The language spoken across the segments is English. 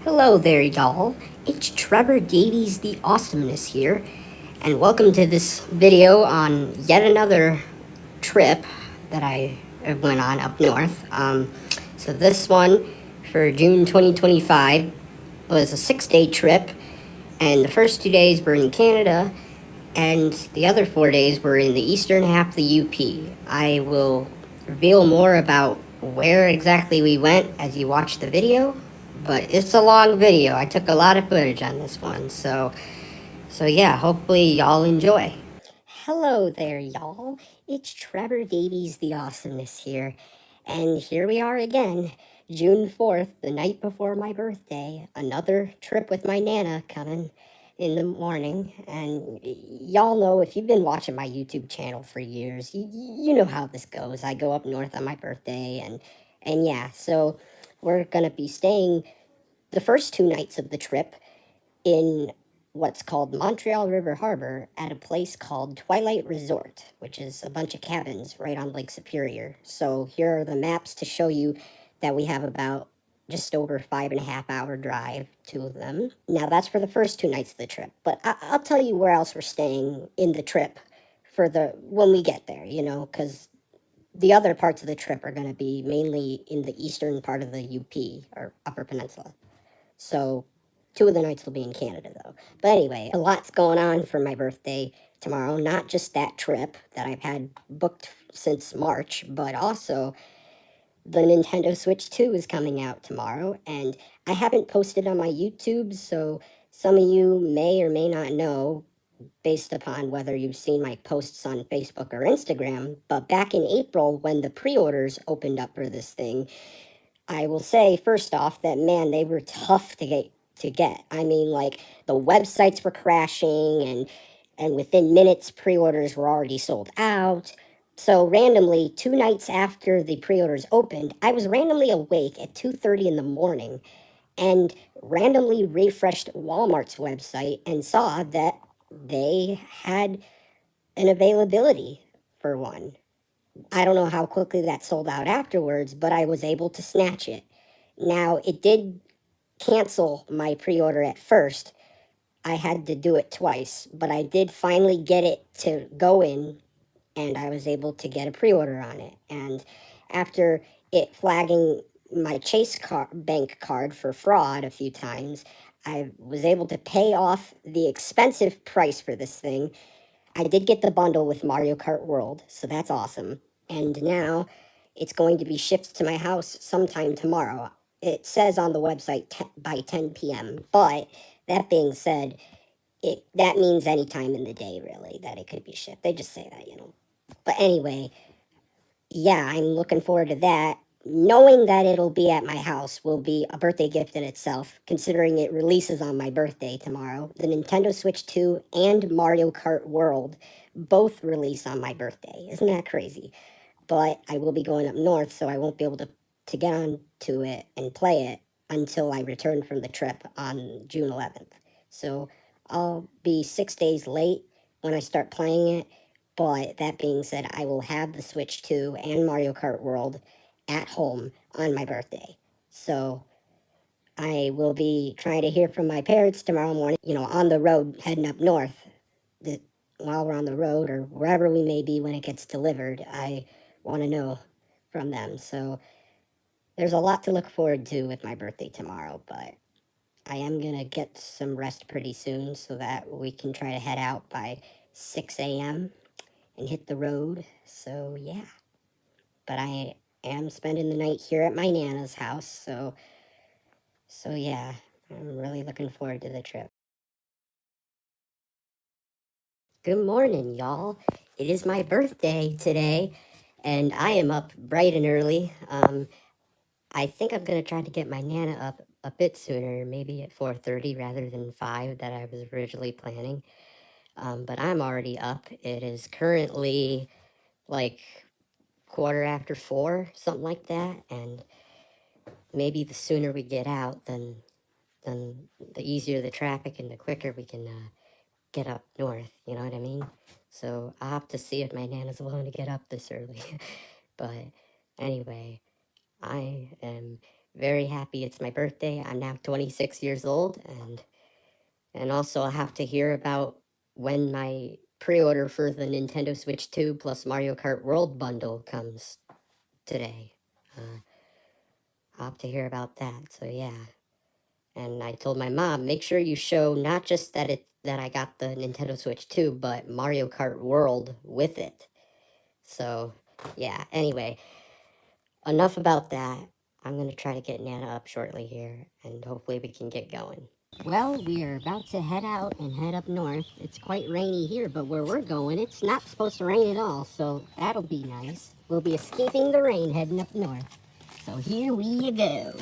Hello there, y'all. It's Trevor Davies the Awesomeness here, and welcome to this video on yet another trip that I went on up north. So this one for June 2025 was a 6-day trip, and the first 2 days were in Canada, and the other 4 days were in the eastern half of the UP. I will reveal more about where exactly we went as you watch the video, but it's a long video. I took a lot of footage on this one, so yeah, hopefully y'all enjoy. Hello there, y'all. It's Trevor Davies the Awesomeness here, and here we are again, June 4th, the night before my birthday. Another trip with my Nana coming in the morning. And y'all know, if you've been watching my YouTube channel for years, you know how this goes. I go up north on my birthday, and yeah, so we're gonna be staying the first 2 nights of the trip in what's called Montreal River Harbor at a place called Twilight Resort, which is a bunch of cabins right on Lake Superior. So here are the maps to show you that we have about just over 5.5 hour drive to them. Now that's for the first 2 nights of the trip, but I'll tell you where else we're staying in the trip for the when we get there, because the other parts of the trip are going to be mainly in the eastern part of the UP or Upper Peninsula. So 2 of the nights will be in Canada, though. But anyway, a lot's going on for my birthday tomorrow. Not just that trip that I've had booked since March, but also the Nintendo Switch 2 is coming out tomorrow. And I haven't posted on my YouTube, so some of you may or may not know based upon whether you've seen my posts on Facebook or Instagram. But back in April, when the pre orders opened up for this thing, I will say first off that, man, they were tough to get. I mean, like, the websites were crashing, and within minutes pre-orders were already sold out. So randomly, 2 nights after the pre-orders opened, I was randomly awake at 2:30 in the morning and randomly refreshed Walmart's website and saw that they had an availability for one. I don't know how quickly that sold out afterwards, but I was able to snatch it. Now, it did cancel my pre order at first. I had to do it twice, but I did finally get it to go in, and I was able to get a pre order on it. And after it flagging my bank card for fraud a few times, I was able to pay off the expensive price for this thing. I did get the bundle with Mario Kart World, so that's awesome. And now it's going to be shipped to my house sometime tomorrow. It says on the website by 10 p.m. But that being said, that means any time in the day, really, that it could be shipped. They just say that. But anyway, yeah, I'm looking forward to that. Knowing that it'll be at my house will be a birthday gift in itself, considering it releases on my birthday tomorrow. The Nintendo Switch 2 and Mario Kart World both release on my birthday. Isn't that crazy? But I will be going up north, so I won't be able to get on to it and play it until I return from the trip on June 11th. So I'll be 6 days late when I start playing it. But that being said, I will have the Switch 2 and Mario Kart World at home on my birthday. So I will be trying to hear from my parents tomorrow morning, on the road heading up north. That while we're on the road or wherever we may be when it gets delivered, I want to know from them. So there's a lot to look forward to with my birthday tomorrow, but I am going to get some rest pretty soon so that we can try to head out by 6 a.m. and hit the road. So yeah, but I am spending the night here at my Nana's house. So yeah, I'm really looking forward to the trip. Good morning, y'all. It is my birthday today, and I am up bright and early. I think I'm gonna try to get my Nana up a bit sooner, maybe at 4:30 rather than 5 that I was originally planning. But I'm already up. It is currently like quarter after 4, something like that, and maybe the sooner we get out, then the easier the traffic and the quicker we can get up north. You know what I mean? So I'll have to see if my Nana's willing to get up this early. But anyway, I am very happy it's my birthday. I'm now 26 years old, and also I'll have to hear about when my pre-order for the Nintendo Switch 2 plus Mario Kart World bundle comes today. I'll have to hear about that. So yeah. And I told my mom, make sure you show not just that I got the Nintendo Switch 2, but Mario Kart World with it. So yeah, anyway, enough about that. I'm gonna try to get Nana up shortly here, and hopefully we can get going. Well, we are about to head out and head up north. It's quite rainy here, but where we're going, it's not supposed to rain at all, so that'll be nice. We'll be escaping the rain heading up north. So here we go.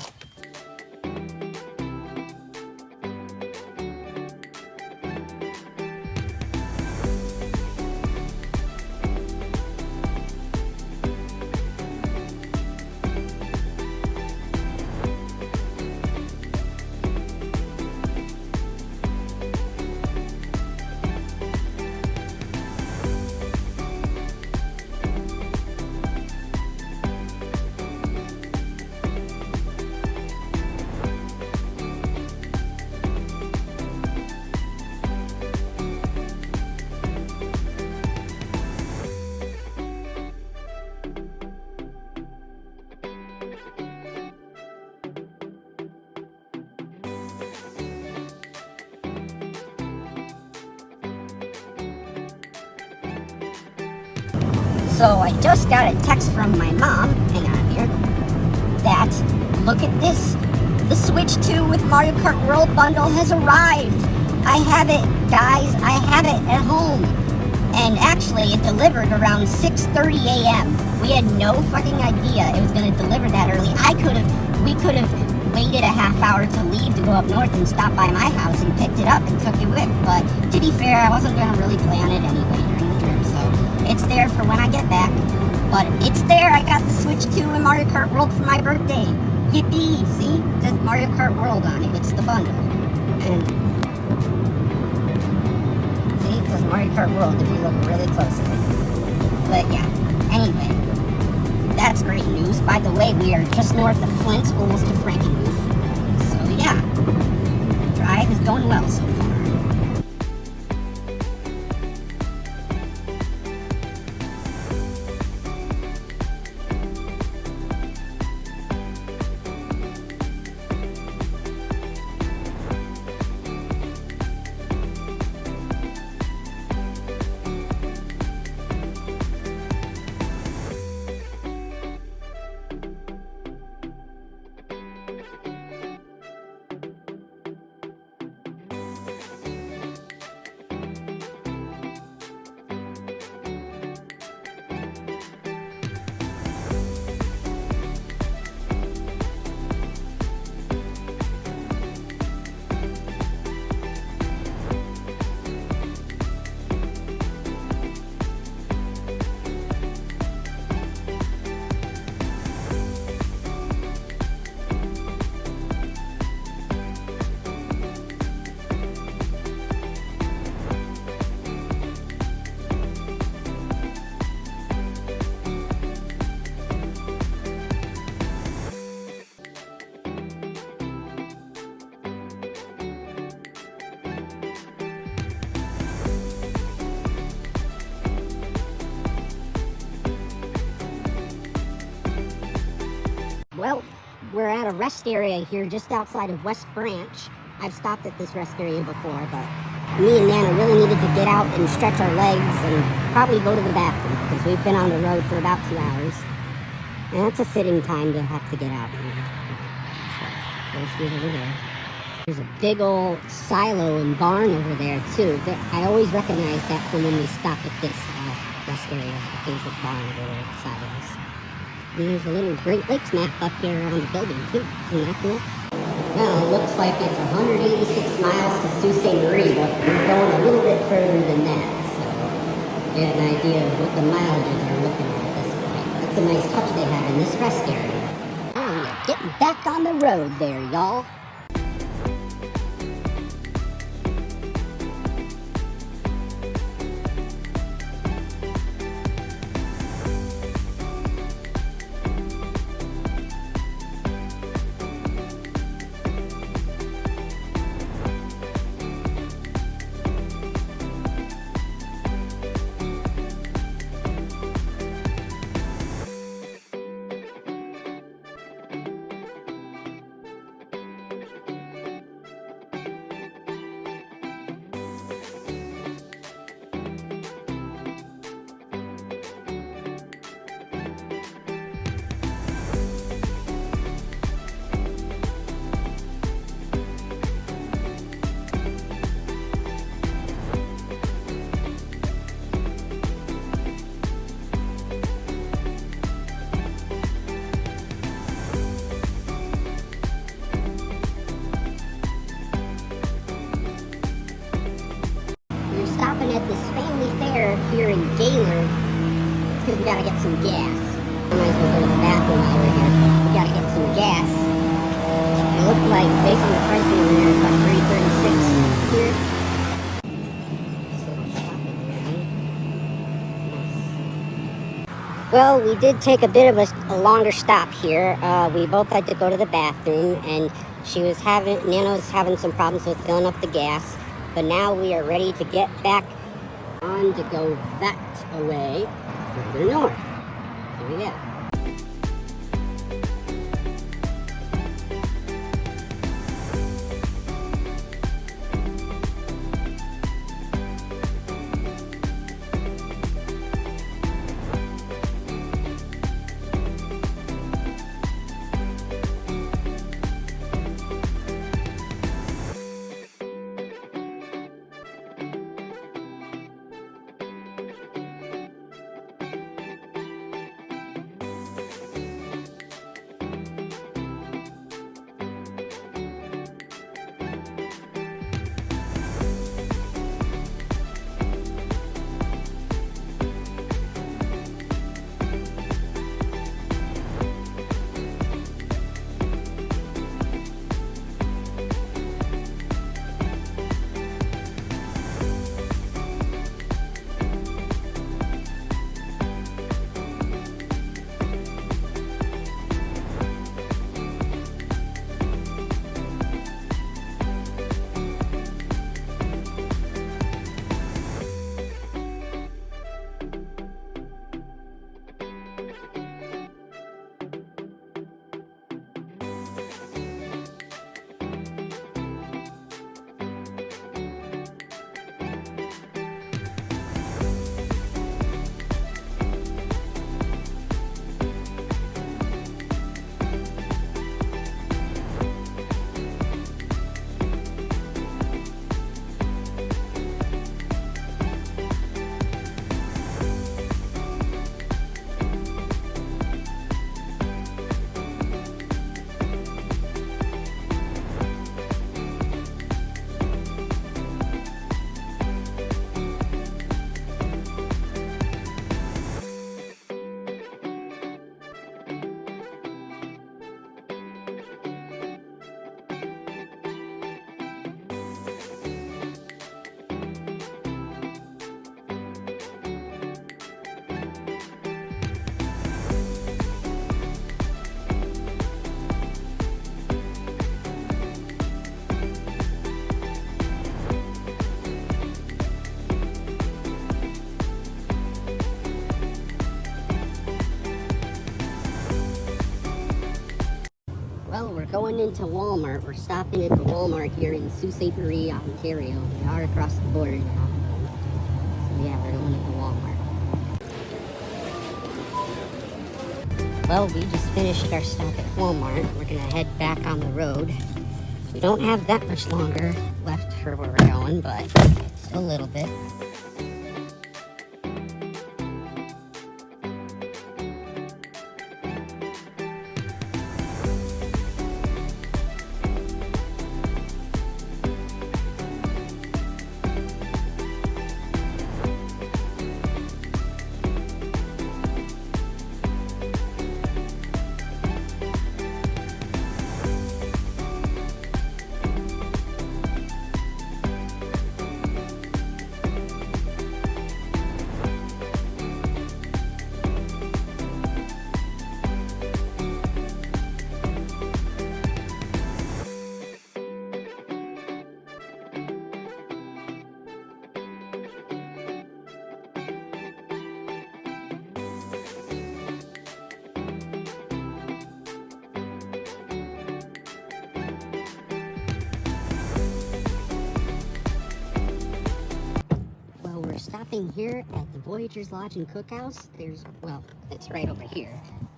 So I just got a text from my mom, hang on here, that, look at this, the Switch 2 with Mario Kart World bundle has arrived. I have it, guys, I have it at home. And actually, it delivered around 6:30 a.m. We had no fucking idea it was going to deliver that early. We could have waited a half hour to leave to go up north and stop by my house and picked it up and took it with. But to be fair, I wasn't going to really plan it anyway during the trip, so it's there for when I get back. But it's there. I got the Switch 2 and Mario Kart World for my birthday. Yippee! See? It says Mario Kart World on it. It's the bundle. And see? It says Mario Kart World if you look really closely. But yeah. Anyway. That's great news. By the way, we are just north of Flint, almost to Frankenmuth. So yeah. The drive is going well so far. Well, we're at a rest area here just outside of West Branch. I've stopped at this rest area before, but me and Nana really needed to get out and stretch our legs and probably go to the bathroom because we've been on the road for about 2 hours. And it's a fitting time to have to get out here. So, there's over there. There's a big old silo and barn over there too. I always recognize that from when we stop at this rest area. I think it's a barn over there, silos. And there's a little Great Lakes map up here around the building too. Isn't that cool? Well, it looks like it's 186 miles to Sault Ste. Marie, but we're going a little bit further than that. So get an idea of what the mileages are looking at this point. That's a nice touch they have in this rest area. Oh, we're getting back on the road there, y'all. stopping at this family fair here in Gaylord because we gotta get some gas. Might as well go to the bathroom while we're here. We gotta get some gas. It looked like, based on the pricing in there, it's about $3.36 here. Well, we did take a bit of a longer stop here. We both had to go to the bathroom, and Nana was having some problems with filling up the gas. But now we are ready to get back on to go that way, further north. Here we go. Well, we're going into Walmart. We're stopping at the Walmart here in Sault Ste. Marie, Ontario. We are across the border now. So yeah, we're going into Walmart. Well, we just finished our stop at Walmart. We're gonna head back on the road. We don't have that much longer left for where we're going, but still a little bit. Stopping here at the Voyagers Lodge and Cookhouse. Well, it's right over here,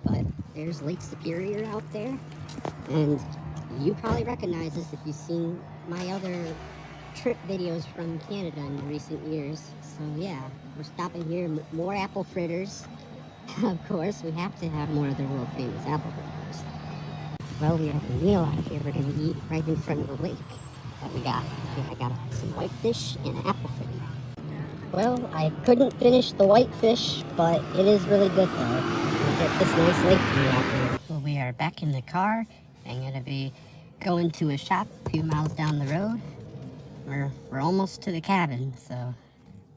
but there's Lake Superior out there, and you probably recognize this if you've seen my other trip videos from Canada in recent years. So yeah, we're stopping here. More apple fritters. Of course, we have to have more of the world famous apple fritters. Well, we have a meal out here we're going to eat right in front of the lake that we got. I got some whitefish and an apple fritter. Well, I couldn't finish the whitefish, but it is really good though. We get this nice lake view out here. Well, we are back in the car. I'm gonna be going to a shop a few miles down the road. We're almost to the cabin, so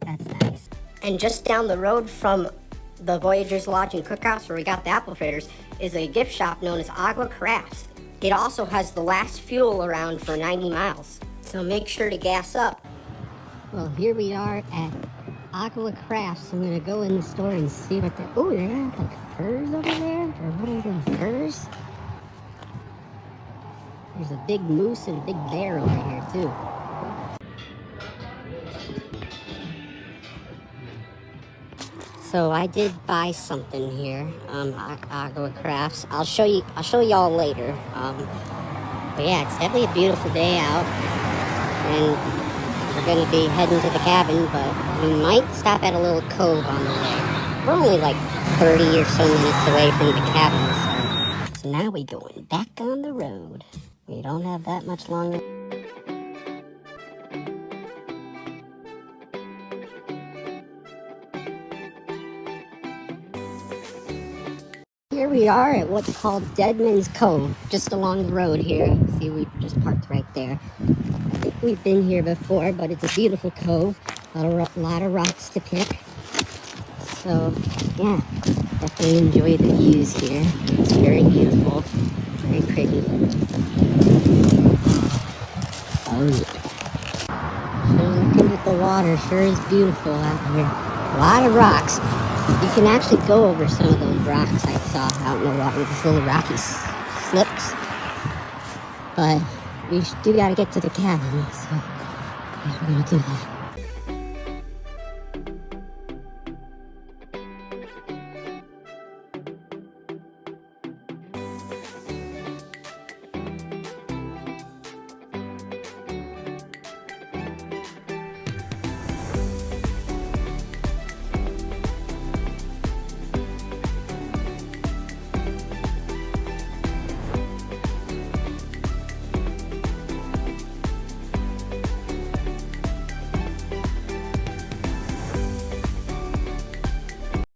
that's nice. And just down the road from the Voyagers Lodge and Cookhouse, where we got the apple fritters, is a gift shop known as Agua Crafts. It also has the last fuel around for 90 miles, so make sure to gas up. Well, here we are at Agua Crafts. I'm gonna go in the store and see what they... Oh, they have like furs over there? Or what are those furs? There's a big moose and a big bear over here too. So I did buy something here, Agua Crafts. I'll show y'all later. But yeah, it's definitely a beautiful day out, and we're gonna be heading to the cabin, but we might stop at a little cove on the way. We're only like 30 or so minutes away from the cabin, so now we're going back on the road. We don't have that much longer. Here we are at what's called Deadman's Cove, just along the road here. See, we just parked right there. I think we've been here before, but it's a beautiful cove. A lot of rocks to pick. So, yeah, definitely enjoy the views here. It's very beautiful, very pretty. Oh, yeah. So looking at the water, sure is beautiful out here. A lot of rocks. You can actually go over some of those rocks I saw out in the water, these little rocky slips. But we do gotta get to the cabin, so yeah, we're gonna do that.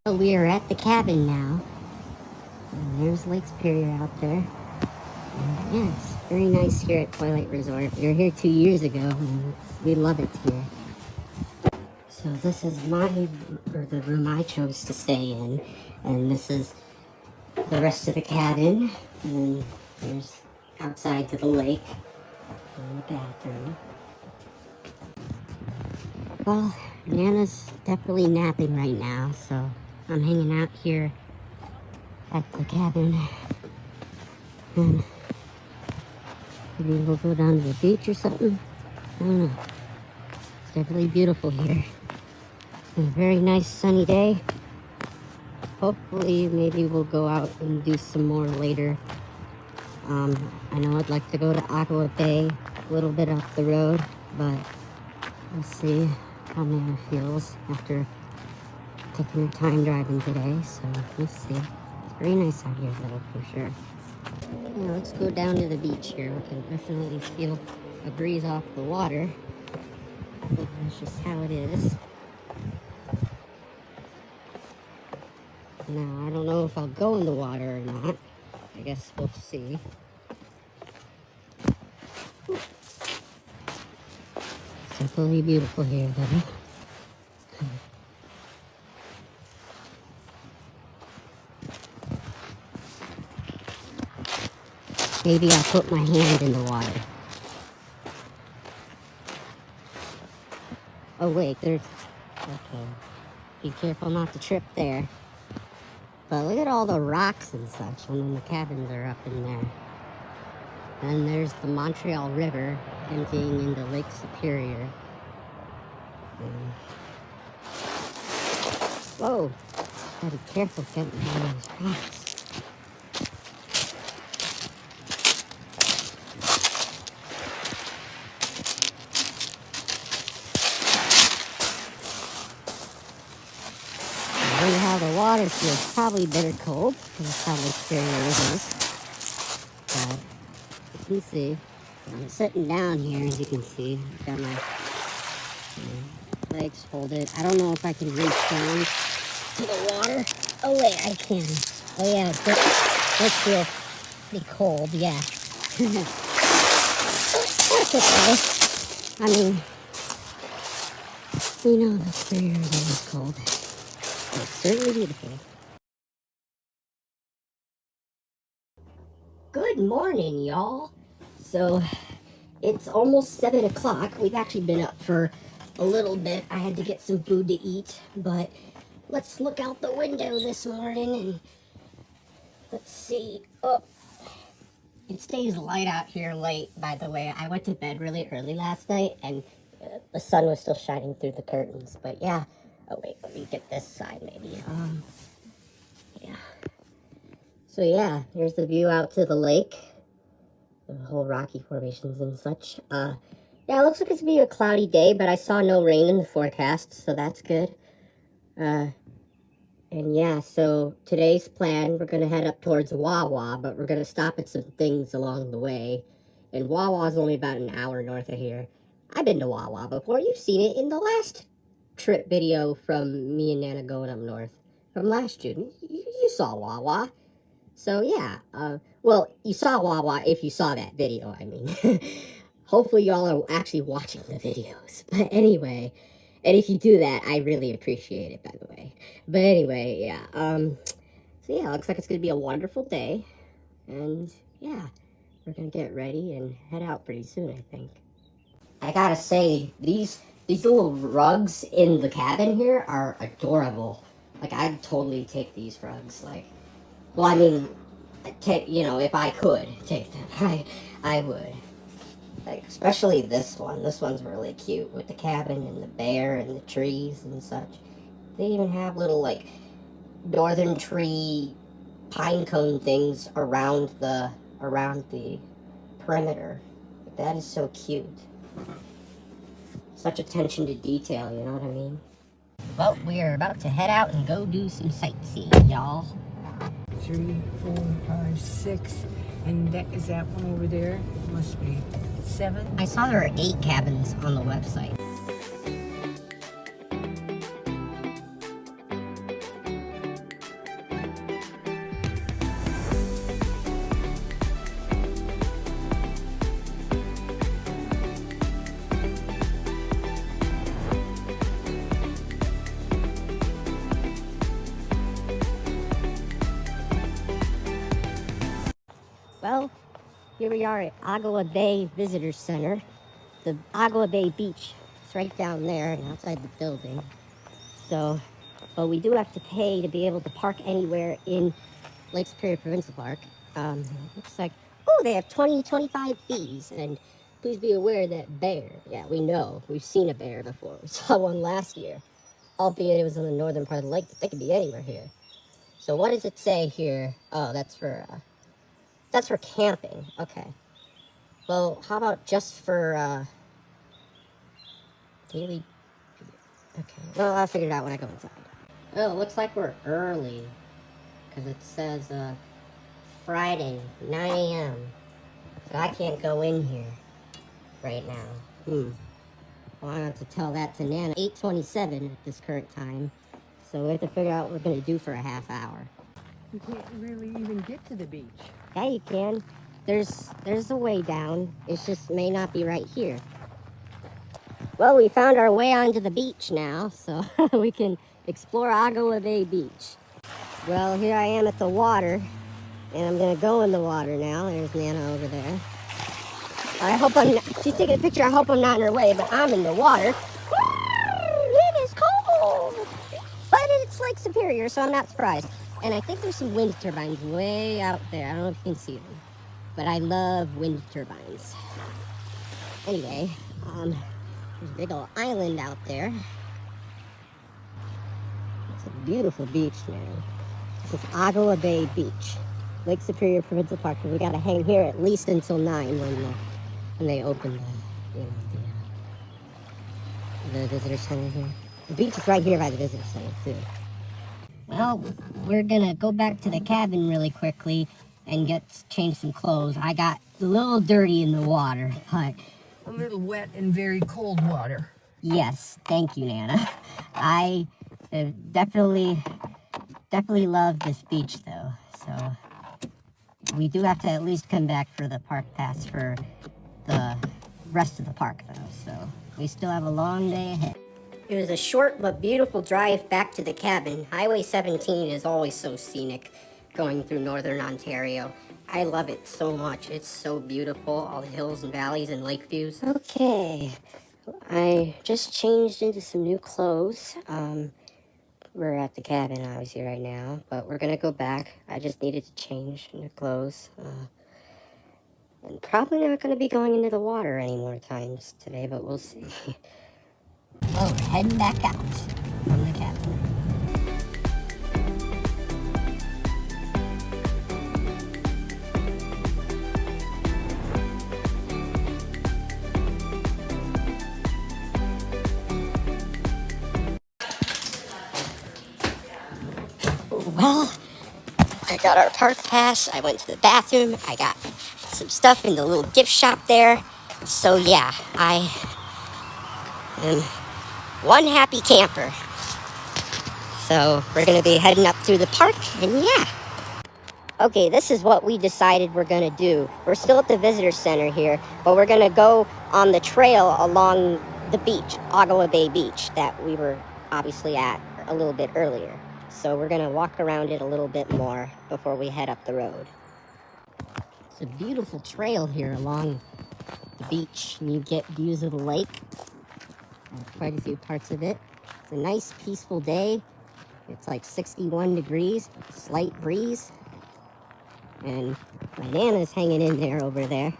So we are at the cabin now. And there's Lake Superior out there. And yeah, it's very nice here at Twilight Resort. We were here 2 years ago, and we love it here. So this is the room I chose to stay in, and this is the rest of the cabin. And there's outside to the lake and the bathroom. Well, Nana's definitely napping right now, so I'm hanging out here at the cabin, and maybe we'll go down to the beach or something. I don't know. It's definitely beautiful here. It's a very nice sunny day. Hopefully, maybe we'll go out and do some more later. I know I'd like to go to Agua Bay, a little bit up the road, but we'll see how Nana feels after taking her time driving today, so we'll see. It's very nice out here though, for sure. Yeah, let's go down to the beach here. We can definitely feel a breeze off the water. That's just how it is. Now, I don't know if I'll go in the water or not. I guess we'll see. It's definitely beautiful here though. Maybe I'll put my hand in the water. Oh wait, there's... Okay. Be careful not to trip there. But look at all the rocks and such, and then the cabins are up in there. And there's the Montreal River emptying into Lake Superior. Whoa! Gotta be careful getting on those rocks. The water feels probably bitter cold, because it's probably Superior is. But you can see, I'm sitting down here, as you can see. I've got my legs hold it. I don't know if I can reach down to the water. Oh wait, I can. Oh yeah, it does feel pretty cold, yeah. That's okay. I mean, you know the Superior Bay is cold. It's certainly beautiful. Good morning, y'all. So, it's almost 7 o'clock. We've actually been up for a little bit. I had to get some food to eat, but let's look out the window this morning and let's see. Oh, it stays light out here late, by the way. I went to bed really early last night and the sun was still shining through the curtains, but yeah. Oh wait, let me get this side maybe. Yeah. So yeah, here's the view out to the lake. The whole rocky formations and such. Yeah, it looks like it's gonna be a cloudy day, but I saw no rain in the forecast, so that's good. And yeah, so today's plan, we're gonna head up towards Wawa, but we're gonna stop at some things along the way. And Wawa's only about an hour north of here. I've been to Wawa before. You've seen it in the last trip video from me and Nana going up north from last June. You saw Wawa. So yeah, well, you saw Wawa if you saw that video, I mean. Hopefully y'all are actually watching the videos. But anyway, and if you do that, I really appreciate it, by the way. But anyway, yeah, so yeah, looks like it's gonna be a wonderful day. And yeah, we're gonna get ready and head out pretty soon, I think. I gotta say, these little rugs in the cabin here are adorable. Like, I'd totally take these rugs, like, well, I mean, you know, if I could take them, I would. Like, especially this one. This one's really cute with the cabin and the bear and the trees and such. They even have little, like, northern tree pine cone things around the perimeter. That is so cute. Such attention to detail, you know what I mean? Well, we are about to head out and go do some sightseeing, y'all. 3, 4, 5, 6, and is that one over there? It must be 7. I saw there are 8 cabins on the website. Well, here we are at Agua Bay Visitor Center. The Agua Bay Beach is right down there and outside the building. So, but we do have to pay to be able to park anywhere in Lake Superior Provincial Park. Looks like, oh, they have 25 fees. And please be aware that bear, yeah, we know. We've seen a bear before. We saw one last year. Albeit it was in the northern part of the lake, but they could be anywhere here. So what does it say here? Oh, that's for camping. Okay. Well, how about just for, daily... Okay. Well, I'll figure it out when I go inside. Oh, it looks like we're early. Because it says, Friday, 9 a.m. But I can't go in here right now. Well, I have to tell that to Nana. 8:27 at this current time. So we have to figure out what we're going to do for a half hour. You can't really even get to the beach. Yeah, you can. There's a way down. It just may not be right here. Well, we found our way onto the beach now, so we can explore Agua Bay Beach. Well, here I am at the water, and I'm gonna go in the water now. There's Nana over there. I hope she's taking a picture. I hope I'm not in her way, but I'm in the water. It is cold, but it's Lake Superior, so I'm not surprised. And I think there's some wind turbines way out there. I don't know if you can see them, but I love wind turbines. Anyway, there's a big old island out there. It's a beautiful beach now. This is Agua Bay Beach, Lake Superior Provincial Park. And we gotta hang here at least until 9 when they open the visitor center here. The beach is right here by the visitor center too. Well, we're gonna go back to the cabin really quickly and change some clothes. I got a little dirty in the water, but A little wet and very cold water. Yes, thank you, Nana. I definitely love this beach, though. So we do have to at least come back for the park pass for the rest of the park, though. So we still have a long day ahead. It was a short but beautiful drive back to the cabin. Highway 17 is always so scenic going through northern Ontario. I love it so much. It's so beautiful, all the hills and valleys and lake views. Okay, I just changed into some new clothes. We're at the cabin obviously right now, but we're gonna go back. I just needed to change into clothes. And probably not gonna be going into the water any more times today, but we'll see. Well, we're heading back out from the cabin. Well, I got our park pass. I went to the bathroom. I got some stuff in the little gift shop there. So yeah, I am one happy camper. So we're gonna be heading up through the park, and yeah. Okay, this is what we decided we're gonna do. We're still at the visitor center here, but we're gonna go on the trail along the beach, Ottawa Bay Beach, that we were obviously at a little bit earlier. So we're gonna walk around it a little bit more before we head up the road. It's a beautiful trail here along the beach, and you get views of the lake, quite a few parts of it. It's a nice, peaceful day. It's like 61 degrees, slight breeze. And my Nana's hanging in there over there.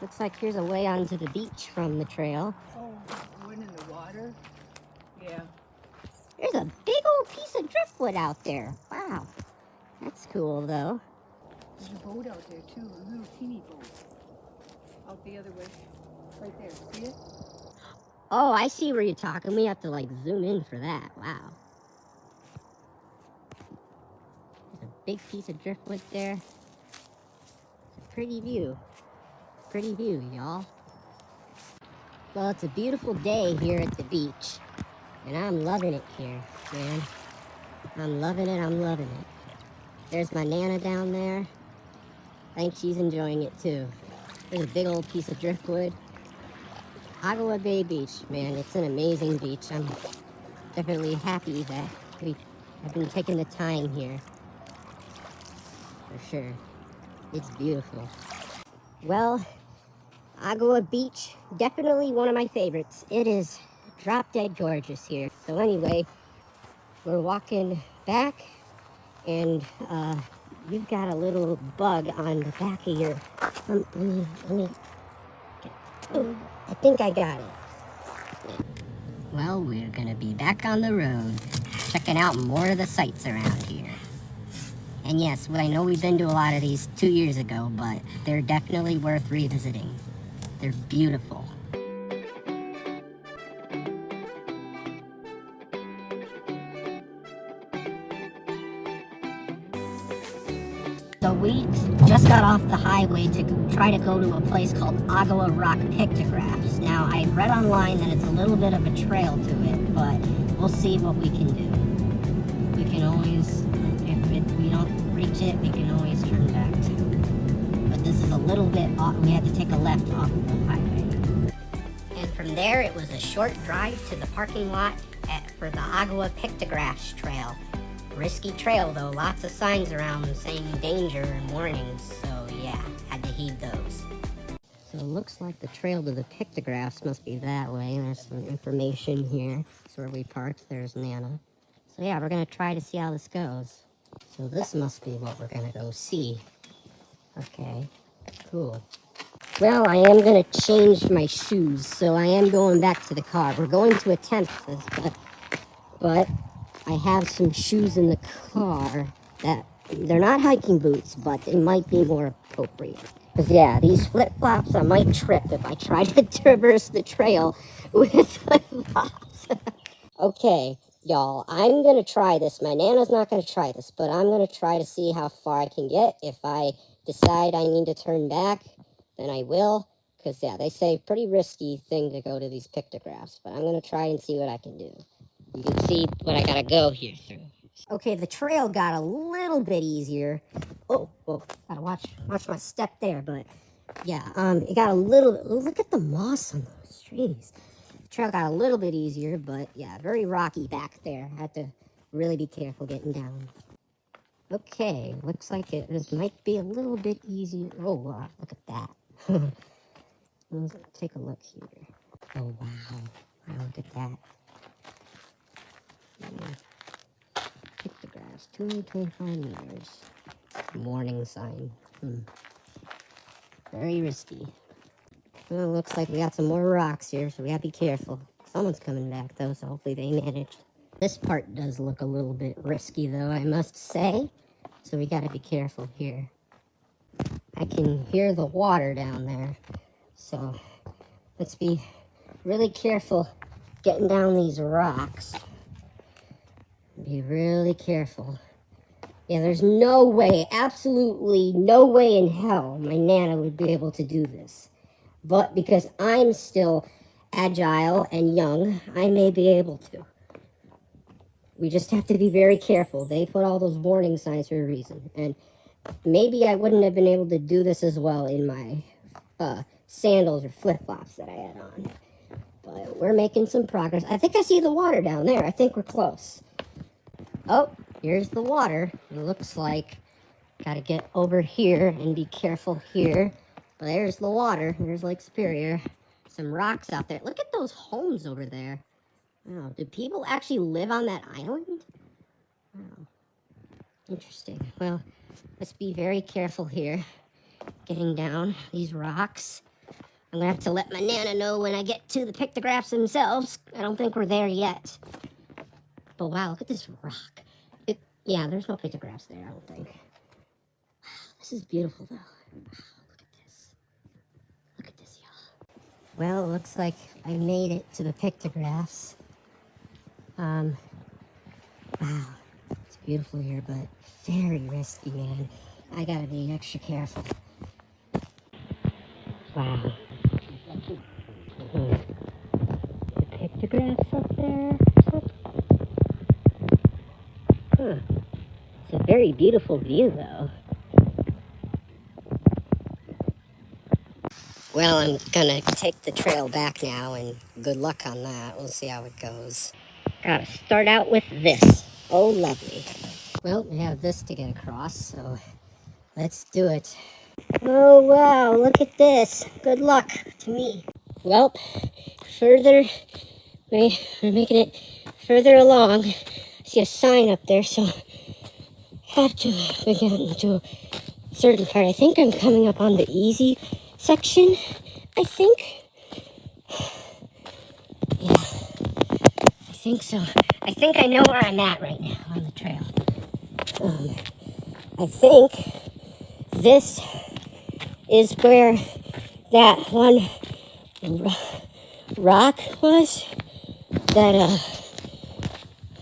Looks like here's a way onto the beach from the trail. Oh, went in the water? Yeah. There's a big old piece of driftwood out there. Wow. That's cool, though. There's a boat out there, too. A little teeny boat. Out the other way. Right there. See it? Oh, I see where you're talking. We have to, like, zoom in for that. Wow. There's a big piece of driftwood there. It's a pretty view. Pretty view, y'all. Well, it's a beautiful day here at the beach. And I'm loving it here, man. I'm loving it, I'm loving it. There's my Nana down there. I think she's enjoying it too. There's a big old piece of driftwood. Ottawa Bay Beach, man, it's an amazing beach. I'm definitely happy that we have been taking the time here. For sure. It's beautiful. Well, Ottawa Beach, definitely one of my favorites. It is drop dead gorgeous here. So anyway, we're walking back, and you've got a little bug on the back of your. Let me oh, I think I got it. Well, we're gonna be back on the road, checking out more of the sights around here. And yes, I know we've been to a lot of these 2 years ago, but they're definitely worth revisiting. They're beautiful. So we just got off the highway to try to go to a place called Ottawa Rock Pictographs. Now, I read online that it's a little bit of a trail to it, but we'll see what we can do. We can always, if we don't reach it, we can always turn back too. But this is a little bit off, we had to take a left off of the highway. And from there, it was a short drive to the parking lot for the Ottawa Pictographs Trail. Risky trail though, lots of signs around saying danger and warnings, so yeah, had to heed those. So it looks like the trail to the pictographs must be that way. There's some information here. That's where we parked. There's Nana. So yeah, we're gonna try to see how this goes. So this must be what we're gonna go see. Okay, cool. Well, I am gonna change my shoes, so I am going back to the car. We're going to attempt this, but I have some shoes in the car that they're not hiking boots, but they might be more appropriate. Because yeah, these flip-flops, I might trip if I try to traverse the trail with flip-flops. Okay, y'all, I'm gonna try this. My Nana's not gonna try this, but I'm gonna try to see how far I can get. If I decide I need to turn back, then I will. Because, yeah, they say pretty risky thing to go to these pictographs, but I'm going to try and see what I can do. You can see what I got to go here through. Okay, the trail got a little bit easier. Oh, gotta watch my step there, but yeah, it got a little bit, look at the moss on those trees. The trail got a little bit easier, but yeah, very rocky back there. I had to really be careful getting down. Okay, looks like this might be a little bit easier. Oh, wow, look at that. Let's take a look here. Oh, wow. Wow, look at that. Yeah. Pictographs, 225 meters. Warning sign. Very risky. Well, looks like we got some more rocks here, so we gotta be careful. Someone's coming back, though, so hopefully they managed. This part does look a little bit risky, though, I must say. So we gotta be careful here. I can hear the water down there, so let's be really careful getting down these rocks. Be really careful. Yeah, there's no way, absolutely no way in hell my Nana would be able to do this. But because I'm still agile and young, I may be able to. We just have to be very careful. They put all those warning signs for a reason. And maybe I wouldn't have been able to do this as well in my sandals or flip-flops that I had on. But we're making some progress. I think I see the water down there. I think we're close. Oh, here's the water. It looks like gotta get over here and be careful here. But there's the water. There's Lake Superior. Some rocks out there. Look at those homes over there. Wow, do people actually live on that island? Wow. Interesting. Well, let's be very careful here. Getting down these rocks. I'm gonna have to let my Nana know when I get to the pictographs themselves. I don't think we're there yet. But wow, look at this rock. Yeah, there's no pictographs there, I don't think. Wow, this is beautiful, though. Wow, look at this. Look at this, y'all. Well, it looks like I made it to the pictographs. Wow, it's beautiful here, but very risky, man. I gotta be extra careful. Wow. The pictographs up there. It's a very beautiful view, though. Well, I'm gonna take the trail back now, and good luck on that. We'll see how it goes. Gotta start out with this. Oh, lovely. Well, we have this to get across, so let's do it. Oh, wow, look at this. Good luck to me. Well, we're making it further along. I see a sign up there, so I have to get into a certain part. I think I'm coming up on the easy section, I think. Yeah, I think so. I think I know where I'm at right now on the trail. I think this is where that one rock was.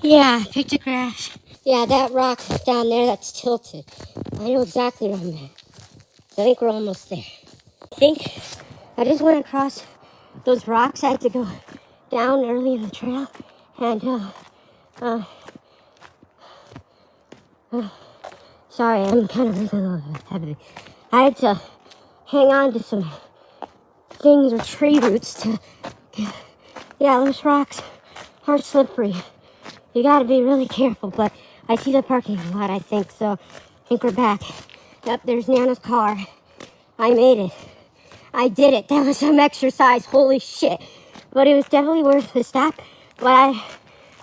Yeah, pictograph. Yeah, that rock down there that's tilted. I know exactly where I'm at. I think we're almost there. I think I just went across those rocks. I had to go down early in the trail. And, sorry, I'm kind of a little heavy. I had to hang on to some things or tree roots to, yeah, those rocks are slippery. You gotta be really careful, but I see the parking lot, I think, so I think we're back. Yep, there's Nana's car. I made it. I did it. That was some exercise, holy shit. But it was definitely worth the stop. But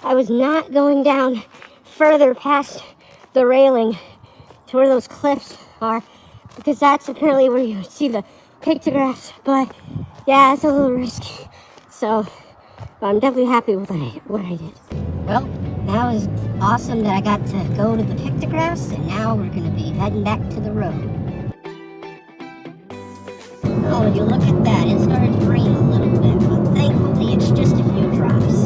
I was not going down further past the railing to where those cliffs are, because that's apparently where you would see the pictographs. But yeah, it's a little risky. So I'm definitely happy with what I did. Well, that was awesome that I got to go to the pictographs, and now we're going to be heading back to the road. Oh, would you look at that? It started to rain a little bit, but thankfully it's just a few drops.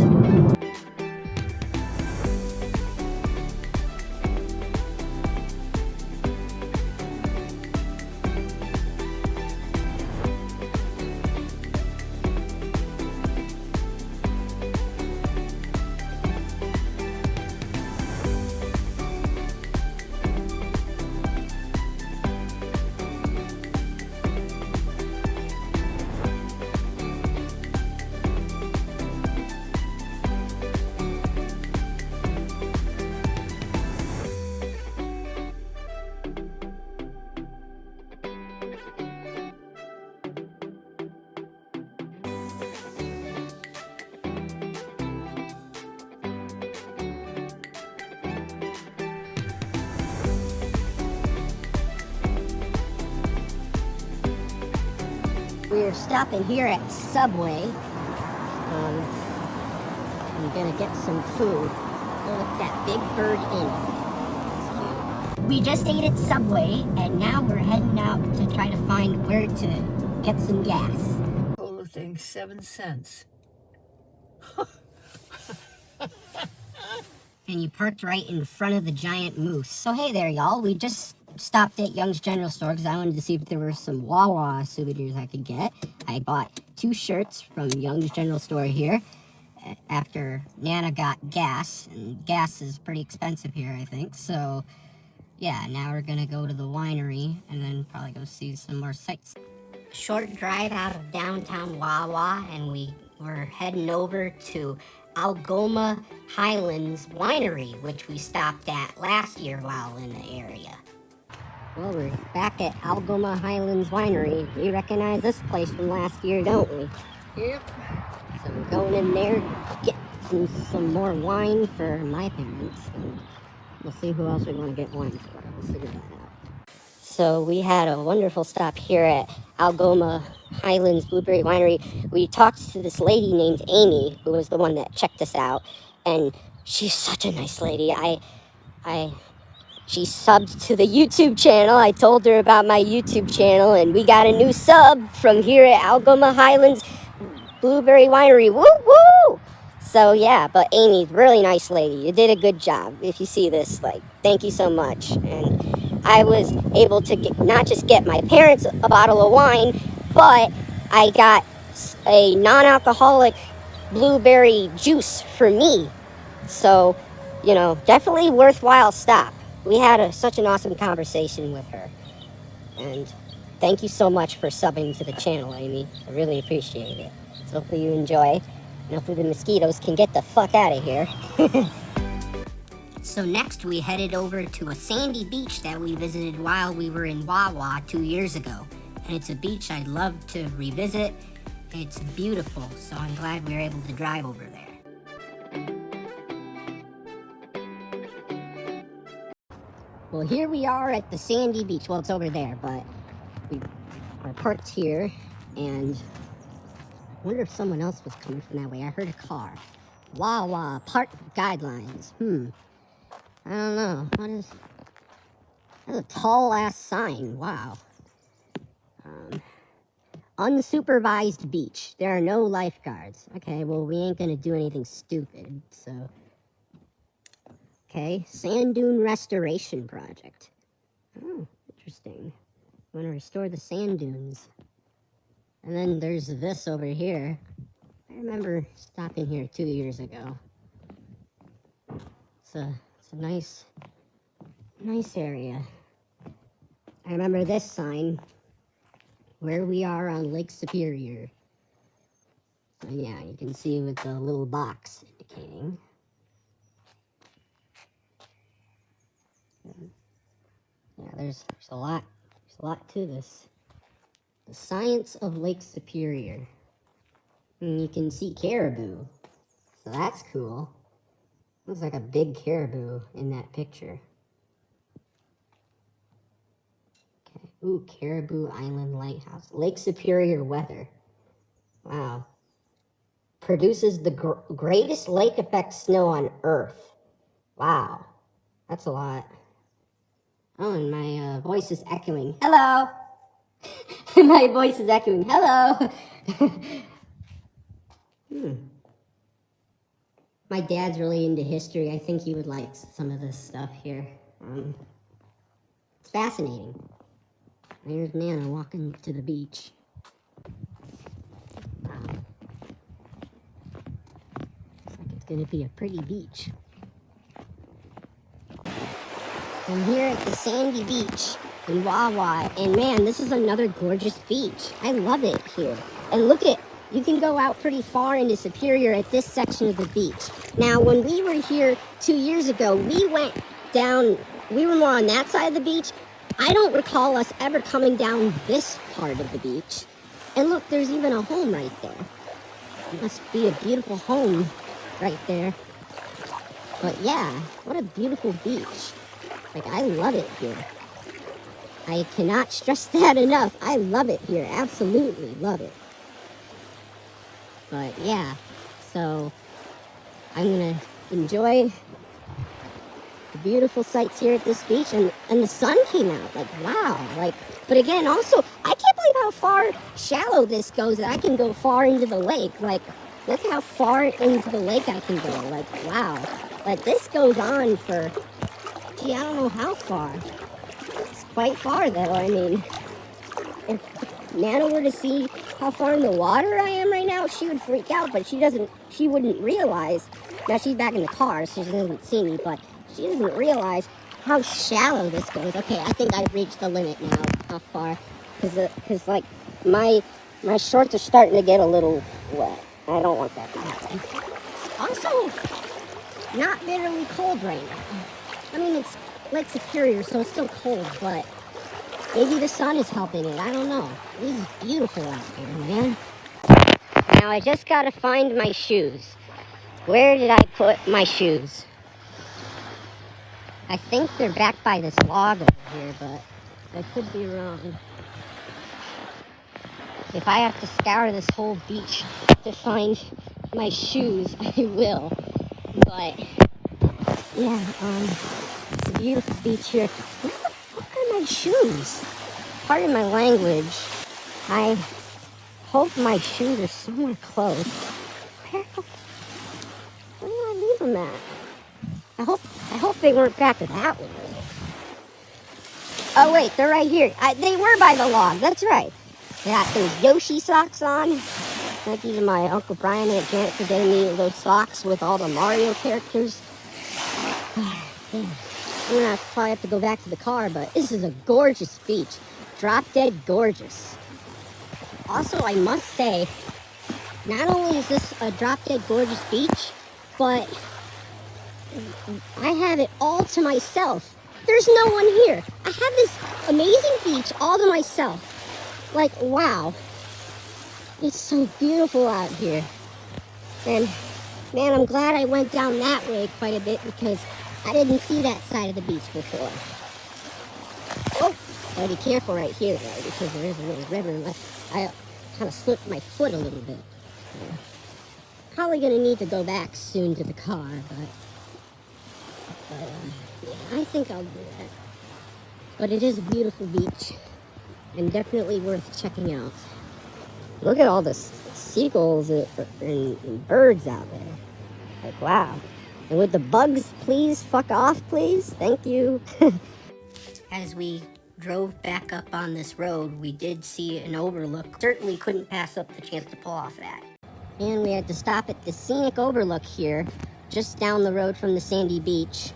We're stopping here at Subway. I'm gonna get some food. Look at that Big Bird Inn. We just ate at Subway, and now we're heading out to try to find where to get some gas. Cola thing, 7 cents. And you parked right in front of the giant moose. So hey there, y'all. We just stopped at Young's General Store because I wanted to see if there were some Wawa souvenirs I could get. I bought 2 shirts from Young's General Store here after Nana got gas, and gas is pretty expensive here, I think. So yeah, now we're gonna go to the winery and then probably go see some more sights. Short drive out of downtown Wawa, and we were heading over to Algoma Highlands Winery, which we stopped at last year while in the area. Well, we're back at Algoma Highlands Winery. We recognize this place from last year, don't we? Yep. So we're going in there to get some more wine for my parents. And we'll see who else we want to get wine for. We'll figure that out. So we had a wonderful stop here at Algoma Highlands Blueberry Winery. We talked to this lady named Amy, who was the one that checked us out, and she's such a nice lady. She subbed to the YouTube channel. I told her about my YouTube channel, and we got a new sub from here at Algoma Highlands Blueberry Winery. Woo woo! So yeah, but Amy, really nice lady. You did a good job. If you see this, like, thank you so much. And I was able to not just get my parents a bottle of wine, but I got a non-alcoholic blueberry juice for me. So, you know, definitely worthwhile stop. We had such an awesome conversation with her. And thank you so much for subbing to the channel, Amy. I really appreciate it. So hopefully you enjoy. And hopefully the mosquitoes can get the fuck out of here. So next we headed over to a sandy beach that we visited while we were in Wawa 2 years ago. And it's a beach I'd love to revisit. It's beautiful, so I'm glad we were able to drive over there. Well, here we are at the sandy beach. Well, it's over there, but we are parked here, and I wonder if someone else was coming from that way. I heard a car. Wawa park guidelines. I don't know. What is... That's a tall-ass sign. Wow. Unsupervised beach. There are no lifeguards. Okay, well, we ain't gonna do anything stupid, so... Okay, sand dune restoration project. Oh, interesting. Want to restore the sand dunes. And then there's this over here. I remember stopping here 2 years ago. It's a nice area. I remember this sign, where we are on Lake Superior. So yeah, you can see with the little box indicating. Yeah, there's a lot to this. The science of Lake Superior. And you can see caribou. So that's cool. Looks like a big caribou in that picture. Okay. Ooh, Caribou Island Lighthouse. Lake Superior weather. Wow. Produces the greatest lake effect snow on Earth. Wow. That's a lot. Oh, and my voice is echoing. Hello! My voice is echoing. Hello! My dad's really into history. I think he would like some of this stuff here. It's fascinating. There's Nana walking to the beach. Wow. Looks like it's gonna be a pretty beach. I'm here at the sandy beach in Wawa, and man, this is another gorgeous beach. I love it here. And look at, you can go out pretty far into Superior at this section of the beach. Now, when we were here 2 years ago, we went down, we were more on that side of the beach. I don't recall us ever coming down this part of the beach. And look, there's even a home right there. It must be a beautiful home right there. But yeah, what a beautiful beach. Like, I love it here. I cannot stress that enough. I love it here. Absolutely love it. But yeah, so I'm going to enjoy the beautiful sights here at this beach, and the sun came out. Like, wow. Like, but again, also, I can't believe how far shallow this goes, that I can go far into the lake. Like, look how far into the lake I can go. Like, wow. Like, this goes on for, gee, I don't know how far. It's quite far, though. I mean, if Nana were to see how far in the water I am right now, she would freak out, but she wouldn't realize. Now, she's back in the car, so she doesn't see me, but she doesn't realize how shallow this goes. Okay, I think I've reached the limit now, how far, because like, my shorts are starting to get a little wet. I don't want that to happen. Also, not bitterly cold right now. I mean, it's Lake Superior, so it's still cold, but maybe the sun is helping it. I don't know. This is beautiful out here, man. Now, I just gotta find my shoes. Where did I put my shoes? I think they're back by this log over here, but I could be wrong. If I have to scour this whole beach to find my shoes, I will. But, yeah, it's a beautiful beach here. Where the fuck are my shoes? Pardon my language. I hope my shoes are somewhere close. Where did I leave them at? I hope they weren't back that way. Oh wait, they're right here. They were by the log. That's right. I got those Yoshi socks on. Like, these are my Uncle Brian and Aunt Janet for getting me those socks with all the Mario characters. I'm gonna probably have to go back to the car, but this is a gorgeous beach. Drop dead gorgeous. Also, I must say, not only is this a drop dead gorgeous beach, but I have it all to myself. There's no one here. I have this amazing beach all to myself. Like, wow. It's so beautiful out here. And, man, I'm glad I went down that way quite a bit, because I didn't see that side of the beach before. Oh, gotta be careful right here, though, because there is a little river. And I kind of slipped my foot a little bit. Probably gonna need to go back soon to the car, but yeah, I think I'll do that. But it is a beautiful beach, and definitely worth checking out. Look at all the seagulls and birds out there. Like, wow. And would the bugs please fuck off, please? Thank you. As we drove back up on this road, we did see an overlook. Certainly couldn't pass up the chance to pull off that. And we had to stop at the scenic overlook here, just down the road from the sandy beach.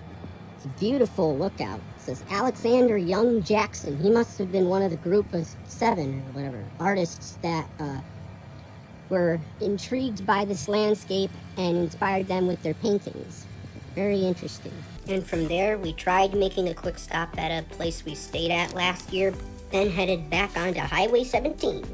It's a beautiful lookout. It says Alexander Young Jackson. He must have been one of the group of 7 or whatever artists that were intrigued by this landscape and inspired them with their paintings. Very interesting. And from there, we tried making a quick stop at a place we stayed at last year, then headed back onto Highway 17.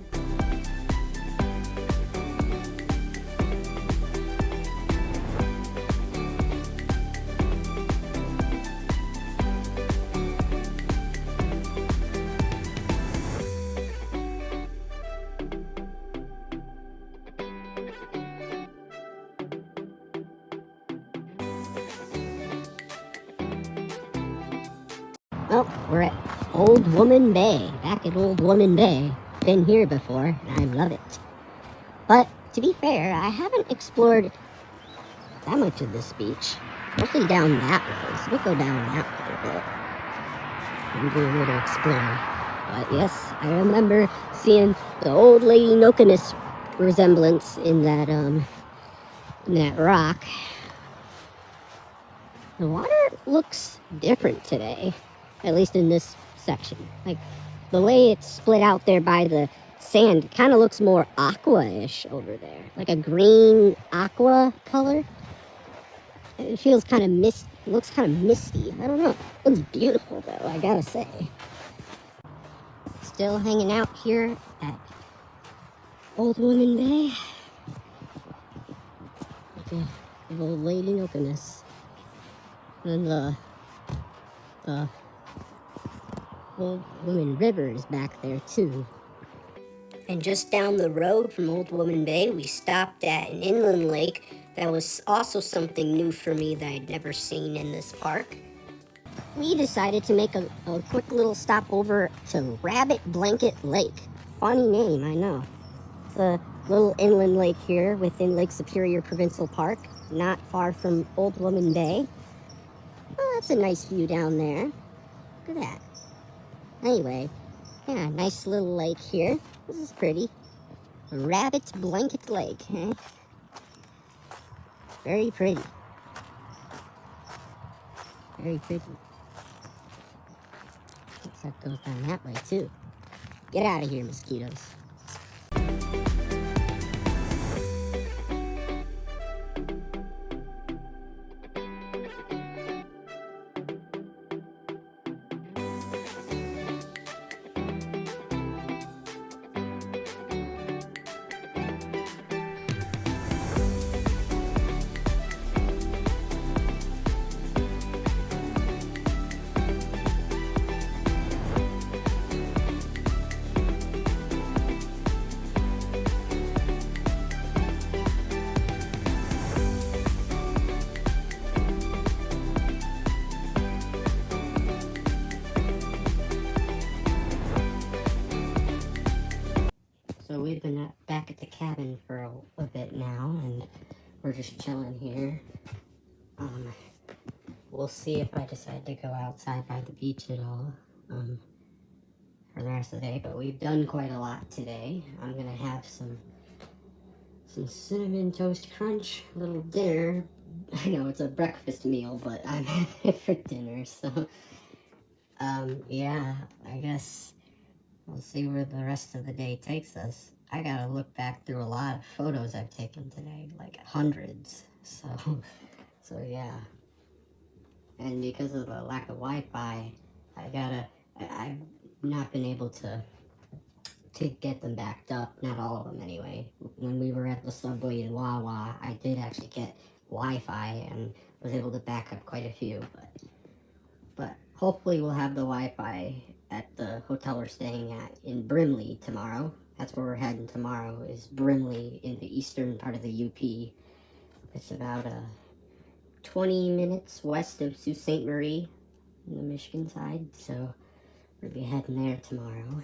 Well, we're at Old Woman Bay. Back at Old Woman Bay. Been here before, and I love it. But, to be fair, I haven't explored that much of this beach. Mostly down that way, so we'll go down that way a bit and do a little exploring. But yes, I remember seeing the old lady Nokomis resemblance in that rock. The water looks different today. At least in this section. Like, the way it's split out there by the sand kind of looks more aqua-ish over there. Like a green aqua color. It feels kind of looks kind of misty. I don't know. It looks beautiful, though, I gotta say. Still hanging out here at Old Woman Bay. Like a old lady Nokomis. And Old Woman River is back there too. And just down the road from Old Woman Bay, we stopped at an inland lake that was also something new for me that I'd never seen in this park. We decided to make a quick little stop over to Rabbit Blanket Lake. Funny name, I know. It's a little inland lake here within Lake Superior Provincial Park, not far from Old Woman Bay. Oh, that's a nice view down there. Look at that. Anyway, yeah, nice little lake here. This is pretty. Rabbit Blanket Lake, eh? Very pretty. Very pretty. Looks like it goes down that way too. Get out of here, mosquitoes. So we've been back at the cabin for a bit now, and we're just chilling here. We'll see if I decide to go outside by the beach at all for the rest of the day, but we've done quite a lot today. I'm gonna have some cinnamon toast crunch, little dinner. I know it's a breakfast meal, but I'm having it for dinner, so yeah, I guess we'll see where the rest of the day takes us. I gotta look back through a lot of photos I've taken today, like hundreds. So yeah. And because of the lack of Wi-Fi, I've not been able to get them backed up. Not all of them anyway. When we were at the Subway in Wawa, I did actually get Wi-Fi and was able to back up quite a few. But hopefully we'll have the Wi-Fi at the hotel we're staying at in Brimley tomorrow. That's where we're heading tomorrow, is Brimley in the eastern part of the UP. It's about 20 minutes west of Sault Ste. Marie on the Michigan side, so we'll be heading there tomorrow.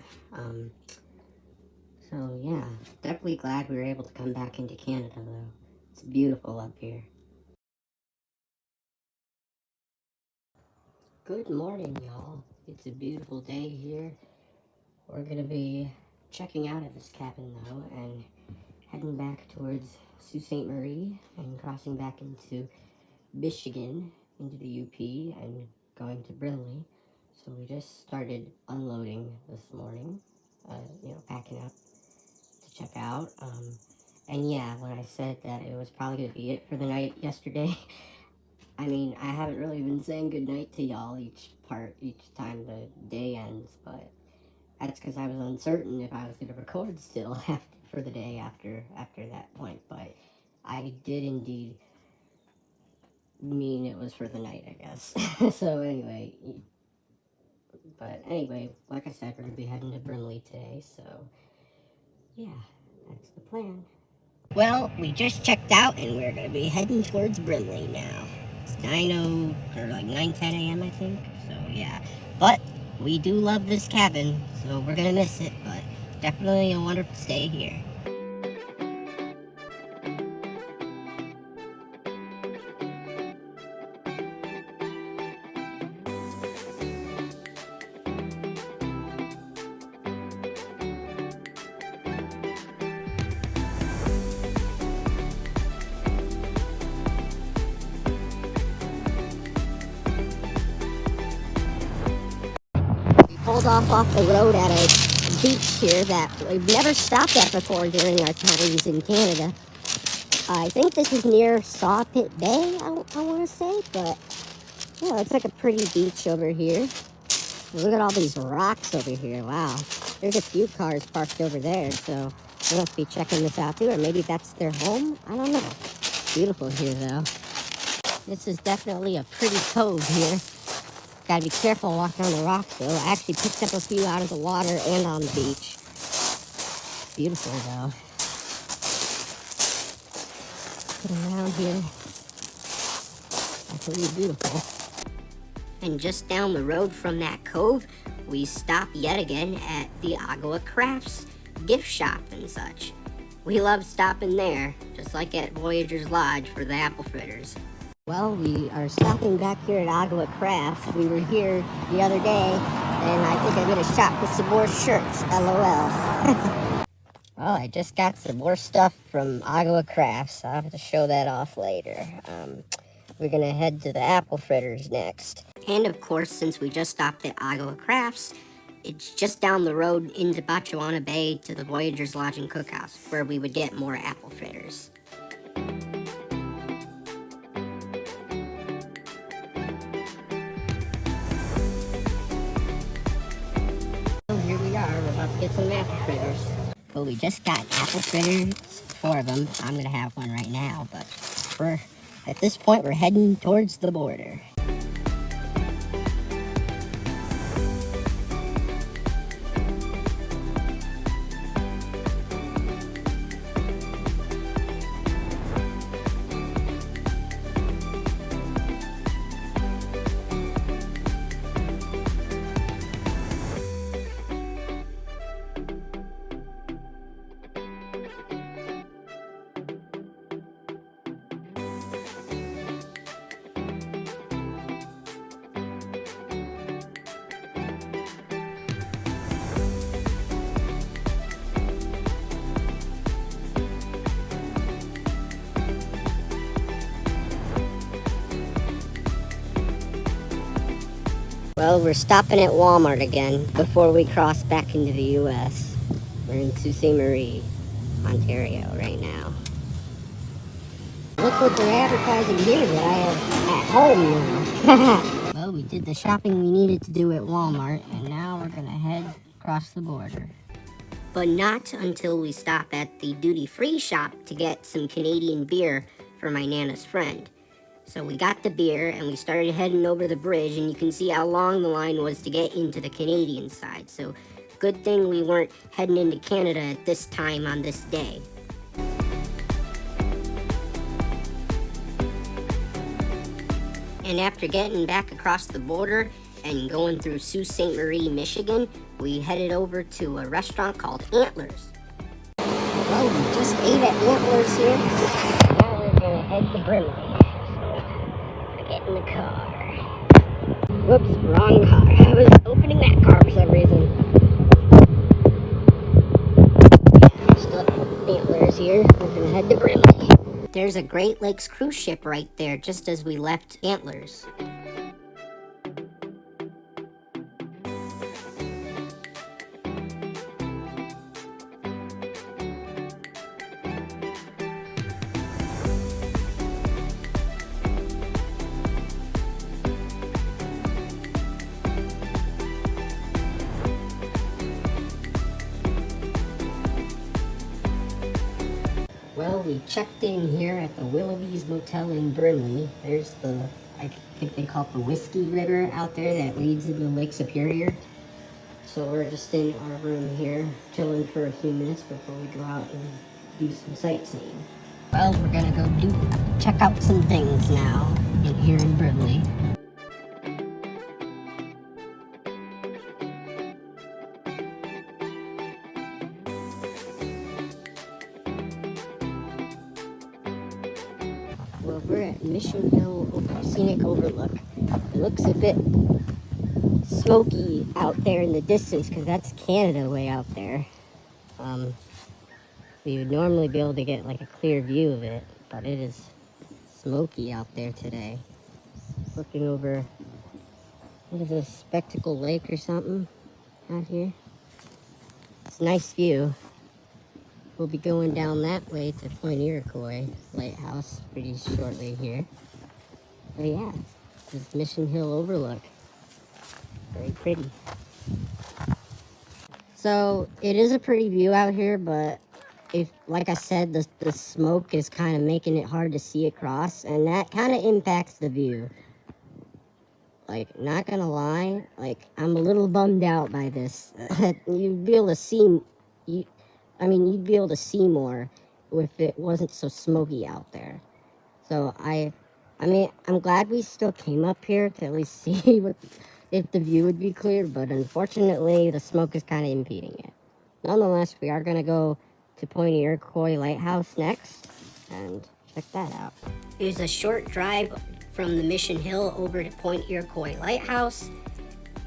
So yeah, definitely glad we were able to come back into Canada though. It's beautiful up here. Good morning, y'all. It's a beautiful day here. We're gonna be checking out of this cabin though and heading back towards Sault Ste. Marie and crossing back into Michigan, into the UP, and going to Brimley. So we just started unloading this morning, packing up to check out. And yeah, when I said that it was probably going to be it for the night yesterday, I mean, I haven't really been saying goodnight to y'all each time the day ends, but that's because I was uncertain if I was going to record still for the day after that point. But I did indeed mean it was for the night, I guess. So anyway, like I said, we're going to be heading to Brimley today, so yeah, that's the plan. Well, we just checked out and we're going to be heading towards Brimley now. It's 9:10 a.m. I think, so yeah. But we do love this cabin, so we're going to miss it, but definitely a wonderful stay here. Pulled off the road at a beach here that we've never stopped at before during our times in Canada. I think this is near Sawpit Bay, I want to say, but yeah, it's like a pretty beach over here. Look at all these rocks over here. Wow. There's a few cars parked over there, so they must be checking this out too, or maybe that's their home. I don't know. Beautiful here though. This is definitely a pretty cove here. Gotta be careful walking on the rocks, though. I actually picked up a few out of the water and on the beach. Beautiful, though. Put them around here. Absolutely beautiful. And just down the road from that cove, we stop yet again at the Agua Crafts gift shop and such. We love stopping there, just like at Voyager's Lodge for the apple fritters. Well, we are stopping back here at Agua Crafts. We were here the other day, and I think I'm gonna shop for some more shirts, LOL. Well, I just got some more stuff from Agua Crafts. I'll have to show that off later. We're gonna head to the apple fritters next. And of course, since we just stopped at Agua Crafts, it's just down the road into Bachuana Bay to the Voyager's Lodge and Cookhouse, where we would get more apple fritters. So here we are, we're about to get some apple fritters. Well, we just got apple fritters, 4 of them. I'm gonna have one right now, but at this point, we're heading towards the border. Well, we're stopping at Walmart again before we cross back into the U.S. We're in Sault Ste. Marie, Ontario right now. Look what they're advertising here that I have at home now. Well, we did the shopping we needed to do at Walmart, and now we're gonna head across the border. But not until we stop at the duty-free shop to get some Canadian beer for my Nana's friend. So we got the beer and we started heading over the bridge, and you can see how long the line was to get into the Canadian side. So good thing we weren't heading into Canada at this time on this day. And after getting back across the border and going through Sault Ste. Marie, Michigan, we headed over to a restaurant called Antlers. Well, we just ate at Antlers here. Now we're gonna head to Brimley. Get in the car. Whoops, wrong car. I was opening that car for some reason. Yeah, still at Antlers here. We're gonna head to Brimley. There's a Great Lakes cruise ship right there, just as we left Antlers. Well, we checked in here at the Willoughby's Motel in Brimley. There's the, I think they call it the Whiskey River out there that leads into Lake Superior. So we're just in our room here, chilling for a few minutes before we go out and do some sightseeing. Well, we're gonna go check out some things now in here in Brimley. Well, we're at Mission Hill Scenic Overlook. It looks a bit smoky out there in the distance because that's Canada way out there. We would normally be able to get like a clear view of it, but it is smoky out there today. Looking over, what is this, Spectacle Lake or something out here? It's a nice view. We'll be going down that way to Point Iroquois Lighthouse pretty shortly here. But yeah, this is Mission Hill Overlook. Very pretty. So it is a pretty view out here, but if, like I said, the smoke is kind of making it hard to see across, and that kind of impacts the view. Like, not gonna lie, like, I'm a little bummed out by this. You'd be able to see, you'd be able to see more if it wasn't so smoky out there. So I'm glad we still came up here to at least see if the view would be clear, but unfortunately the smoke is kind of impeding it. Nonetheless, we are gonna go to Point Iroquois Lighthouse next and check that out. It was a short drive from the Mission Hill over to Point Iroquois Lighthouse,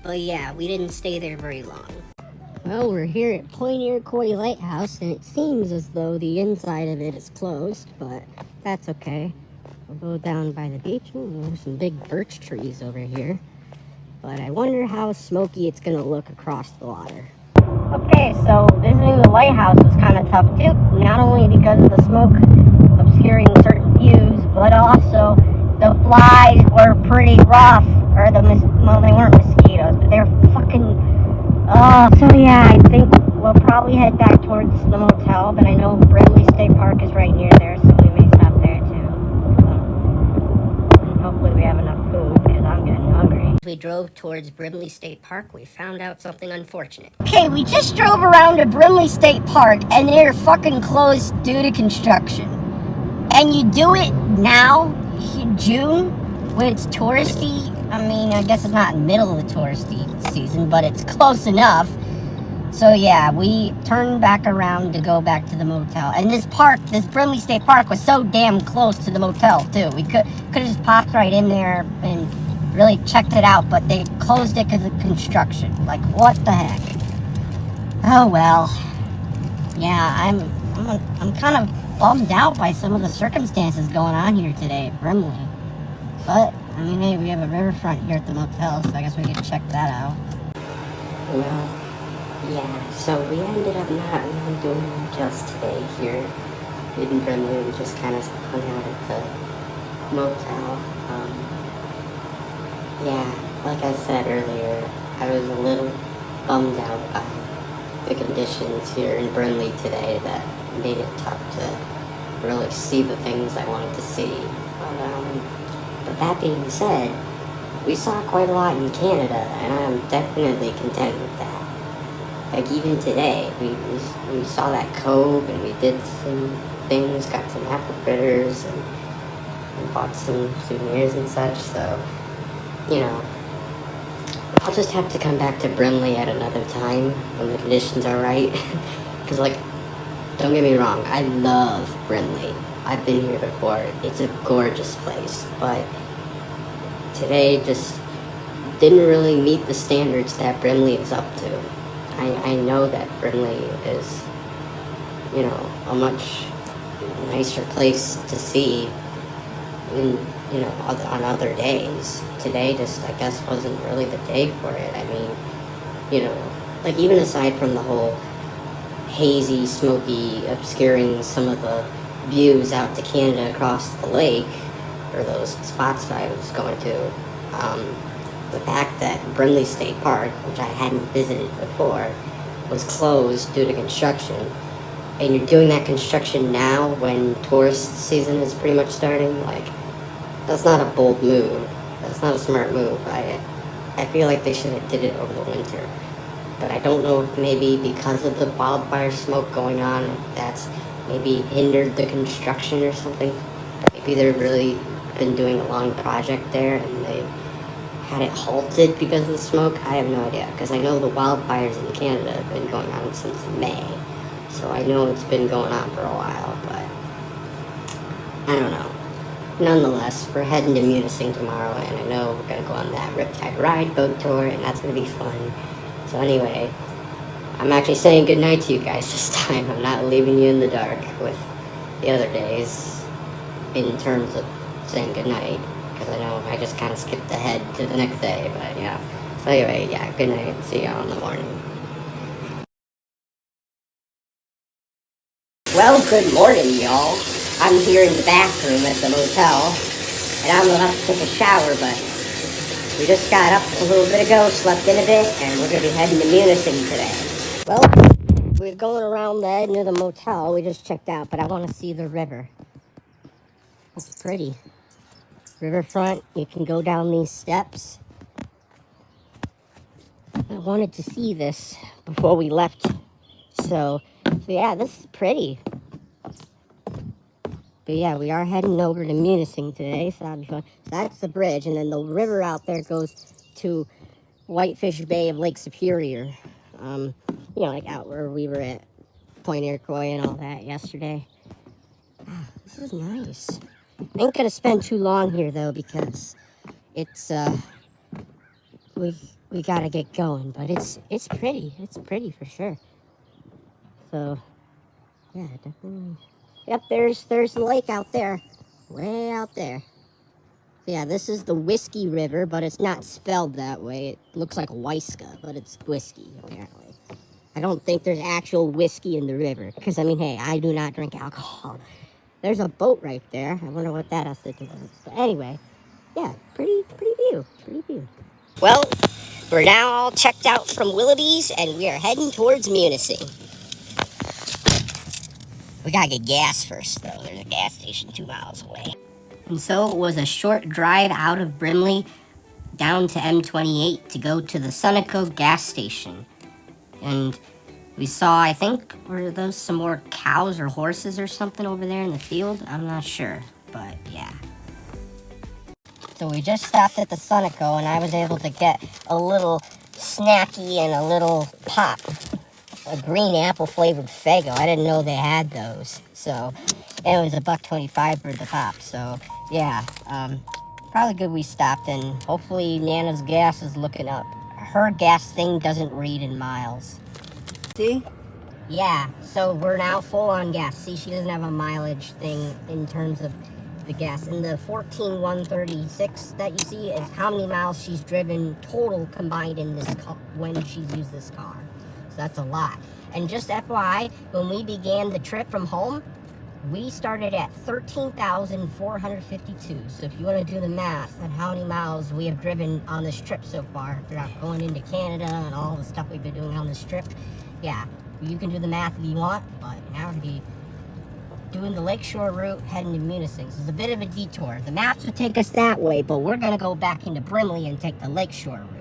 but yeah, we didn't stay there very long. Well, we're here at Point Iroquois Lighthouse, and it seems as though the inside of it is closed, but that's okay. We'll go down by the beach. Ooh, there's some big birch trees over here, but I wonder how smoky it's gonna look across the water. Okay, so visiting the lighthouse was kind of tough too, not only because of the smoke obscuring certain views, but also the flies were pretty rough, or well, they weren't mosquitoes, but they were fucking, so yeah, I think we'll probably head back towards the motel, but I know Brimley State Park is right near there, so we may stop there too. And hopefully we have enough food, because I'm getting hungry. As we drove towards Brimley State Park, we found out something unfortunate. Okay, we just drove around to Brimley State Park, and they're fucking closed due to construction. And you do it now, June, when it's touristy. I mean, I guess it's not in the middle of the touristy season, but it's close enough. So yeah, we turned back around to go back to the motel. And this Brimley State Park was so damn close to the motel too. We could have just popped right in there and really checked it out, but they closed it because of construction. Like, what the heck? Oh well. Yeah, I'm kind of bummed out by some of the circumstances going on here today at Brimley. But, I mean, hey, we have a riverfront here at the motel, so I guess we can check that out. Well, yeah, so we ended up not really doing just today here in Brimley. We just kind of hung out at the motel. Yeah, like I said earlier, I was a little bummed out by the conditions here in Brimley today that made it tough to really see the things I wanted to see. But that being said, we saw quite a lot in Canada, and I'm definitely content with that. Like, even today, we saw that cove, and we did some things, got some apple fritters, and bought some souvenirs and such, so, you know, I'll just have to come back to Brimley at another time when the conditions are right. Because, like, don't get me wrong, I love Brimley. I've been here before. It's a gorgeous place, but today just didn't really meet the standards that Brimley is up to. I know that Brimley is, you know, a much nicer place to see in, you know, on other days. Today just, I guess, wasn't really the day for it. I mean, you know, like, even aside from the whole hazy, smoky, obscuring some of the views out to Canada across the lake, or those spots that I was going to, the fact that Brimley State Park, which I hadn't visited before, was closed due to construction, and you're doing that construction now when tourist season is pretty much starting, like, that's not a bold move. That's not a smart move. I feel like they should have did it over the winter. But I don't know if maybe because of the wildfire smoke going on, that's maybe hindered the construction or something. Maybe they've really been doing a long project there and they had it halted because of the smoke. I have no idea, because I know the wildfires in Canada have been going on since May. So I know it's been going on for a while, but I don't know. Nonetheless, we're heading to Munising tomorrow, and I know we're going to go on that Riptide Ride boat tour, and that's going to be fun. So anyway, I'm actually saying goodnight to you guys this time. I'm not leaving you in the dark with the other days in terms of saying goodnight, because I know I just kind of skipped ahead to the next day, but yeah. So anyway, yeah, good night. See y'all in the morning. Well, good morning, y'all. I'm here in the bathroom at the motel, and I'm about to take a shower, but we just got up a little bit ago, slept in a bit, and we're going to be heading to Munising today. Well, we're going around the end of the motel we just checked out, but I want to see the river. It's pretty. Riverfront, you can go down these steps, I wanted to see this before we left. So yeah, this is pretty. But yeah, we are heading over to Munising today, so that'll be fun. So that's the bridge, and then the river out there goes to Whitefish Bay of Lake Superior. You know, like out where we were at Point Iroquois and all that yesterday. This is nice. I ain't gonna spend too long here though, because it's we gotta get going. But it's pretty. It's pretty for sure. So yeah, definitely. Yep, there's the lake out there, way out there. So yeah, this is the Whiskey River, but it's not spelled that way. It looks like Wiska, but it's whiskey apparently. I don't think there's actual whiskey in the river, because I mean, hey, I do not drink alcohol. There's a boat right there. I wonder what that has to do with it. But anyway, yeah, pretty view. Well, we're now all checked out from Willoughby's, and we are heading towards Munising. We gotta get gas first, though. There's a gas station 2 miles away. And so it was a short drive out of Brimley down to M28 to go to the Sunoco gas station. And we saw, I think, were those some more cows or horses or something over there in the field? I'm not sure, but yeah. So we just stopped at the Sunoco, and I was able to get a little snacky and a little pop. A green apple flavored Faygo. I didn't know they had those. So, and it was $1.25 for the pop. So, yeah, probably good we stopped, and hopefully Nana's gas is looking up. Her gas thing doesn't read in miles. See? Yeah, so we're now full on gas. See, she doesn't have a mileage thing in terms of the gas. And the 14,136 that you see is how many miles she's driven total combined in this car when she's used this car. So that's a lot. And just FYI, when we began the trip from home, we started at 13,452. So if you want to do the math on how many miles we have driven on this trip so far, throughout going into Canada and all the stuff we've been doing on this trip, yeah, you can do the math if you want, but now we're be doing the lakeshore route heading to Munising. So it's a bit of a detour. The maps would take us that way, but we're going to go back into Brimley and take the lakeshore route.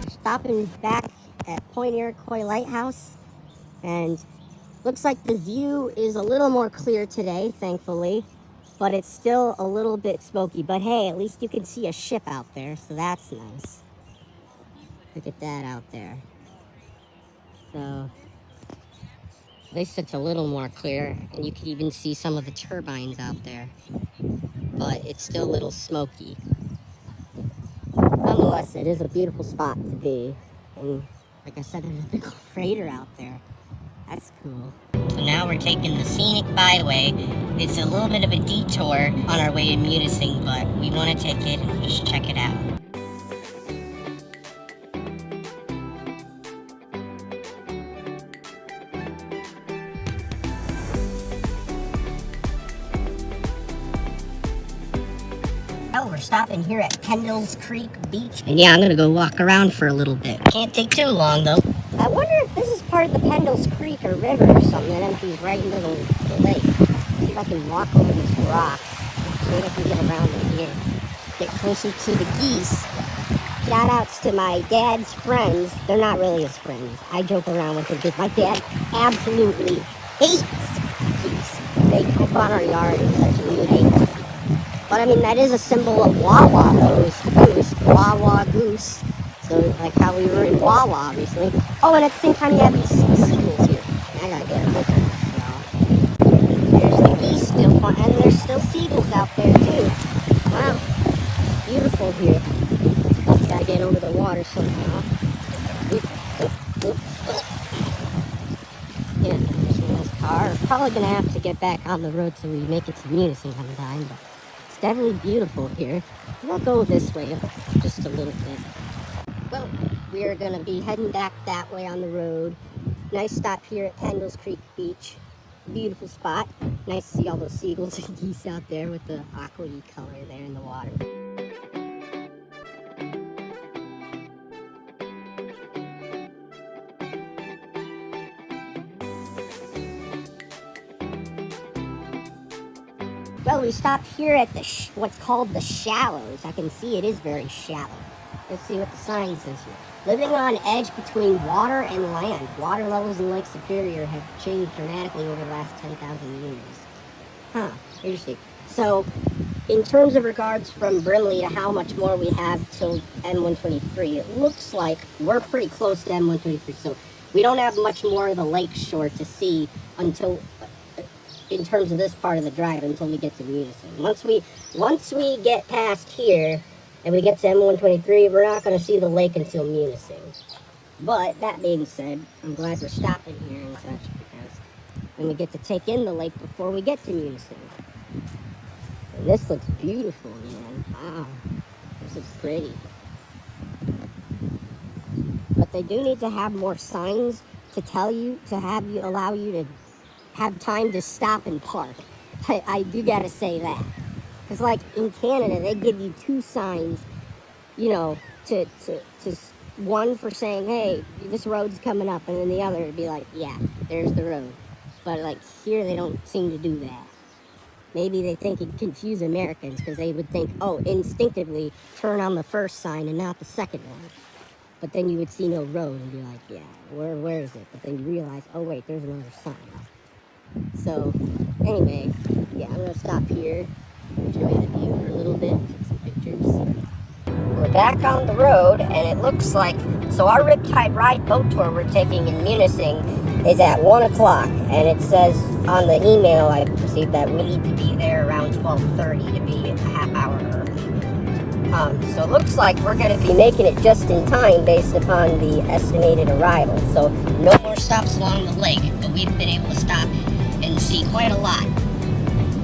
Stopping back at Point Iroquois Lighthouse, and looks like the view is a little more clear today, thankfully, but it's still a little bit smoky. But hey, at least you can see a ship out there, so that's nice. Look at that out there. So at least it's a little more clear, and you can even see some of the turbines out there, but it's still a little smoky. Nonetheless, it is a beautiful spot to be, and like I said, there's a big freighter out there. That's cool. So now we're taking the scenic byway. It's a little bit of a detour on our way to Munising, but we want to take it and just check it out. Well, we're stopping here at Kendall's Creek Beach. And yeah, I'm gonna go walk around for a little bit. Can't take too long though. I wonder if this is part of the Kendall's Creek or river or something that empties right into the lake. See if I can walk over this rock. See if I can get around in here. Get closer to the geese. Shout outs to my dad's friends. They're not really his friends. I joke around with them because my dad absolutely hates geese. They come on our yard and such, and he hates them. But I mean, that is a symbol of Wawa, goose, Wawa goose. So, like how we were in Wawa, obviously. Oh, and at the same time, you have these seagulls here. I gotta get them. So, there's the geese still fun, and there's still seagulls out there, too. Wow. Beautiful here. Gotta get over the water somehow. Yeah, there's a nice car. Probably gonna have to get back on the road so we make it to Munising sometime, but it's definitely beautiful here. We'll go this way just a little bit. Well, we are going to be heading back that way on the road. Nice stop here at Kendall's Creek Beach. Beautiful spot. Nice to see all those seagulls and geese out there with the aqua-y color there in the water. Well, we stopped here at the what's called the Shallows. I can see it is very shallow. Let's see what the sign says here. Living on edge between water and land. Water levels in Lake Superior have changed dramatically over the last 10,000 years. Huh, interesting. So, in terms of regards from Brimley to how much more we have till M123, it looks like we're pretty close to M123. So, we don't have much more of the lake shore to see until, in terms of this part of the drive, until we get to Munising. Once we get past here and we get to M123, we're not going to see the lake until Munising. But that being said, I'm glad we're stopping here and such, because then we get to take in the lake before we get to Munising. And this looks beautiful, man. Wow, this is pretty. But they do need to have more signs to tell you, allow you to have time to stop and park. I do gotta say that. Because like in Canada, they give you 2 signs, you know, to one for saying, hey, this road's coming up, and then the other to be like, yeah, there's the road. But like here, they don't seem to do that. Maybe they think it'd confuse Americans because they would think, oh, instinctively turn on the first sign and not the second one. But then you would see no road and be like, yeah, where is it? But then you realize, oh wait, there's another sign. So, anyway, yeah, I'm gonna stop here, enjoy the view for a little bit, take some pictures. We're back on the road, and it looks like, so our Riptide Ride boat tour we're taking in Munising is at 1 o'clock, and it says on the email I received that we need to be there around 12:30 to be a half hour early. So it looks like we're going to be making it just in time based upon the estimated arrival. So no more stops along the lake, but we've been able to stop and see quite a lot.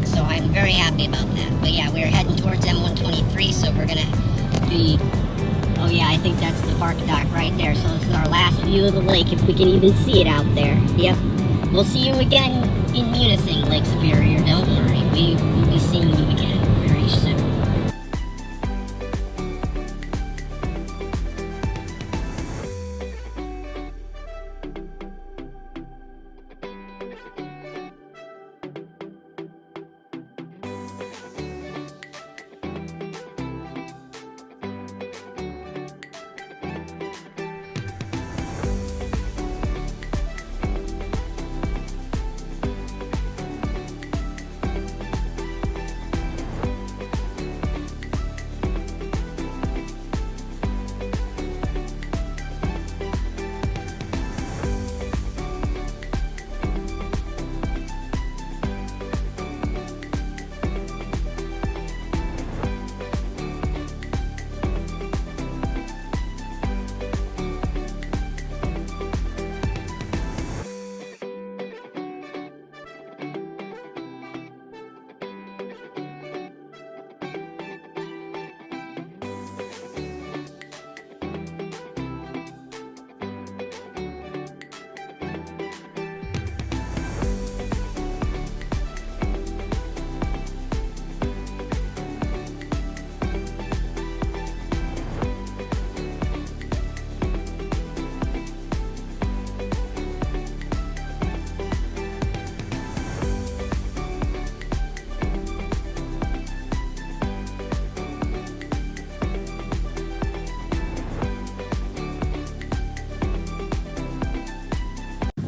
So I'm very happy about that. But yeah, we're heading towards M123, so we're going to be, oh yeah, I think that's the park dock right there. So this is our last view of the lake, if we can even see it out there. Yep. We'll see you again in Munising, Lake Superior. Don't worry, we will be seeing you again very soon.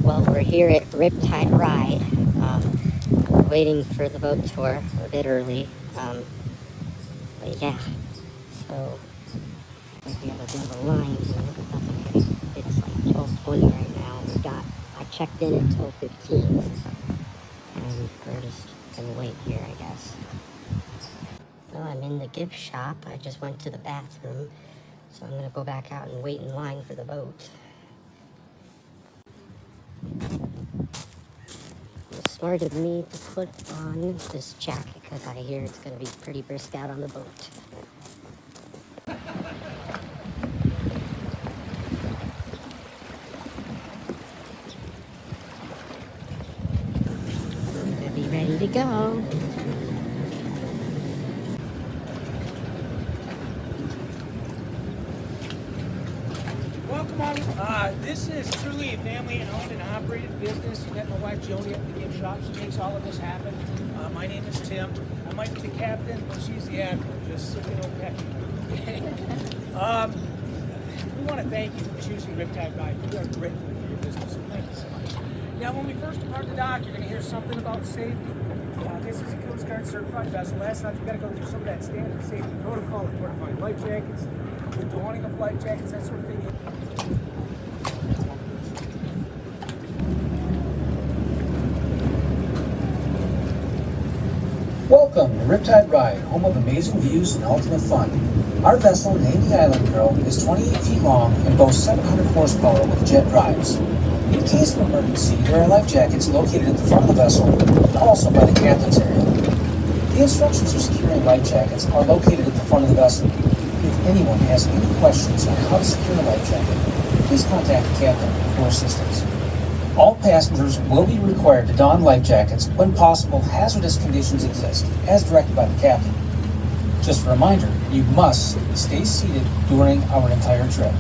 Well, we're here at Riptide Ride, waiting for the boat tour, a bit early, but yeah, so we have a bit of a line here. It's like 12:20 right now. I checked in at 12:15, and we're just gonna wait here, I guess. So I'm in the gift shop. I just went to the bathroom, so I'm gonna go back out and wait in line for the boat. It's smart of me to put on this jacket because I hear it's going to be pretty brisk out on the boat. We're going to be ready to go. Welcome on. This is truly a family-owned and operated business. You got my wife Jody at the gift shop. She makes all of this happen. My name is Tim. might be the captain, but she's the admiral, just so you know, Becky. We want to thank you for choosing Riptide Ride. We are grateful for your business, so thank you so much. Now, when we first depart the dock, you're going to hear something about safety. This is a Coast Guard certified vessel. Last night, you've got to go through some of that standard safety protocol, like fortifying life jackets, the donning of life jackets, that sort of thing. Welcome to Riptide Ride, home of amazing views and ultimate fun. Our vessel, named the Island Girl, is 28 feet long and boasts 700 horsepower with jet drives. In case of emergency, there are life jackets located at the front of the vessel and also by the captain's area. The instructions for securing life jackets are located at the front of the vessel. If anyone has any questions on how to secure a life jacket, please contact the captain for assistance. All passengers will be required to don life jackets when possible hazardous conditions exist, as directed by the captain. Just a reminder, you must stay seated during our entire trip.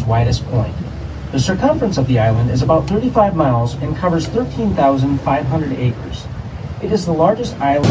Widest point. The circumference of the island is about 35 miles and covers 13,500 acres. It is the largest island.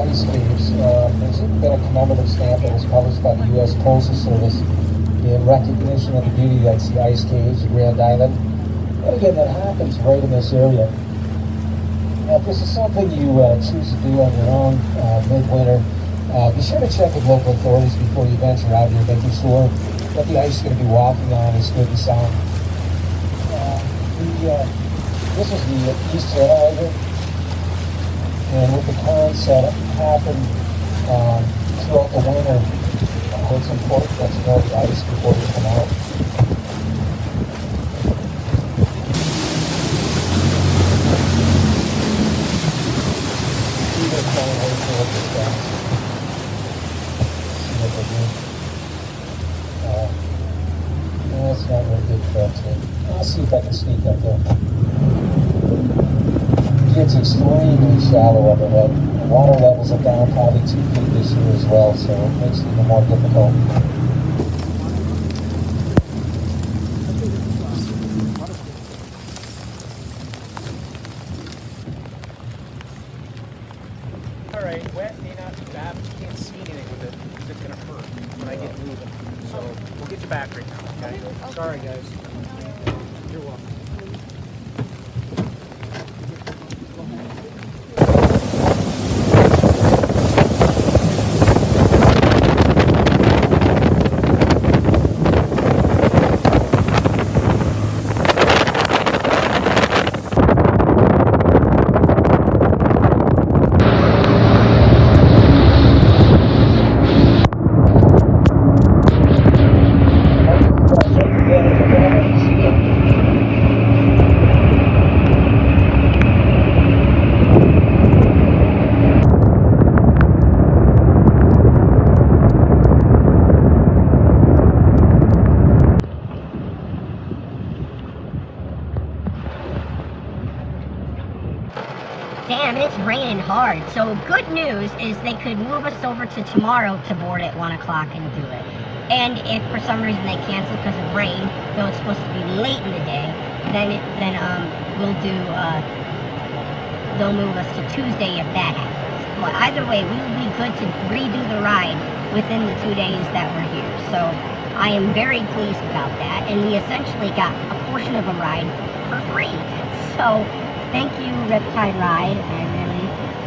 ice caves. There's even been a commemorative stamp that was published by the U.S. Postal Service in recognition of the beauty that's the ice caves, the Grand Island. And again, that happens right in this area. Now, if this is something you choose to do on your own midwinter, be sure to check with local authorities before you venture out here, making sure that the ice you're going to be walking on is good and sound. This is the east trail right here. And with the currents that happen throughout the winter, it's important that you know the ice before you come out. That's not very good for us. I'll see if I can sneak up there. It's extremely shallow up ahead. The water levels are down probably 2 feet this year as well, so it makes it even more difficult. All right, wet may not be bad, but you can't see anything with it because it's going to hurt when I get moving. So we'll get you back right now, okay? Sorry, guys. You're welcome. Damn, it's raining hard. So good news is they could move us over to tomorrow to board at 1 o'clock and do it. And if for some reason they cancel because of rain, though it's supposed to be late in the day, then we'll do, they'll move us to Tuesday if that happens. But either way, we will be good to redo the ride within the 2 days that we're here. So I am very pleased about that. And we essentially got a portion of a ride for free. So thank you, Riptide Ride.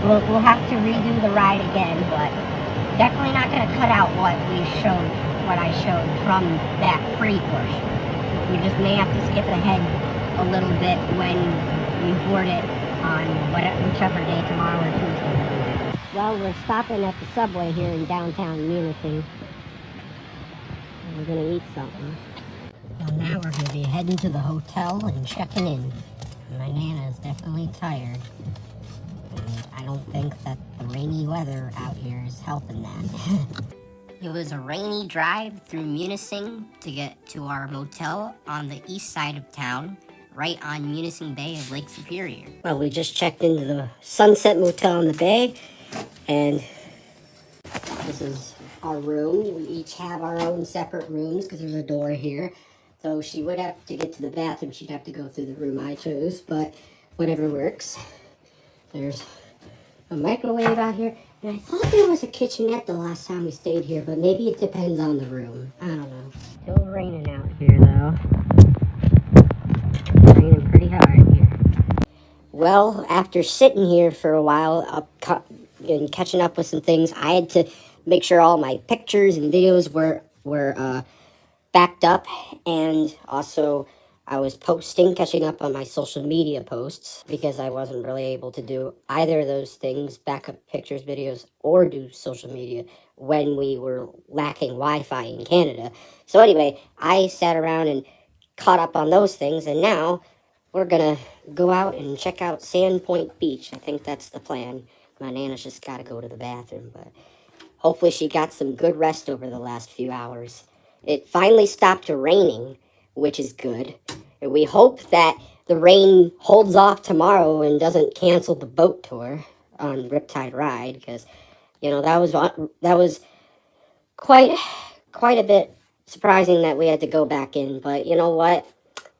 We'll have to redo the ride again, but definitely not going to cut out what I showed from that free portion. We just may have to skip ahead a little bit when we board it on whichever day, tomorrow or Tuesday. Well, we're stopping at the subway here in downtown Munising. We're going to eat something. Well, now we're going to be heading to the hotel and checking in. My Nana is definitely tired. And I don't think that the rainy weather out here is helping that. It was a rainy drive through Munising to get to our motel on the east side of town, right on Munising Bay of Lake Superior. Well, we just checked into the Sunset Motel on the bay, and this is our room. We each have our own separate rooms because there's a door here. So she would have to get to the bathroom. She'd have to go through the room I chose, but whatever works. There's a microwave out here. And I thought there was a kitchenette the last time we stayed here, but maybe it depends on the room. I don't know. Still raining out here, though. Raining pretty hard here. Well, after sitting here for a while and catching up with some things, I had to make sure all my pictures and videos were backed up, and also I was catching up on my social media posts because I wasn't really able to do either of those things, back up pictures, videos, or do social media when we were lacking Wi-Fi in Canada. So anyway, I sat around and caught up on those things, and now we're gonna go out and check out Sandpoint Beach. I think that's the plan. My Nana's just gotta go to the bathroom, but hopefully she got some good rest over the last few hours. It finally stopped raining, which is good. And we hope that the rain holds off tomorrow and doesn't cancel the boat tour on Riptide Ride, because, that was quite a bit surprising that we had to go back in. But you know what?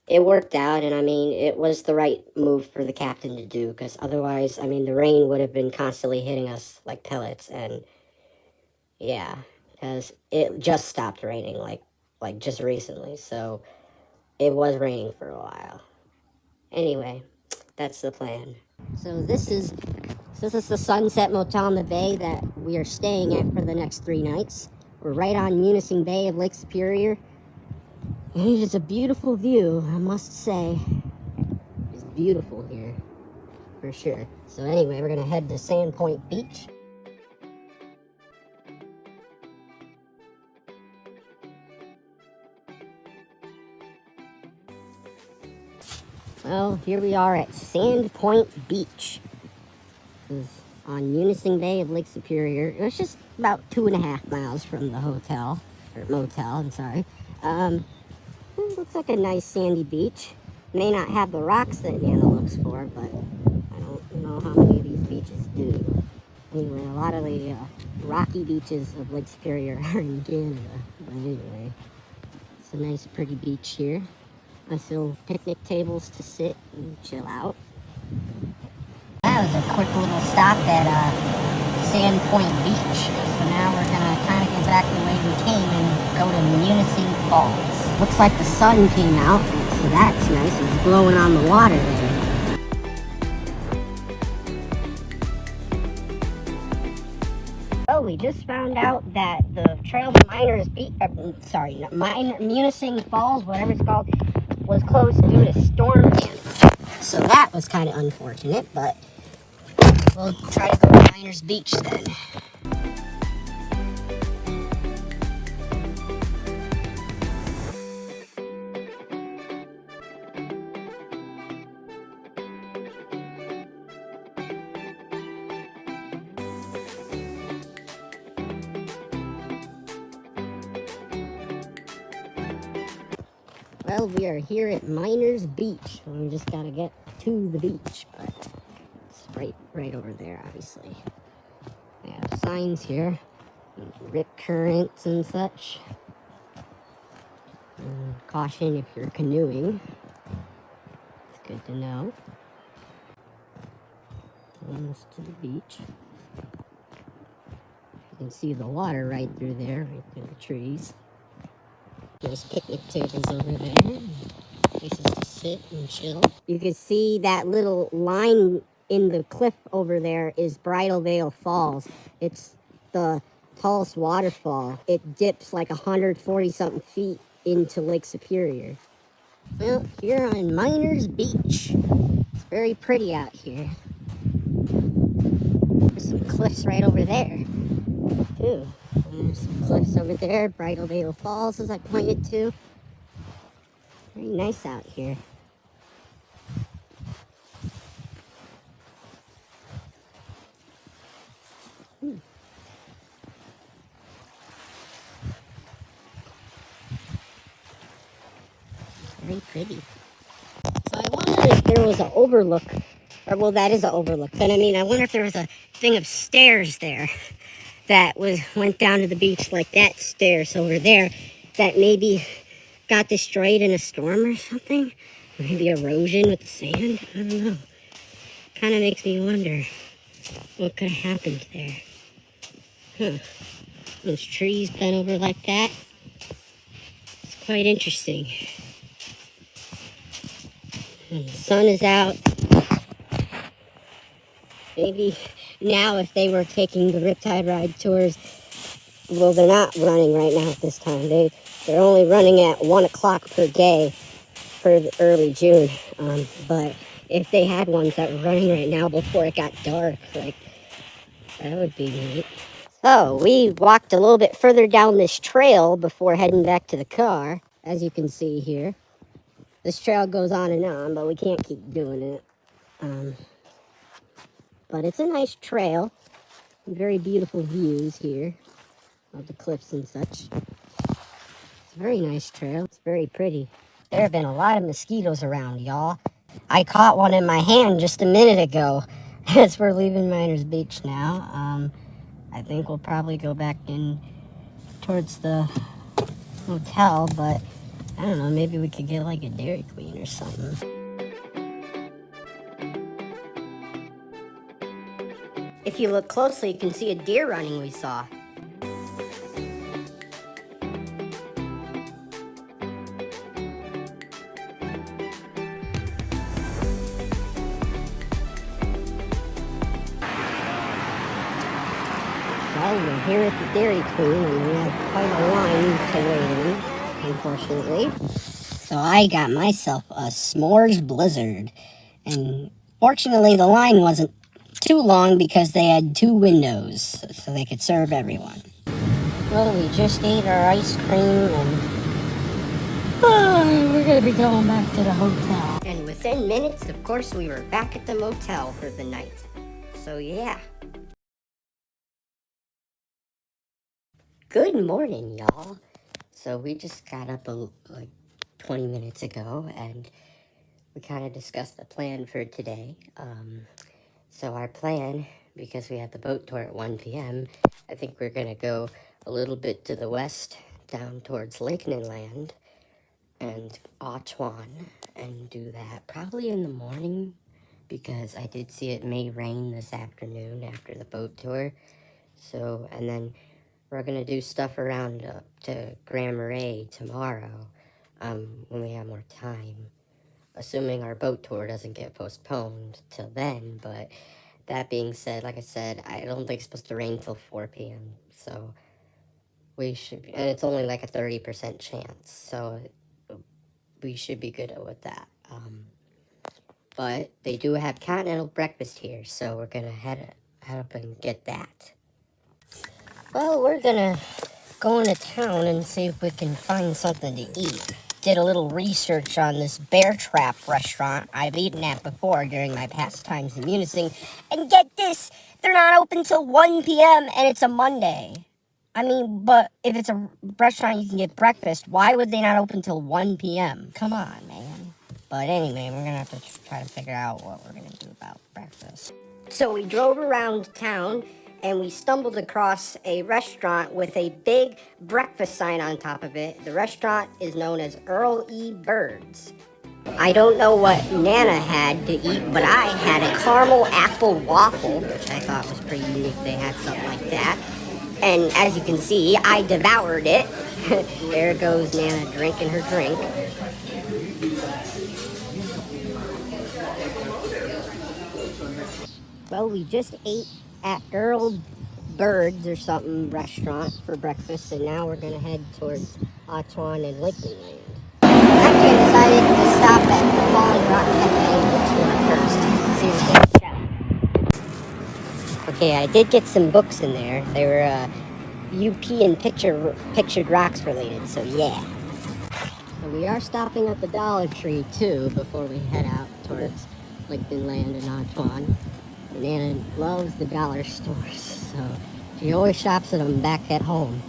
it worked out, and I mean, it was the right move for the captain to do, because otherwise, I mean, the rain would have been constantly hitting us like pellets, and yeah, because it just stopped raining, like just recently, so it was raining for a while. Anyway, that's the plan. So this is the Sunset Motel in the Bay that we are staying at for the next 3 nights. We're right on Munising Bay of Lake Superior. And it is a beautiful view, I must say. It's beautiful here, for sure. So anyway, we're gonna head to Sandpoint Beach. Well, here we are at Sandpoint Beach. This is on Munising Bay of Lake Superior. It was just about 2.5 miles from the hotel, or motel, I'm sorry. It looks like a nice sandy beach. May not have the rocks that Nana looks for, but I don't know how many of these beaches do. Anyway, a lot of the rocky beaches of Lake Superior are in Canada. But anyway, it's a nice pretty beach here. Nice little picnic tables to sit and chill out. That was a quick little stop at Sandpoint Beach. So now we're gonna kind of go back the way we came and go to Munising Falls. Looks like the sun came out, so that's nice. It's glowing on the water there. Oh, we just found out that the trail to Munising Falls, whatever it's called, was closed due to storm damage. So that was kind of unfortunate, but we'll try to go to Miners Beach then. Well, we are here at Miners Beach. We just gotta get to the beach, but it's right over there, obviously. They have signs here, rip currents and such. And caution if you're canoeing. It's good to know. Almost to the beach. You can see the water right through there, right through the trees. There's picnic tables over there, places to sit and chill. You can see that little line in the cliff over there is Bridal Veil Falls. It's the tallest waterfall. It dips like 140-something feet into Lake Superior. Well, here on Miners Beach. It's very pretty out here. There's some cliffs right over there, too. There's some cliffs over there, Bridal Veil Falls, as I pointed to. Very nice out here. Very pretty. So I wonder if there was an overlook, or well, that is an overlook. But I mean, I wonder if there was a thing of stairs there that went down to the beach, like that stairs over there, that maybe got destroyed in a storm or something. Maybe erosion with the sand. I don't know. Kind of makes me wonder what could have happened there. Huh. Those trees bent over like that. It's quite interesting. And the sun is out. Maybe now if they were taking the Riptide Ride tours, well, they're not running right now at this time. They're only running at 1 o'clock per day for the early June. But if they had ones that were running right now before it got dark, like, that would be neat. So we walked a little bit further down this trail before heading back to the car, as you can see here. This trail goes on and on, but we can't keep doing it. But it's a nice trail. Very beautiful views here of the cliffs and such. It's a very nice trail. It's very pretty. There have been a lot of mosquitoes around, y'all. I caught one in my hand just a minute ago as we're leaving Miners Beach now. I think we'll probably go back in towards the hotel, but I don't know, maybe we could get like a Dairy Queen or something. If you look closely, you can see a deer running we saw. Well, we're here at the Dairy Queen, and we have quite a line to wait in, unfortunately. So I got myself a s'mores blizzard, and fortunately the line wasn't too long because they had 2 windows, so they could serve everyone. Well, we just ate our ice cream, and we're gonna be going back to the hotel. And within minutes, of course, we were back at the motel for the night. So yeah. Good morning, y'all. So we just got up like 20 minutes ago, and we kind of discussed the plan for today. So our plan, because we have the boat tour at 1 p.m., I think we're gonna go a little bit to the west, down towards Lake Land and Achuan, and do that probably in the morning, because I did see it may rain this afternoon after the boat tour. So, and then we're gonna do stuff around to Grand Marais tomorrow, when we have more time, assuming our boat tour doesn't get postponed till then. But that being said, like I said, I don't think it's supposed to rain till 4 p.m. So we should, and it's only like a 30% chance, so we should be good with that. But they do have continental breakfast here, so we're gonna head up and get that. Well, we're gonna go into town and see if we can find something to eat. Did a little research on this Bear Trap restaurant I've eaten at before during my past times in Munising. And get this, they're not open till 1 p.m. and it's a Monday. I mean, but if it's a restaurant you can get breakfast, why would they not open till 1 p.m.? Come on, man. But anyway, we're gonna have to try to figure out what we're gonna do about breakfast. So we drove around town, and we stumbled across a restaurant with a big breakfast sign on top of it. The restaurant is known as Earl E. Birds. I don't know what Nana had to eat, but I had a caramel apple waffle, which I thought was pretty unique. They had something like that. And as you can see, I devoured it. There goes Nana drinking her drink. Well, we just ate at Earl Birds or something restaurant for breakfast, and now we're gonna head towards Achuan and Lakeland Land. Actually, I decided to stop at the Falling Rock Cafe first. See what's in. Okay, I did get some books in there. They were UP and pictured rocks related, so yeah. So we are stopping at the Dollar Tree too before we head out towards Lakeland Land and Achuan. Nana loves the dollar stores, so she always shops at them back at home.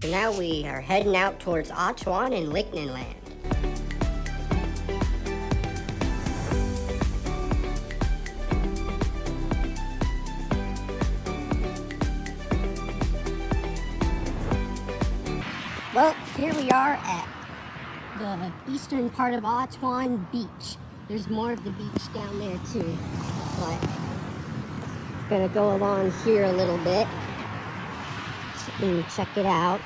So now we are heading out towards Achuan and Lakeland Land. Well, here we are at the eastern part of Achuan Beach. There's more of the beach down there too, but I'm gonna go along here a little bit and check it out.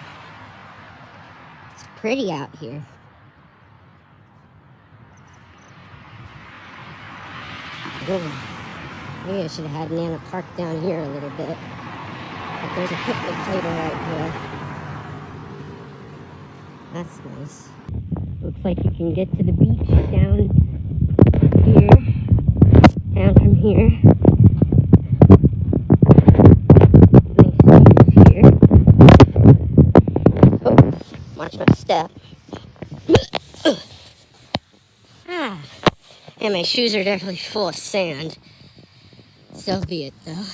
It's pretty out here. Oh, maybe I should have had Nana park down here a little bit. But there's a picnic table right here. That's nice. Looks like you can get to the beach down here. Down from here. Nice views here. Oh, watch my step. Ah, and my shoes are definitely full of sand. So be it, though.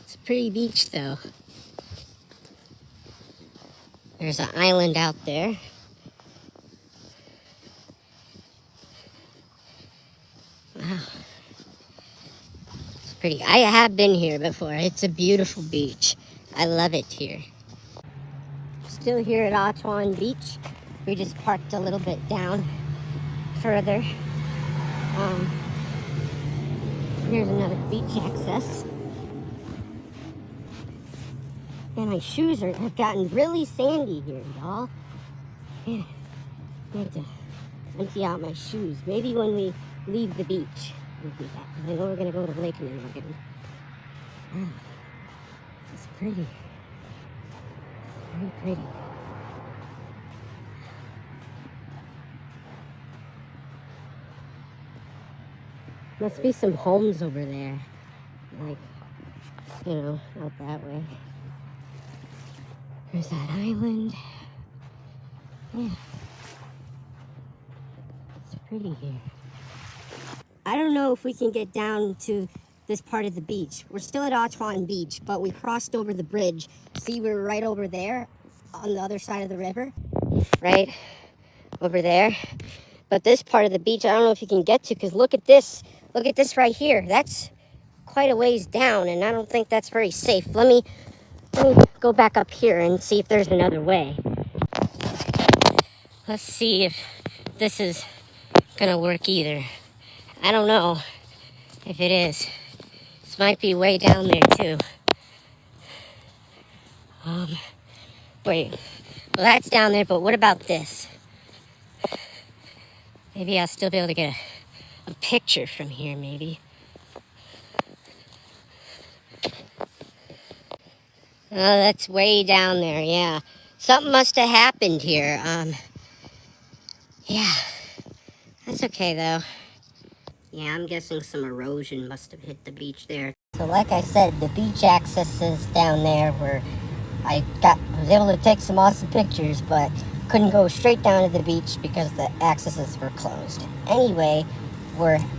It's a pretty beach, though. There's an island out there. Wow. pretty. I have been here before. It's a beautiful beach. I love it here. Still here at Ottawan Beach. We just parked a little bit down further. Here's another beach access. And my shoes have gotten really sandy here, y'all. Yeah, I have to empty out my shoes. Maybe when we leave the beach, we'll do that. I know we're gonna go to Lake Michigan. Wow, it's pretty. Very pretty. Must be some homes over there. Like, you know, out that way. There's that island. Yeah. It's pretty here. I don't know if we can get down to this part of the beach. We're still at Ottawan Beach, but we crossed over the bridge. See, we're right over there on the other side of the river. Right over there. But this part of the beach, I don't know if you can get to, because look at this. Look at this right here. That's quite a ways down, and I don't think that's very safe. Let me go back up here and see if there's another way. Let's see if this is gonna work either. I don't know if it is. This might be way down there too. Wait, well that's down there, but what about this? Maybe I'll still be able to get a picture from here, maybe. Oh, that's way down there, yeah. Something must have happened here. Yeah. That's okay, though. Yeah, I'm guessing some erosion must have hit the beach there. So like I said, the beach access is down there where I was able to take some awesome pictures, but couldn't go straight down to the beach because the accesses were closed. Anyway,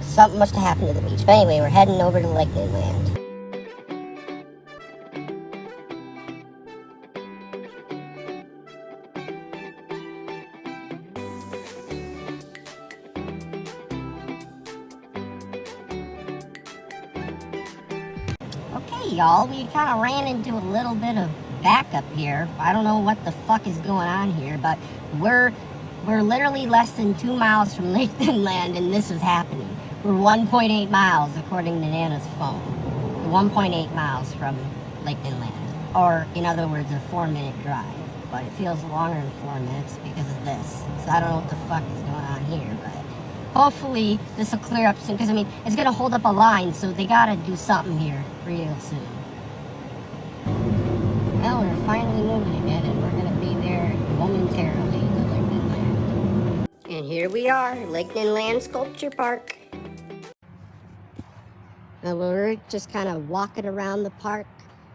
something must have happened to the beach. But anyway, we're heading over to Lake Inland. Okay, y'all, we kind of ran into a little bit of backup here. I don't know what the fuck is going on here, but we're literally less than 2 miles from Lake Inland, and this is happening. We're 1.8 miles, according to Nana's phone. 1.8 miles from Lake Inland. Or, in other words, a 4-minute drive. But it feels longer than 4 minutes because of this. So I don't know what the fuck is going on here, but hopefully this will clear up soon. Because, I mean, it's going to hold up a line, so they got to do something here real soon. Well, we're finally moving again, and we're going to be there momentarily to Lake Inland. And here we are, Lake Inland Sculpture Park. Now we're just kind of walking around the park.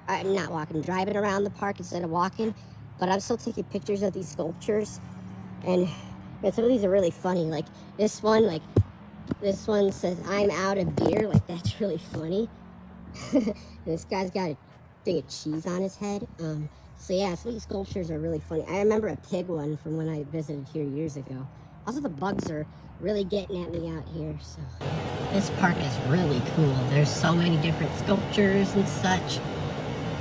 Not walking, driving around the park instead of walking. But I'm still taking pictures of these sculptures. And some of these are really funny. Like this one says, "I'm out of beer." Like, that's really funny. This guy's got a thing of cheese on his head. So yeah, some of these sculptures are really funny. I remember a pig one from when I visited here years ago. Also, the bugs are really getting at me out here, so. This park is really cool. There's so many different sculptures and such.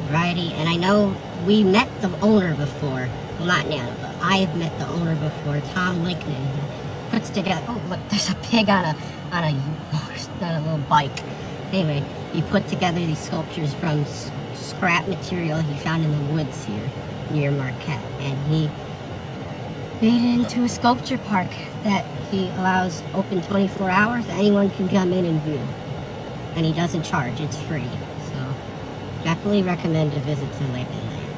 Variety, and I know we met the owner before. Well, not Nana, but I have met the owner before, Tom Linkman. He puts together, oh look, there's a pig on a little bike. Anyway, he put together these sculptures from scrap material he found in the woods here near Marquette, and he made it into a sculpture park that he allows open 24 hours. Anyone can come in and view, and he doesn't charge. It's free. So definitely recommend a visit to Lake Inland.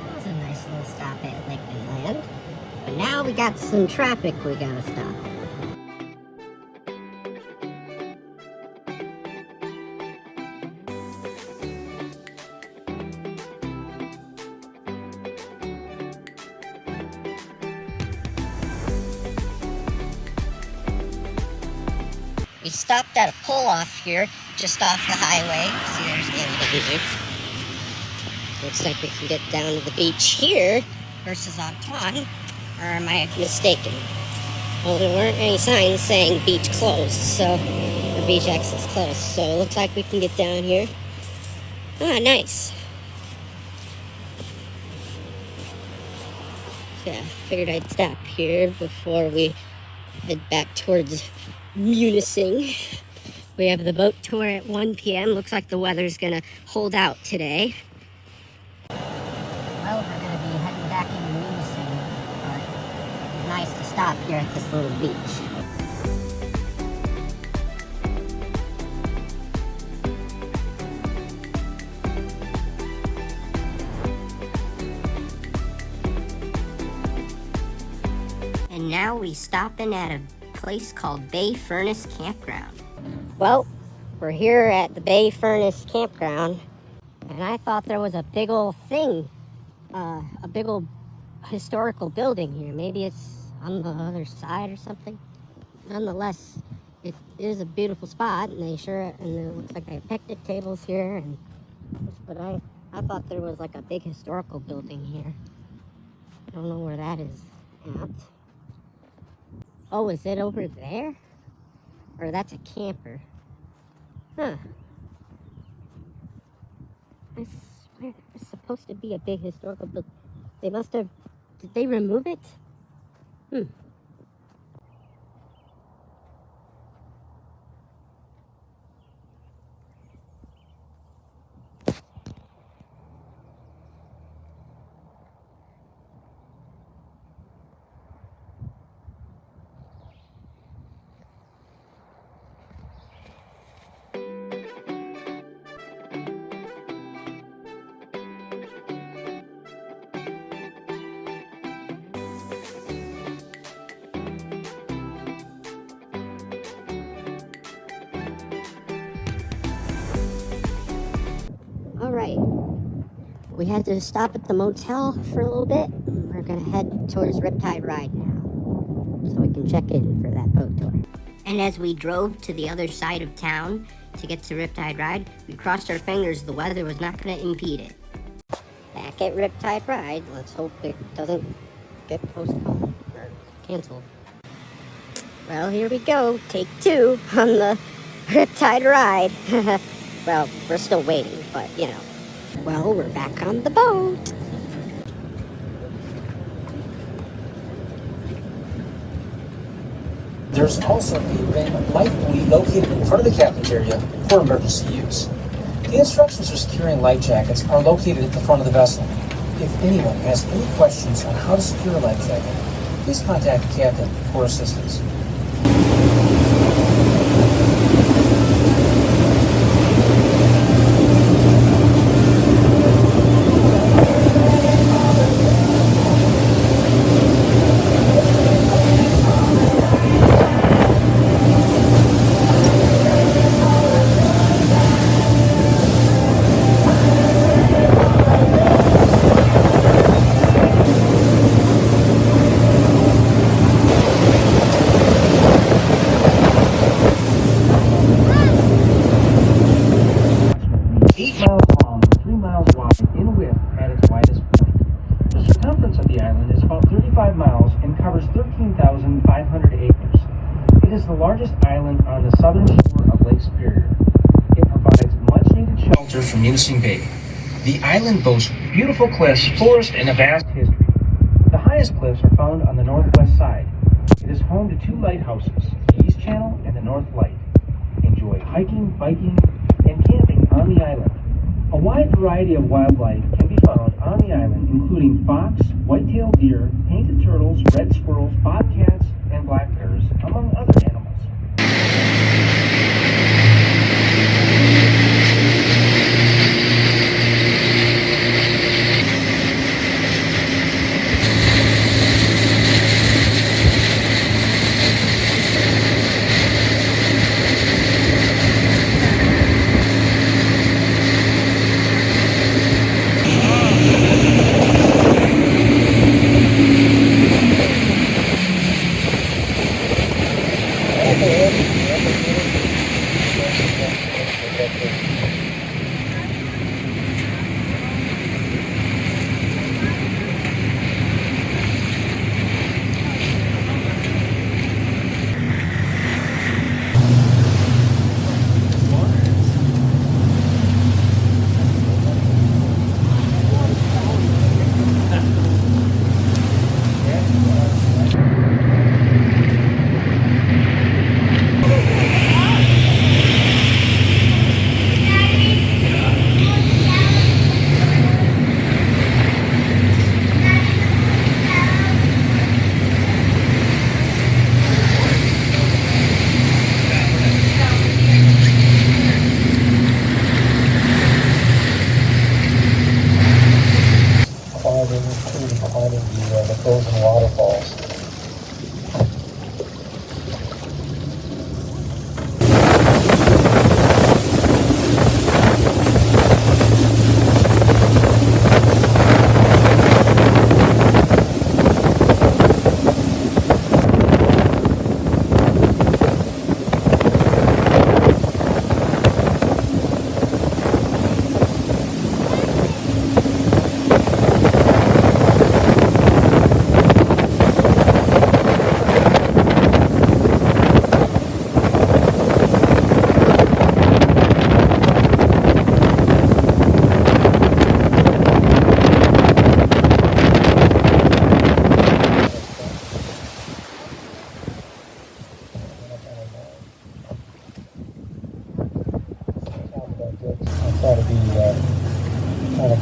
That was a nice little stop at Lake Inland, but now we got some traffic we gotta stop. We stopped at a pull-off here, just off the highway. See, there's the end. Looks like we can get down to the beach here versus Ottawan. Or am I mistaken? Well, there weren't any signs saying beach closed, so the beach access closed, so it looks like we can get down here. Ah, nice. Yeah, figured I'd stop here before we head back towards Munising. We have the boat tour at 1 p.m. Looks like the weather's gonna hold out today. Well, we're gonna be heading back into Munising, but it's nice to stop here at this little beach. And now we stopping at a place called Bay Furnace Campground. Well, we're here at the Bay Furnace Campground, and I thought there was a big old thing, a big old historical building here. Maybe it's on the other side or something. Nonetheless, it is a beautiful spot, and it looks like they have picnic tables here. But I thought there was like a big historical building here. I don't know where that is at. Oh, is it over there? Or that's a camper. Huh. I swear there's supposed to be a big historical building. They must have... Did they remove it? All right. We had to stop at the motel for a little bit. We're gonna head towards Riptide Ride now, so we can check in for that boat tour. And as we drove to the other side of town to get to Riptide Ride, we crossed our fingers the weather was not gonna impede it. Back at Riptide Ride, let's hope it doesn't get postponed or canceled. Well, here we go, take 2 on the Riptide Ride. Well, we're still waiting, but you know. Well, we're back on the boat. There's also a random light buoy located in front of the cafeteria for emergency use. The instructions for securing life jackets are located at the front of the vessel. If anyone has any questions on how to secure a life jacket, please contact the captain for assistance. From Munising Bay. The island boasts beautiful cliffs, forest, and a vast history. The highest cliffs are found on the northwest side. It is home to 2 lighthouses, the East Channel and the North Light. Enjoy hiking, biking, and camping on the island. A wide variety of wildlife can be found on the island, including fox, white-tailed deer, painted turtles, red squirrels, bobcats, and black bears, among other animals.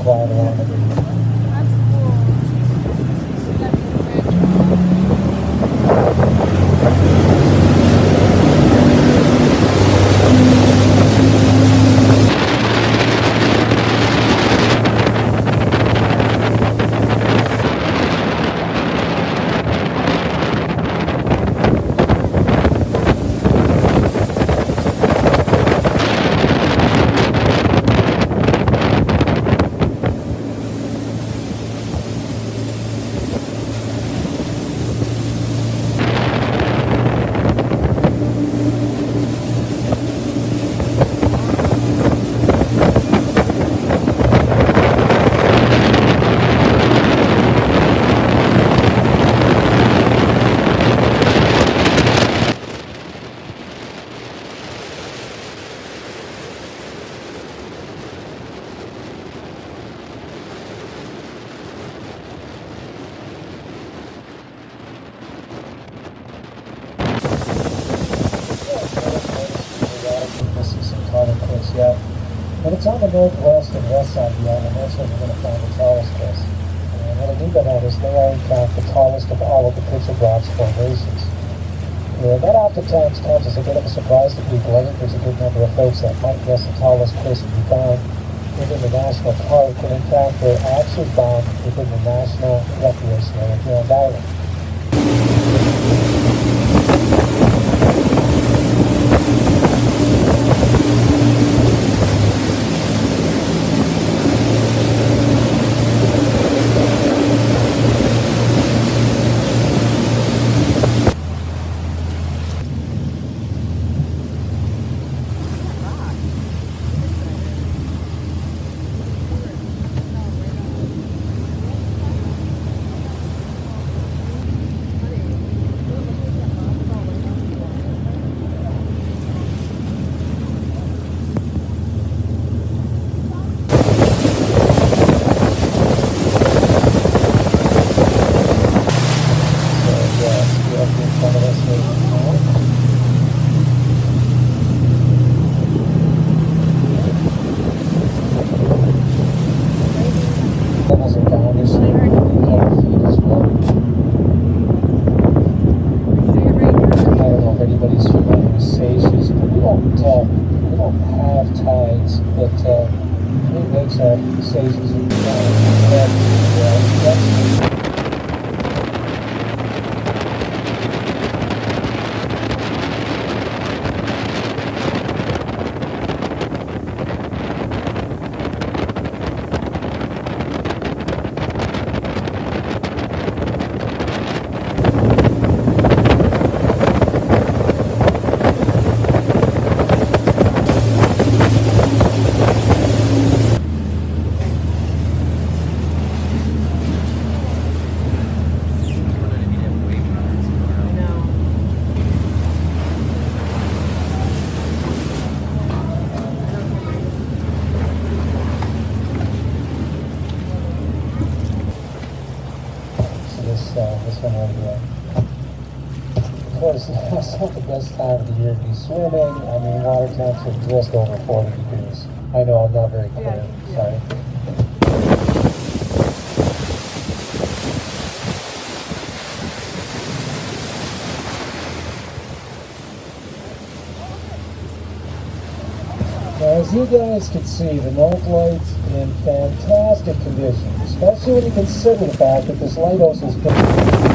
quiet around it. That's cool. That Missing some carbon cliffs yet. But it's on the northwest and west side of the island. That's where we're going to find the tallest cliffs. And what I mean by that is they are in fact the tallest of all of the picture rocks formations. That oftentimes comes as a bit of a surprise to people. I think there's a good number of folks that might guess the tallest cliffs to be found within the national park, but in fact they're actually found within the national recreation area here on the island. Sages and this one right here. Of course, it's not the best time of the year to be swimming. I mean, water temps are just over 40 degrees. I know I'm not very clear. Sorry. Now, as you guys can see, the North Light's in fantastic condition, especially when you consider the fact that this lighthouse has been...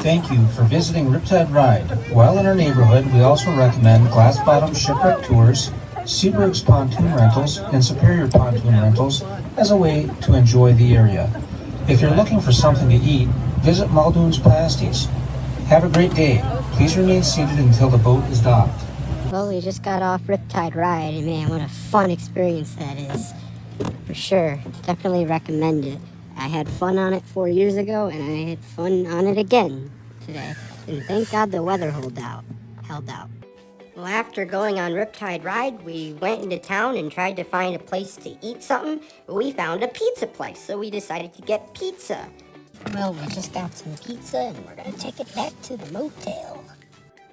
Thank you for visiting Riptide Ride. While in our neighborhood, we also recommend Glass Bottom Shipwreck Tours, Seaberg's Pontoon Rentals, and Superior Pontoon Rentals as a way to enjoy the area. If you're looking for something to eat, visit Muldoon's Pasties. Have a great day. Please remain seated until the boat is docked. Well, we just got off Riptide Ride, and man, what a fun experience that is. For sure. Definitely recommend it. I had fun on it 4 years ago, and I had fun on it again today. And thank God the weather held out. Well, after going on Riptide Ride, we went into town and tried to find a place to eat something. But we found a pizza place, so we decided to get pizza. Well, we just got some pizza, and we're gonna take it back to the motel.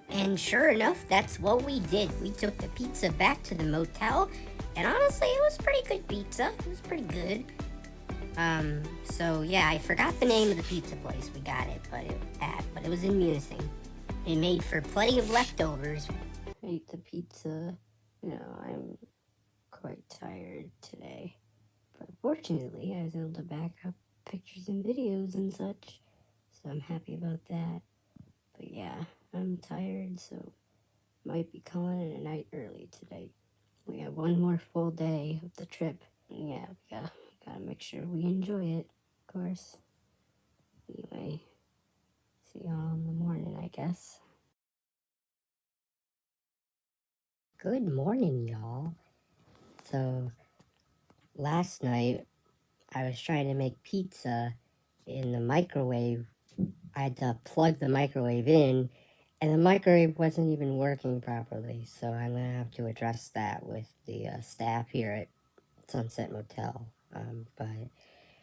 And sure enough, that's what we did. We took the pizza back to the motel, and honestly, it was pretty good pizza. It was pretty good. So yeah, I forgot the name of the pizza place we got it, but it was in Munising. It made for plenty of leftovers. I ate the pizza. I'm quite tired today, but fortunately, I was able to back up pictures and videos and such, so I'm happy about that. But yeah, I'm tired, so might be calling it a night early today. We got one more full day of the trip. Yeah, we gotta make sure we enjoy it, of course. Anyway, see y'all in the morning, I guess. Good morning, y'all. So, last night, I was trying to make pizza in the microwave. I had to plug the microwave in, and the microwave wasn't even working properly, so I'm gonna have to address that with the staff here at Sunset Motel. But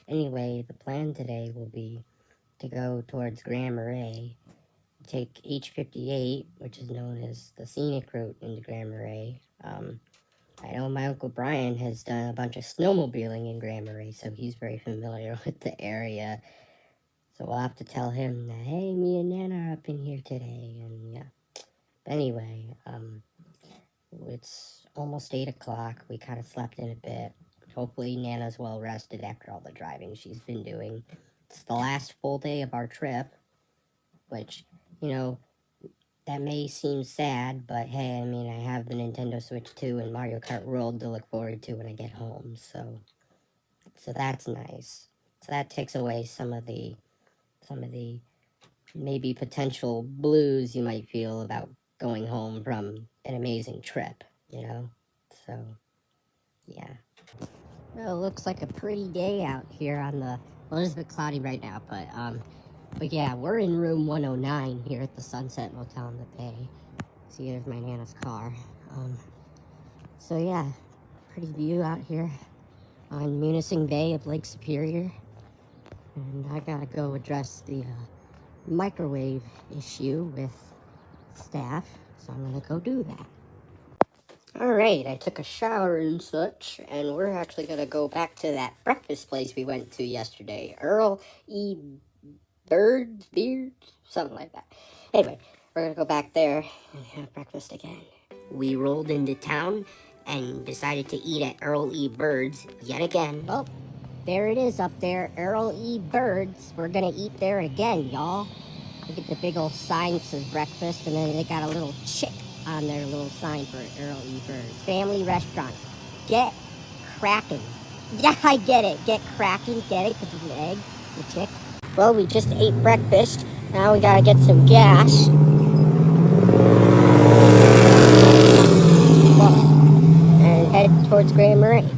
anyway, the plan today will be to go towards Grand Marais, take H58, which is known as the scenic route into Grand Marais. I know my Uncle Brian has done a bunch of snowmobiling in Grand Marais, so he's very familiar with the area. So we'll have to tell him that, hey, me and Nana are up in here today, and yeah. But anyway, it's almost 8 o'clock. We kind of slept in a bit. Hopefully Nana's well rested after all the driving she's been doing. It's the last full day of our trip, which, that may seem sad, but hey, I mean, I have the Nintendo Switch 2 and Mario Kart World to look forward to when I get home, so that's nice. So that takes away some of the maybe potential blues you might feel about going home from an amazing trip, So, yeah. Well, it looks like a pretty day out here well, it's a bit cloudy right now, but yeah, we're in room 109 here at the Sunset Motel in the Bay. See, there's my Nana's car. So yeah, pretty view out here on Munising Bay of Lake Superior. And I gotta go address the microwave issue with staff, so I'm gonna go do that. Alright, I took a shower and such, and we're actually gonna go back to that breakfast place we went to yesterday. Earl E. Beards, something like that. Anyway, we're gonna go back there and have breakfast again. We rolled into town and decided to eat at Earl E. Bird's yet again. Oh, there it is up there, Earl E. Bird's. We're gonna eat there again, y'all. Look at the big old sign that says breakfast, and then they got a little chick on their little sign for Earl E. Bird's. Family restaurant. Get cracking. Yeah, I get it. Get cracking. Get it? Because it's an egg. The chick. Well, we just ate breakfast. Now we gotta get some gas. And head towards Grand Marais.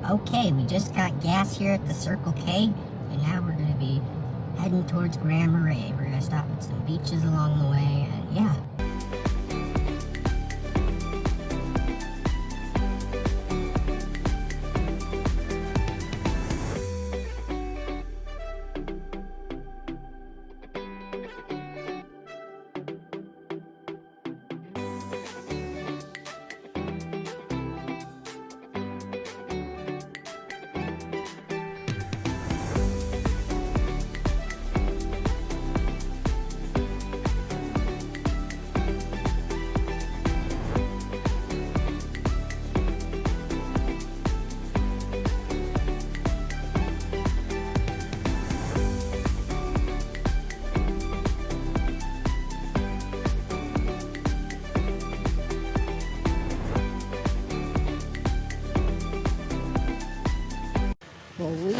Okay, we just got gas here at the Circle K, and now we're gonna be heading towards Grand Marais. We're gonna stop at some beaches along the way, and yeah.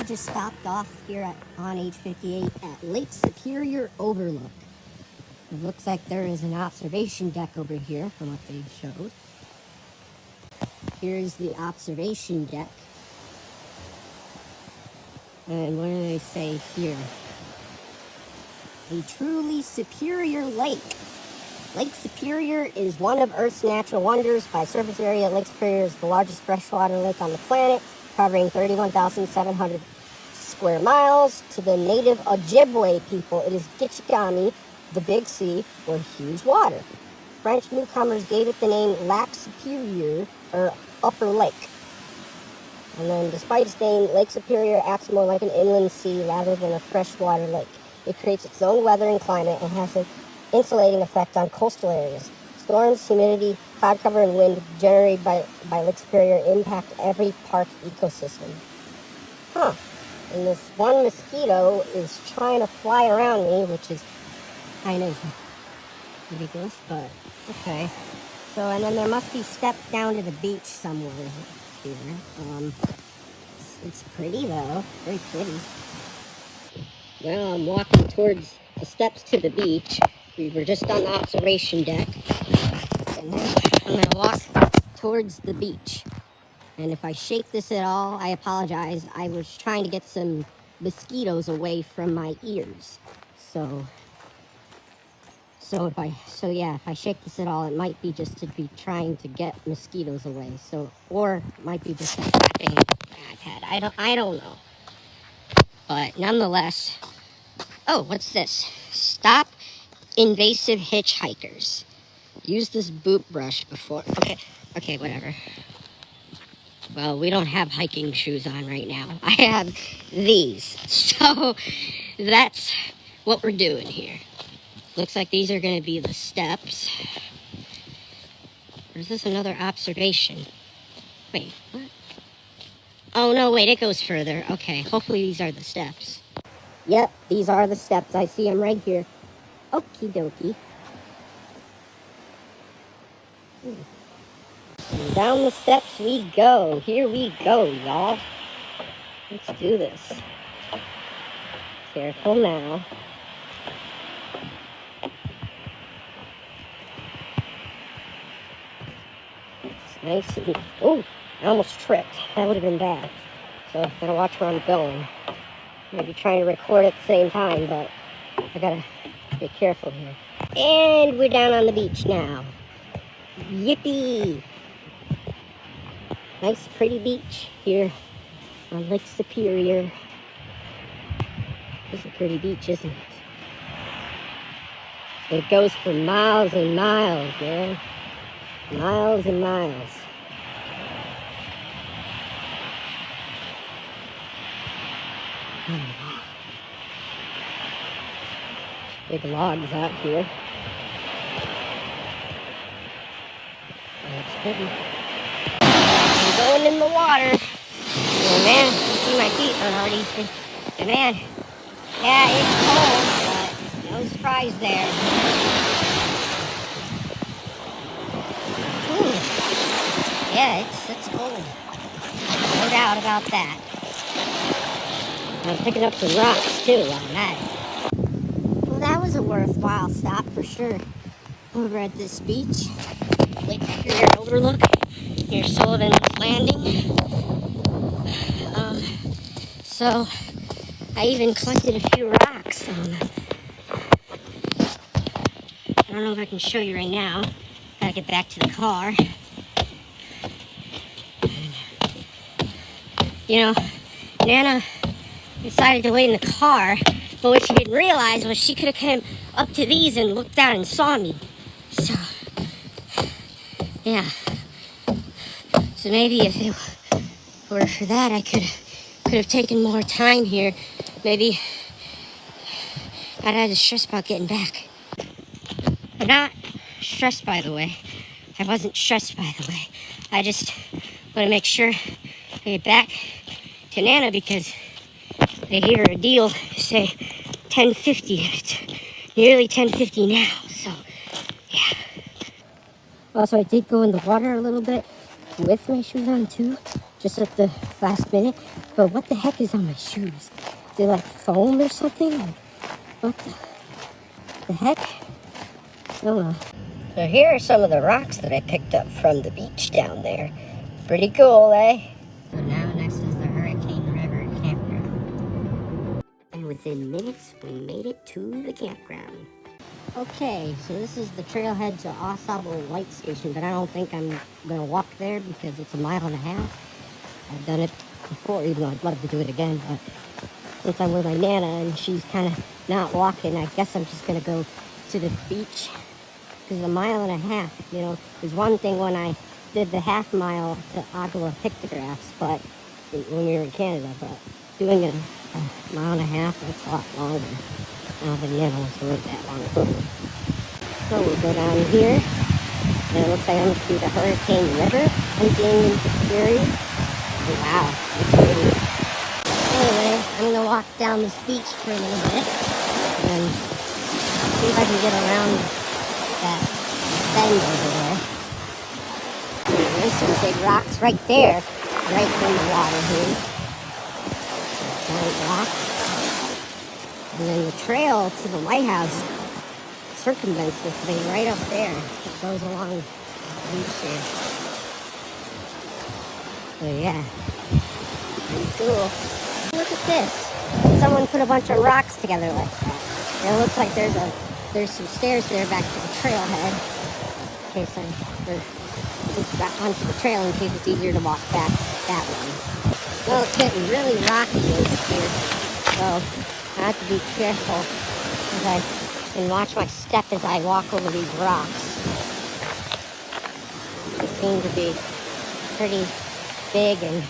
We just stopped off here on H58 at Lake Superior Overlook. It looks like there is an observation deck over here from what they showed. Here's the observation deck. And what do they say here? A truly superior lake. Lake Superior is one of Earth's natural wonders. By surface area, Lake Superior is the largest freshwater lake on the planet, covering 31,700 square miles. To the native Ojibwe people, it is Gitchigami, the Big Sea, or huge water. French newcomers gave it the name Lac Superieur, or Upper Lake. And then, despite its name, Lake Superior acts more like an inland sea rather than a freshwater lake. It creates its own weather and climate and has an insulating effect on coastal areas. Storms, humidity, cloud cover, and wind generated by Lake Superior impact every park ecosystem. Huh. And this one mosquito is trying to fly around me, which is kind of ridiculous, but okay. So, and then there must be steps down to the beach somewhere here. It's pretty though, very pretty. Well, I'm walking towards the steps to the beach. We were just on the observation deck. And then I'm gonna walk towards the beach. And if I shake this at all, I apologize. I was trying to get some mosquitoes away from my ears. So if I shake this at all, it might be just to be trying to get mosquitoes away. So, or it might be just a tapping iPad. I don't know. But nonetheless, oh, what's this? Stop invasive hitchhikers. Use this boot brush before. Okay, whatever. Well, we don't have hiking shoes on right now. I have these. So that's what we're doing here. Looks like these are going to be the steps. Or is this another observation? Wait, what? Oh, no, wait, it goes further. Okay, hopefully these are the steps. Yep, these are the steps. I see them right here. Okie dokie. And down the steps we go. Here we go, y'all. Let's do this. Careful now. It's nice and... Oh, I almost tripped. That would have been bad. So I gotta watch where I'm going. Maybe trying to record at the same time, but I gotta be careful here. And we're down on the beach now. Yippee! Nice, pretty beach here on Lake Superior. This is a pretty beach, isn't it? It goes for miles and miles, man. Miles and miles. Big logs out here. That's pretty. I'm going in the water. Oh man, you see my feet are already. And man, yeah, it's cold, but no surprise there. Ooh. Yeah, it's cold. No doubt about that. I'm picking up some rocks too on that. Well, that was a worthwhile stop for sure. Over at this beach, Lake Superior Overlook near Sullivan's Landing. So I even collected a few rocks. I don't know if I can show you right now. Gotta get back to the car. You know, Nana decided to wait in the car, but what she didn't realize was she could have come up to these and looked down and saw me. So, yeah. So maybe if it were for that, I could have taken more time here. Maybe I'd had to stress about getting back. I'm not stressed, by the way. I wasn't stressed, by the way. I just want to make sure I get back to Nana because they gave her a deal, say $10.50. It's nearly $10.50 now, so yeah. Also, I did go in the water a little bit with my shoes on too, just at the last minute. But what the heck is on my shoes? Is it like foam or something? What the heck? Oh well. So here are some of the rocks that I picked up from the beach down there. Pretty cool, eh? So now next is the Hurricane River campground. And within minutes, we made it to the campground. Okay, so this is the trailhead to Osable Light Station, but I don't think I'm gonna walk there because it's a mile and a half. I've done it before, even though I'd love to do it again, but since I'm with my Nana and she's kind of not walking, I guess I'm just gonna go to the beach. Because a mile and a half, you know, is one thing when I did the half mile to Ottawa pictographs, but when we were in Canada, but doing a mile and a half, that's a lot longer. I don't think Nana wants to wait that long. So we'll go down here, and it looks like I'm going to do the Hurricane River, emptying into Fury. Oh, wow, that's pretty. Anyway, I'm going to walk down this beach for a little bit, and see if I can get around that bend over there. There's some big rocks right there, right in the water here. Giant rocks. And then the trail to the lighthouse circumvents this thing right up there. It goes along the beach here. So yeah, pretty cool. Look at this. Someone put a bunch of rocks together like that. And it looks like there's some stairs there back to the trailhead. In case just back onto the trail in case it's easier to walk back that way. Well, it's getting really rocky here, so I have to be careful and watch my step as I walk over these rocks. They seem to be pretty big and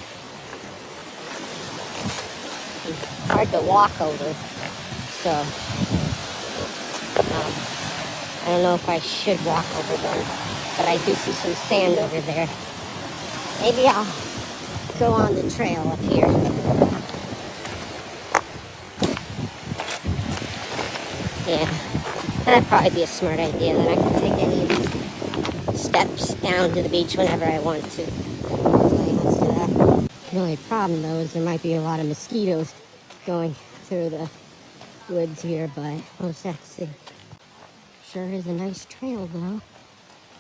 hard to walk over, so I don't know if I should walk over them, but I do see some sand over there. Maybe I'll go on the trail up here. Yeah, that'd probably be a smart idea. Then I can take any of these steps down to the beach whenever I want to. The only problem, though, is there might be a lot of mosquitoes going through the woods here, but we'll just have to see. Sure is a nice trail, though,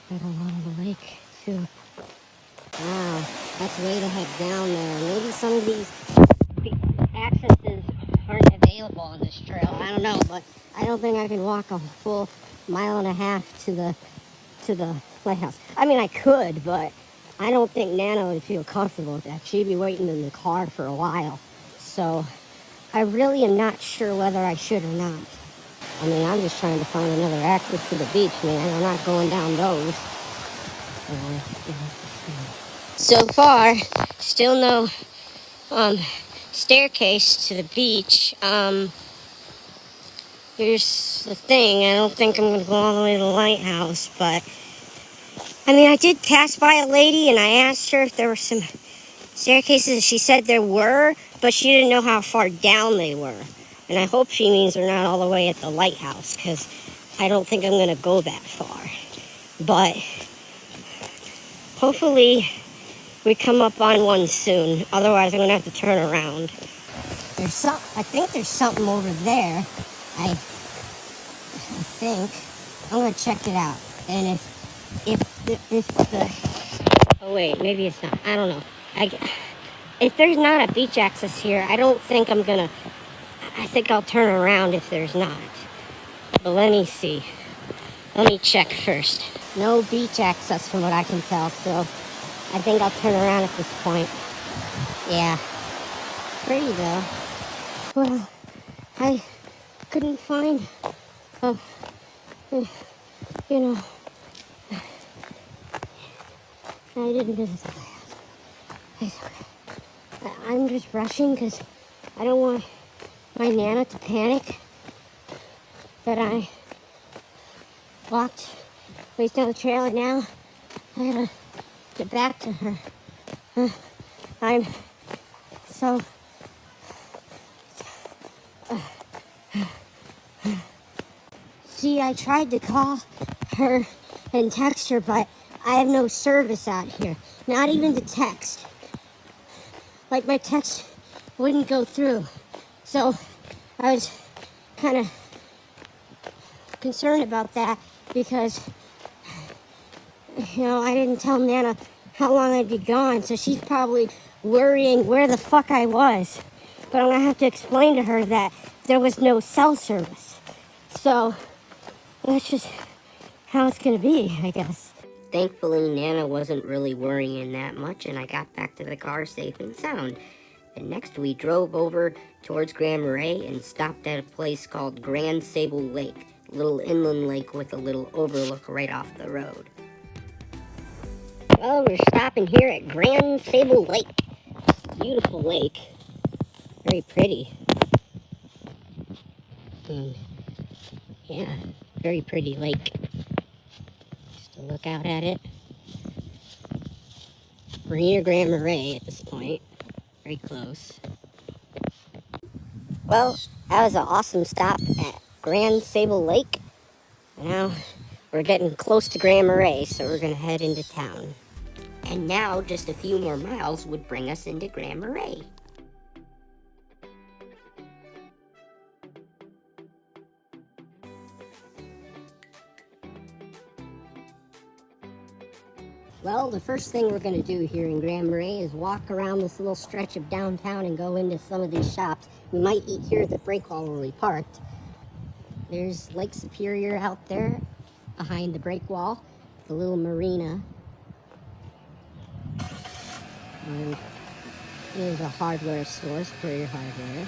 right along the lake, too. Wow, that's way the heck down there. Maybe some of these accesses aren't available on this trail. I don't know, but I don't think I can walk a full mile and a half to the lighthouse. I mean, I could, but I don't think Nana would feel comfortable with that. She'd be waiting in the car for a while. So I really am not sure whether I should or not. I mean, I'm just trying to find another access to the beach, man. I'm not going down those. So far, still no staircase to the beach. Here's the thing. I don't think I'm going to go all the way to the lighthouse, but I mean, I did pass by a lady and I asked her if there were some staircases. She said there were, but she didn't know how far down they were. And I hope she means they're not all the way at the lighthouse, because I don't think I'm going to go that far. But hopefully we come up on one soon. Otherwise, I'm going to have to turn around. I think there's something over there. I think. I'm going to check it out. And oh wait, maybe it's not. I don't know. If there's not a beach access here, I don't think I'm going to. I think I'll turn around if there's not. But let me see. Let me check first. No beach access from what I can tell, so I think I'll turn around at this point. Yeah. Pretty though. Well, I couldn't find, you know, I didn't visit the house. It's okay. I'm just rushing because I don't want my Nana to panic that I walked ways down the trail and now I gotta get back to her. I'm so see, I tried to call her and text her, but I have no service out here. Not even to text. like my text wouldn't go through. So I was kind of concerned about that because, you know, I didn't tell Nana how long I'd be gone, so she's probably worrying where the fuck I was. But I'm gonna have to explain to her that there was no cell service. So that's just how it's gonna be, I guess. Thankfully, Nana wasn't really worrying that much, and I got back to the car safe and sound. And next we drove over towards Grand Marais and stopped at a place called Grand Sable Lake, a little inland lake with a little overlook right off the road. Well, we're stopping here at Grand Sable Lake. Beautiful lake. Very pretty. And yeah, very pretty lake. Just to look out at it. We're near Grand Marais at this point. Very close. Well, that was an awesome stop at Grand Sable Lake. Now we're getting close to Grand Marais, so we're going to head into town. And now just a few more miles would bring us into Grand Marais. Well, the first thing we're going to do here in Grand Marais is walk around this little stretch of downtown and go into some of these shops. We might eat here at the breakwall where we parked. There's Lake Superior out there behind the breakwall, the little marina. And there's a hardware store, Superior Hardware.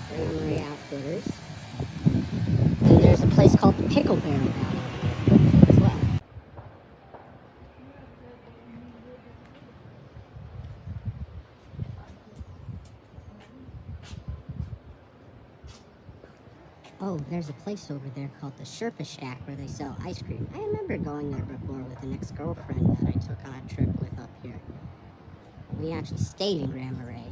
Grand Marais Outfitters. And there's a place called the Pickle Barrel down there as well. Oh, there's a place over there called the Sherpa Shack where they sell ice cream. I remember going there before with an ex-girlfriend that I took on a trip with up here. We actually stayed in Grand Marais.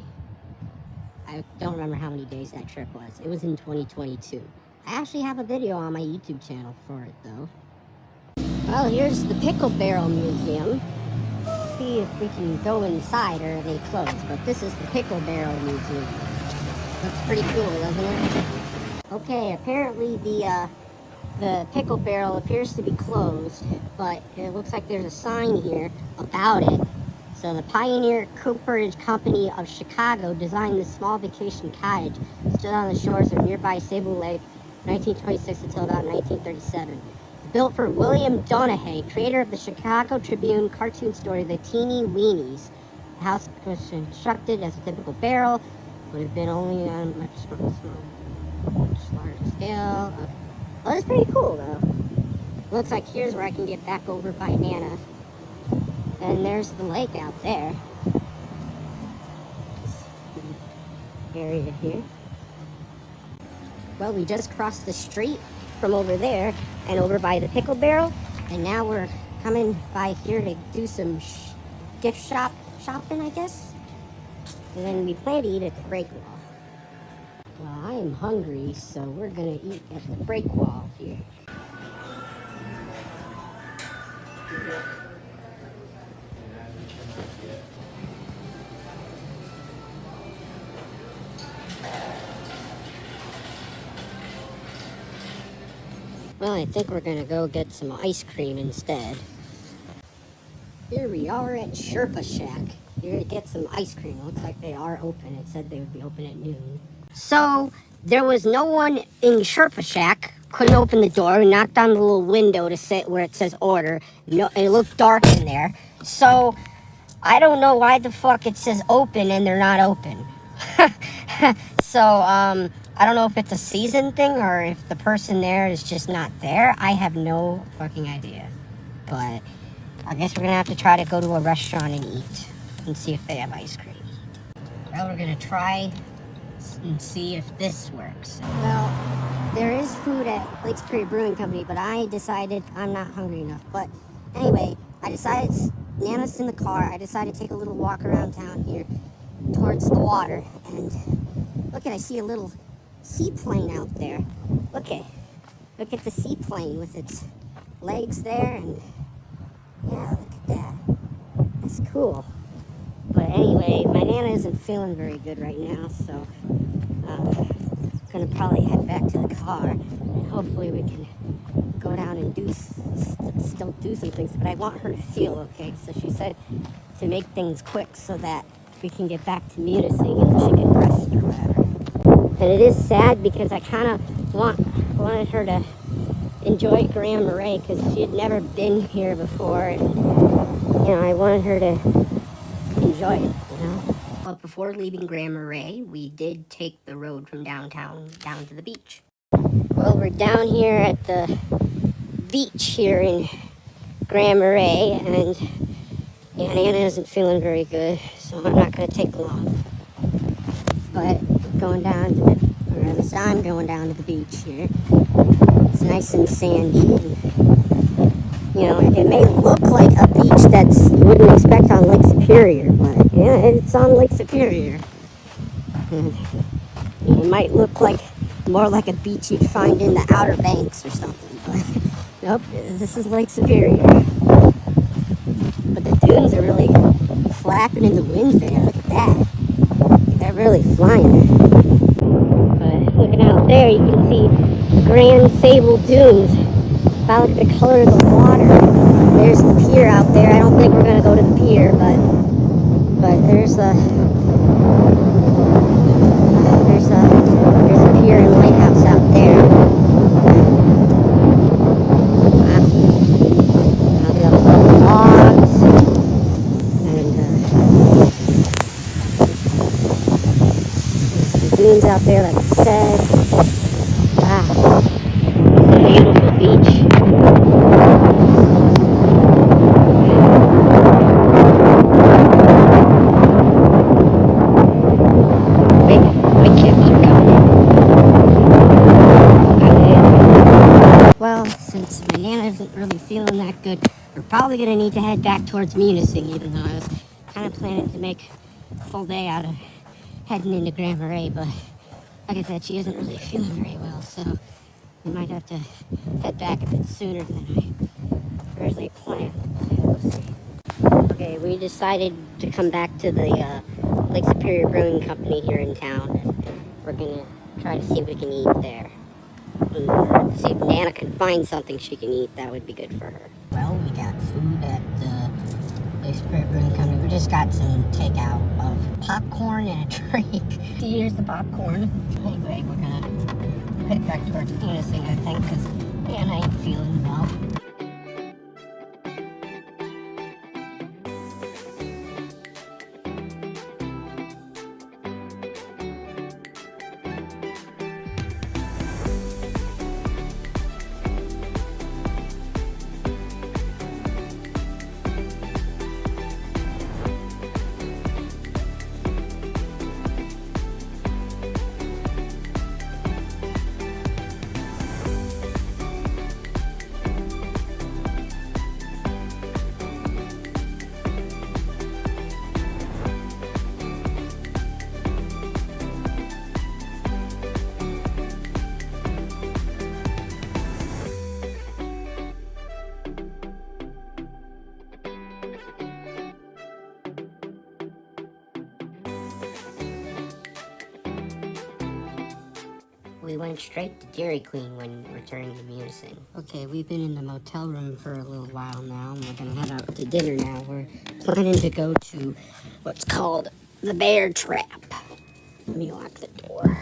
I don't remember how many days that trip was. It was in 2022. I actually have a video on my YouTube channel for it, though. Well, here's the Pickle Barrel Museum. See if we can go inside, or are they closed? But this is the Pickle Barrel Museum. Looks pretty cool, doesn't it? Okay, apparently the pickle barrel appears to be closed, but it looks like there's a sign here about it. So the Pioneer Cooperage Company of Chicago designed this small vacation cottage, stood on the shores of nearby Sable Lake, 1926 until about 1937. Built for William Donahue, creator of the Chicago Tribune cartoon story The Teeny Weenies. The house was constructed as a typical barrel, would have been only on much larger scale. Okay. Well, that's pretty cool, though. Looks like here's where I can get back over by Nana. And there's the lake out there. This area here. Well, we just crossed the street from over there and over by the Pickle Barrel. And now we're coming by here to do some gift shopping, I guess. And then we plan to eat at the breakwall. Well, I am hungry, so we're gonna eat at the breakwall here. Well, I think we're gonna go get some ice cream instead. Here we are at Sherpa Shack. Here to get some ice cream. Looks like they are open. It said they would be open at noon. So, there was no one in Sherpa Shack. Couldn't open the door. We knocked on the little window to sit where it says order. No, it looked dark in there. So, I don't know why the fuck it says open and they're not open. So, I don't know if it's a season thing or if the person there is just not there. I have no fucking idea. But I guess we're gonna have to try to go to a restaurant and eat and see if they have ice cream. Well, we're gonna try and see if this works. Well, there is food at Lake Superior Brewing Company, but I decided I'm not hungry enough. But anyway, I decided, Nana's in the car, I decided to take a little walk around town here towards the water. And look at, I see a little seaplane out there. Look at the seaplane with its legs there, and yeah, look at that. That's cool. But But anyway, my Nana isn't feeling very good right now, so gonna probably head back to the car, and hopefully we can go down and still do some things. But I want her to feel okay, so she said to make things quick so that we can get back to Munising and she can rest or whatever. And it is sad because I kind of wanted her to enjoy Grand Marais because she had never been here before, and I wanted her to enjoy it, But before leaving Grand Marais, we did take the road from downtown down to the beach. Well, we're down here at the beach here in Grand Marais, and Nana isn't feeling very good, so I'm not going to take long. But going down to or at least I'm going down to the beach here. It's nice and sandy, and it may look like a beach that's you wouldn't expect on Lake Superior, but yeah, it's on Lake Superior. And it might look like more like a beach you'd find in the Outer Banks or something, but nope, this is Lake Superior. But the dunes are really flapping in the wind there. Look at that. They're really flying. But looking out there, you can see Grand Sable Dunes. If I look at the color of the water, there's the pier out there. I don't think we're going to go to the pier, but there's a pier and lighthouse out there. The logs and the dunes out there, like I said. Wow, it's a beautiful beach. Well, since my Nana isn't really feeling that good, we're probably going to need to head back towards Munising, even though I was kind of planning to make a full day out of heading into Grand Marais, but like I said, she isn't really feeling very well, so we might have to head back a bit sooner than I originally planned. We'll see. Okay, we decided to come back to the Lake Superior Brewing Company here in town, and we're going to try to see if we can eat there. See if Nana can find something she can eat that would be good for her. Well, we got food at the Lake Superior Brewing Company. We just got some takeout of popcorn and a drink. Here's the popcorn. Anyway, we're gonna head back towards Munising, I think, because Nana ain't feeling well. We went straight to Dairy Queen when returning to Munising. Okay, we've been in the motel room for a little while now, and we're gonna head out to dinner now. We're planning to go to what's called the Bear Trap. Let me lock the door.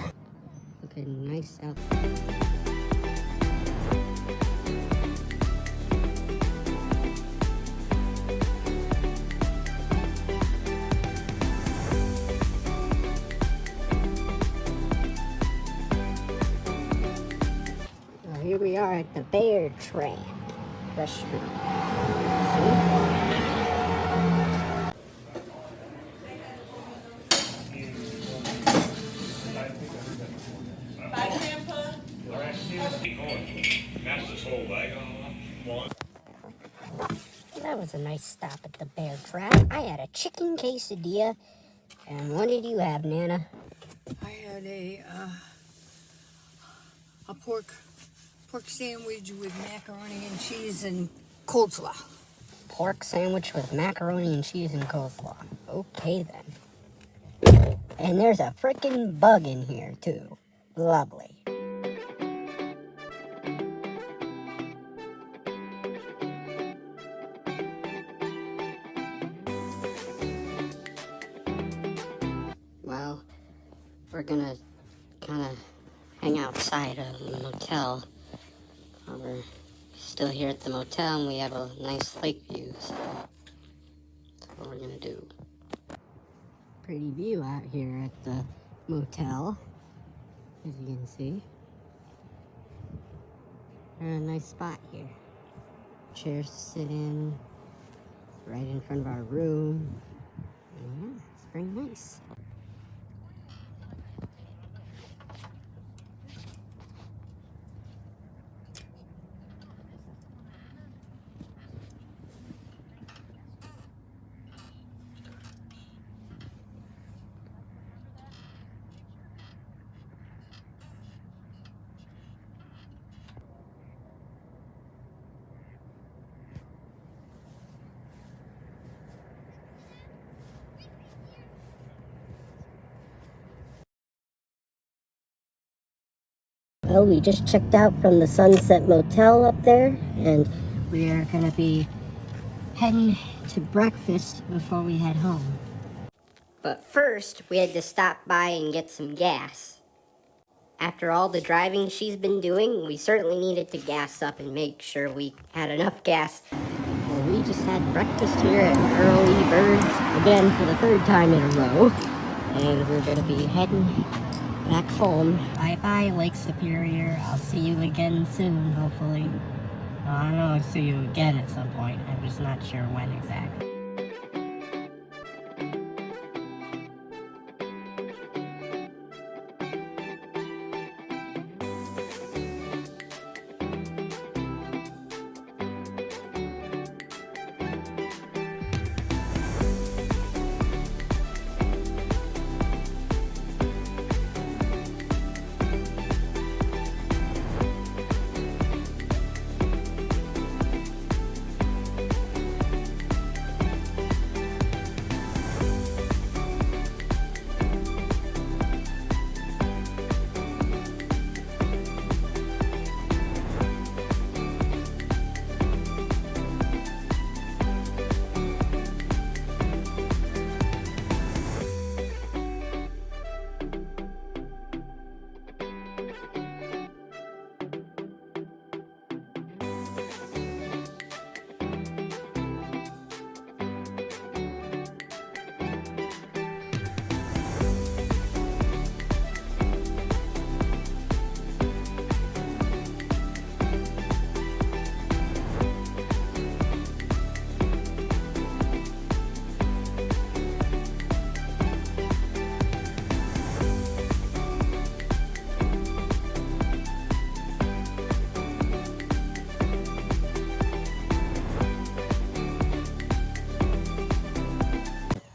Okay, nice out. Here we are at the Bear Trap restaurant. That was a nice stop at the Bear Trap. I had a chicken quesadilla. And what did you have, Nana? I had a pork sandwich with macaroni and cheese and coleslaw. pork sandwich with macaroni and cheese and coleslaw. Okay then. And there's a frickin' bug in here too. Lovely. Well, we're gonna kind of hang outside of the motel. We're still here at the motel and we have a nice lake view, so that's what we're gonna do. Pretty view out here at the motel, as you can see. We're in a nice spot here. Chairs to sit in, right in front of our room. Yeah, it's very nice. Well, we just checked out from the Sunset Motel up there, and we are going to be heading to breakfast before we head home. But first, we had to stop by and get some gas. After all the driving she's been doing, we certainly needed to gas up and make sure we had enough gas. Well, we just had breakfast here at Early Birds, again for the third time in a row. And we're going to be heading back home. Bye-bye, Lake Superior. I'll see you again soon, hopefully. Well, I know I'll see you again at some point. I'm just not sure when exactly.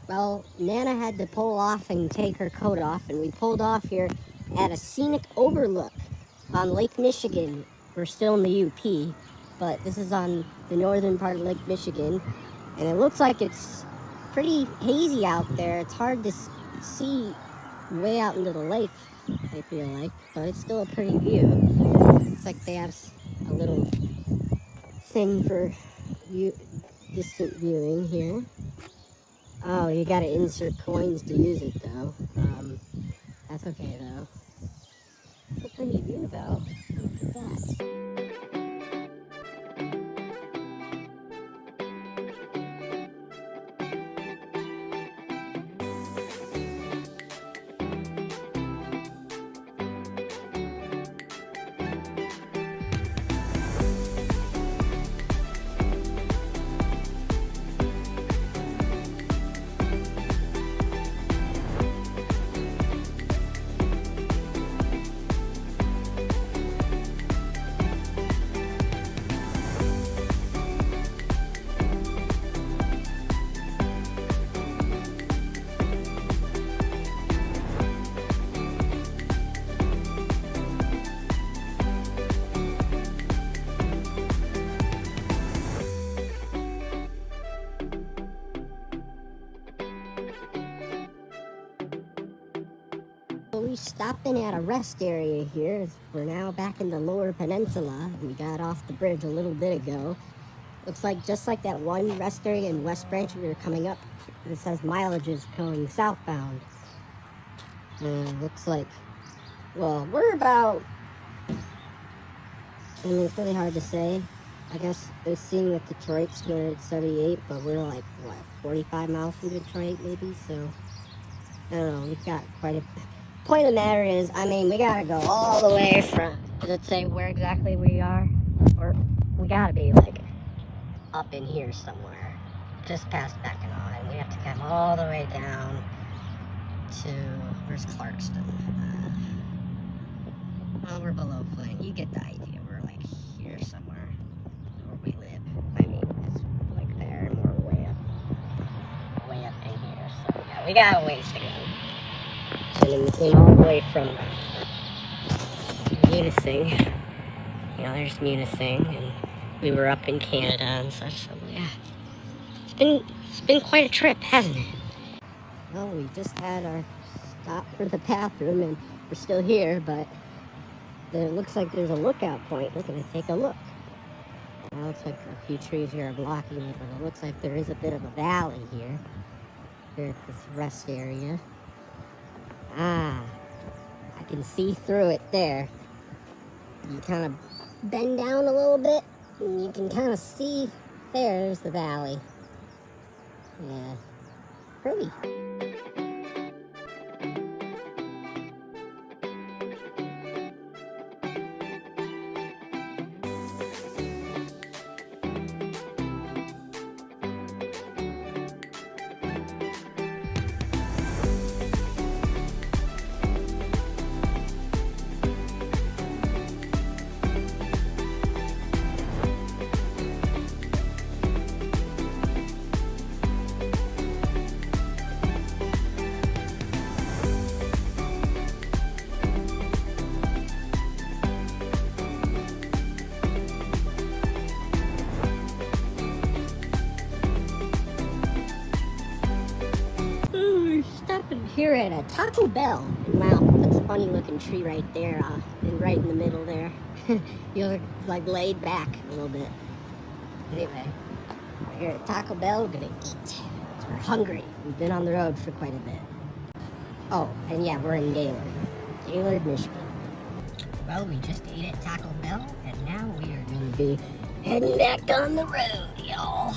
Well, Nana had to pull off and take her coat off, and we pulled off here at a scenic overlook on Lake Michigan. We're still in the UP, but this is on the northern part of Lake Michigan, and it looks like it's pretty hazy out there. It's hard to see way out into the lake, I feel like, but it's still a pretty view. It's like they have a little thing for distant viewing here. Oh, you gotta insert coins to use it, though. That's okay, though. It's a pretty view, though. Look at that. we stopped in at a rest area here. We're now back in the Lower Peninsula. We got off the bridge a little bit ago. Looks like just like that one rest area in West Branch we were coming up. It says mileage is going southbound. Looks like, well, we're about, I mean, it's really hard to say. I guess they're seeing that Detroit's 278, but we're like, what, 45 miles from Detroit maybe? So, I don't know, we've got quite a... Point of the matter is, I mean, we gotta go all the way from, does it say where exactly we are? Or, we gotta be, like, up in here somewhere. Just past Mackinac, and we have to come all the way down to, where's Clarkston? Well, we're below Flint. You get the idea. We're, like, here somewhere where we live. I mean, it's like there, and we're way up in here. So, yeah, we got a ways to go. And then we came all the way from Munising. You know, there's Munising, and we were up in Canada and such. So yeah, it's been quite a trip, hasn't it? Well, we just had our stop for the bathroom, and we're still here, but it looks like there's a lookout point. We're gonna take a look. Now, it looks like a few trees here are blocking it, but it looks like there is a bit of a valley here at this rest area. I can see through it there. You kind of bend down a little bit, and you can kind of see there's the valley. Yeah, pretty. Stopping here at a Taco Bell. Wow, that's a funny looking tree right there, and right in the middle there. You're like laid back a little bit. Anyway, we're here at Taco Bell, we're gonna eat. We're hungry. We've been on the road for quite a bit. Oh, and yeah, we're in Gaylord, Michigan. Well, we just ate at Taco Bell, and now we are gonna be heading back on the road, y'all.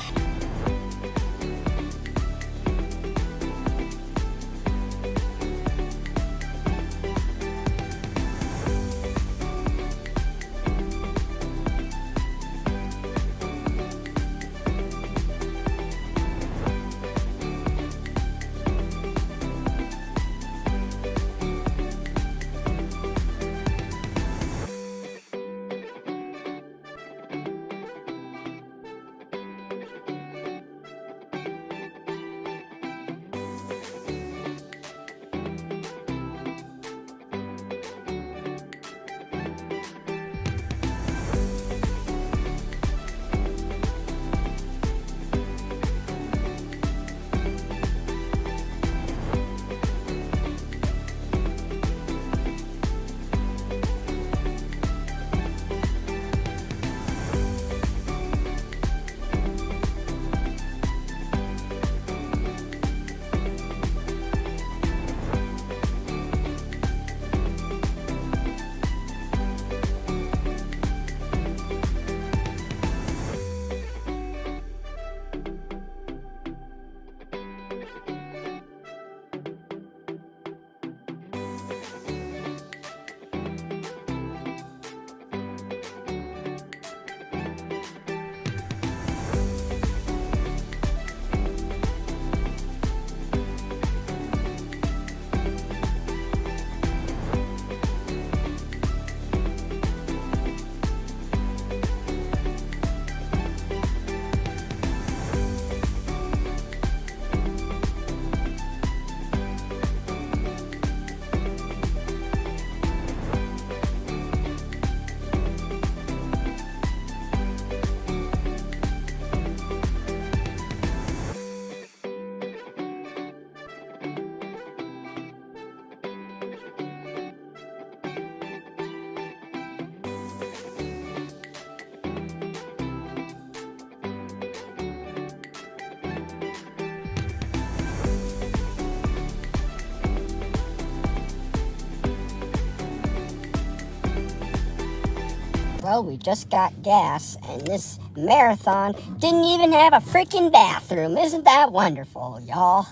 Well, we just got gas, and this marathon didn't even have a freaking bathroom. Isn't that wonderful, y'all?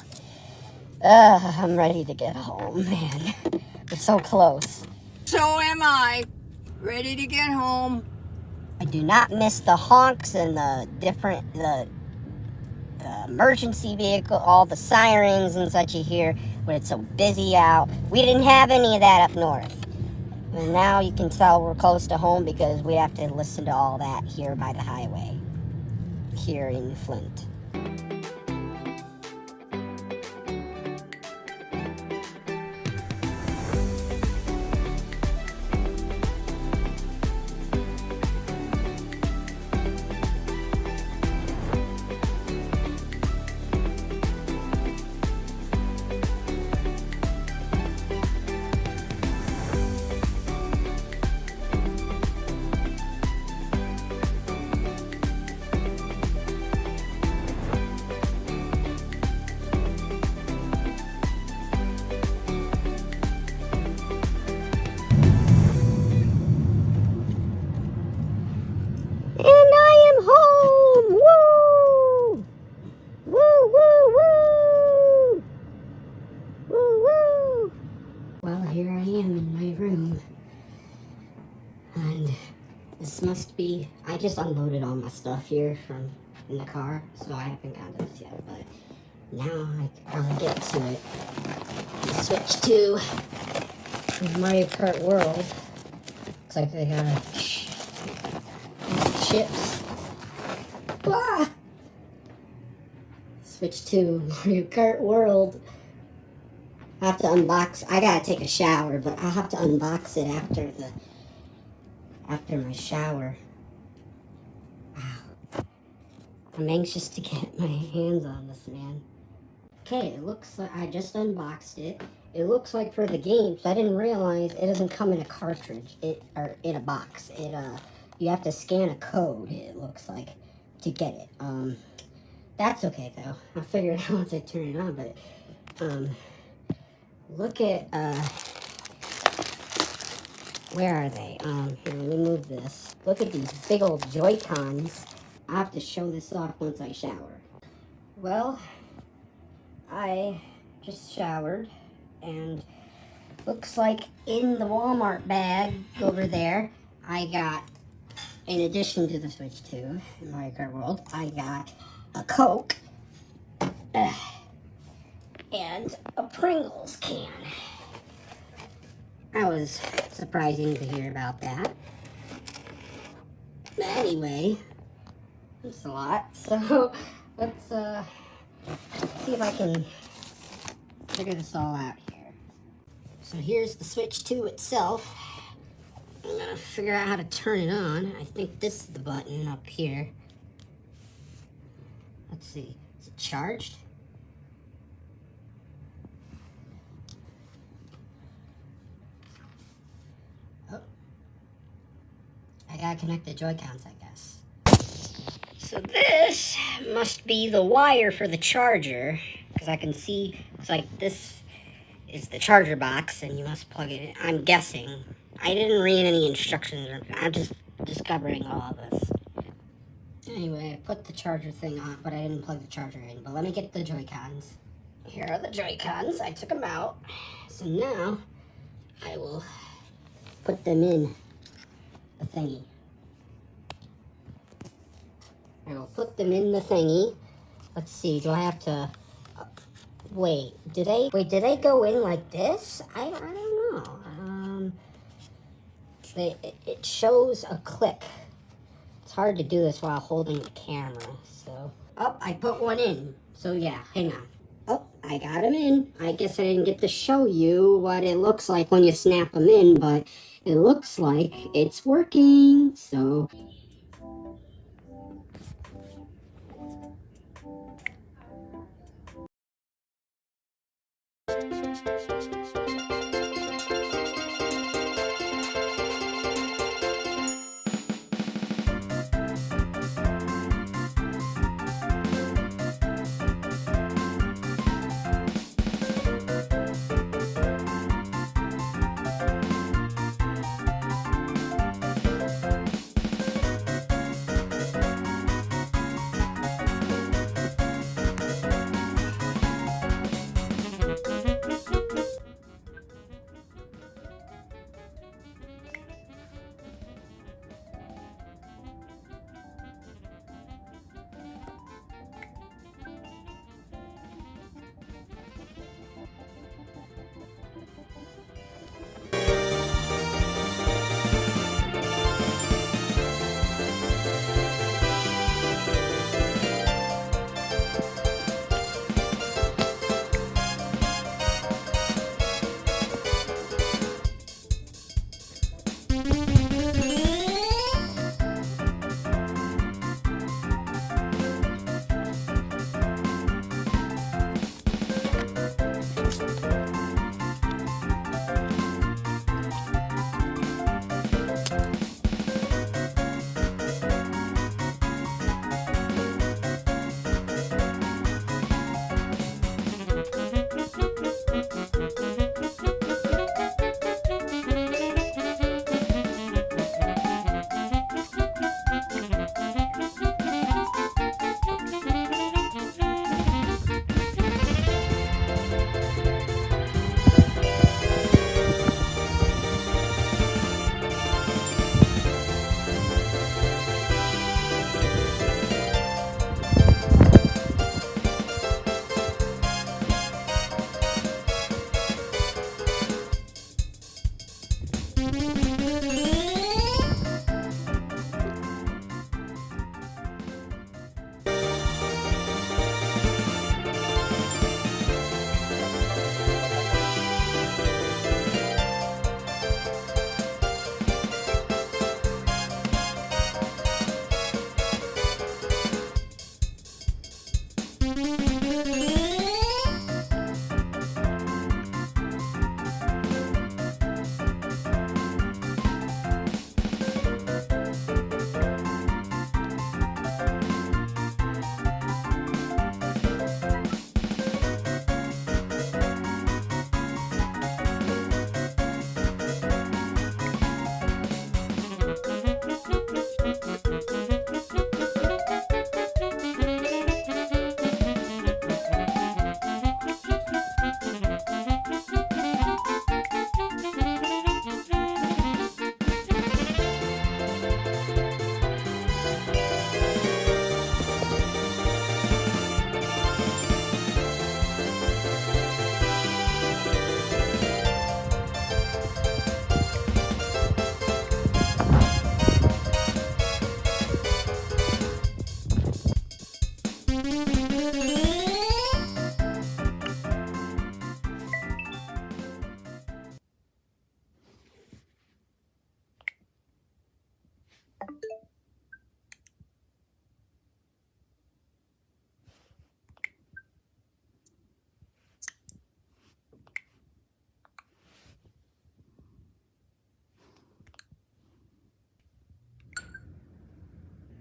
I'm ready to get home, man. We're so close. So am I. Ready to get home. I do not miss the honks and the emergency vehicle, all the sirens and such you hear when it's so busy out. We didn't have any of that up north. And now you can tell we're close to home because we have to listen to all that here by the highway, here in Flint. And I am home! Woo! Woo, woo, woo! Woo, woo! Well, here I am in my room. And this must be... I just unloaded all my stuff here from in the car, so I haven't got this yet, but now I can probably get to it. Switch to Mario Kart World. Looks like they got a chips. Ah! Switch to Mario Kart World. I have to unbox. I gotta take a shower, but I'll have to unbox it after my shower. Wow. I'm anxious to get my hands on this, man. Okay, it looks like I just unboxed it. It looks like for the games, I didn't realize it doesn't come in a cartridge. Or in a box. You have to scan a code, it looks like, to get it. That's okay though. I'll figure it out once I turn it on, but look at where are they? Here, let me move this. Look at these big old Joy-Cons. I have to show this off once I shower. Well, I just showered, and looks like in the Walmart bag over there, I got, in addition to the Switch 2 in Mario Kart World, I got a Coke and a Pringles can. That was surprising to hear about that. But anyway, it's a lot, so let's see if I can figure this all out here. So here's the Switch 2 itself. I'm gonna figure out how to turn it on. I think this is the button up here. Let's see, is it charged? Oh. I gotta connect the Joy-Cons, I guess. So this must be the wire for the charger, because I can see, it's like this is the charger box, and you must plug it in. I'm guessing. I didn't read any instructions, I'm just discovering all of this. Anyway, I put the charger thing on, but I didn't plug the charger in. But let me get the Joy-Cons. Here are the Joy-Cons. I took them out. So now, I will put them in the thingy. I will put them in the thingy. Let's see, do I have to... wait, do they go in like this? I don't know. It shows a click. It's hard to do this while holding the camera, so... Oh, I put one in. So yeah, hang on. Oh, I got them in. I guess I didn't get to show you what it looks like when you snap them in, but it looks like it's working, so...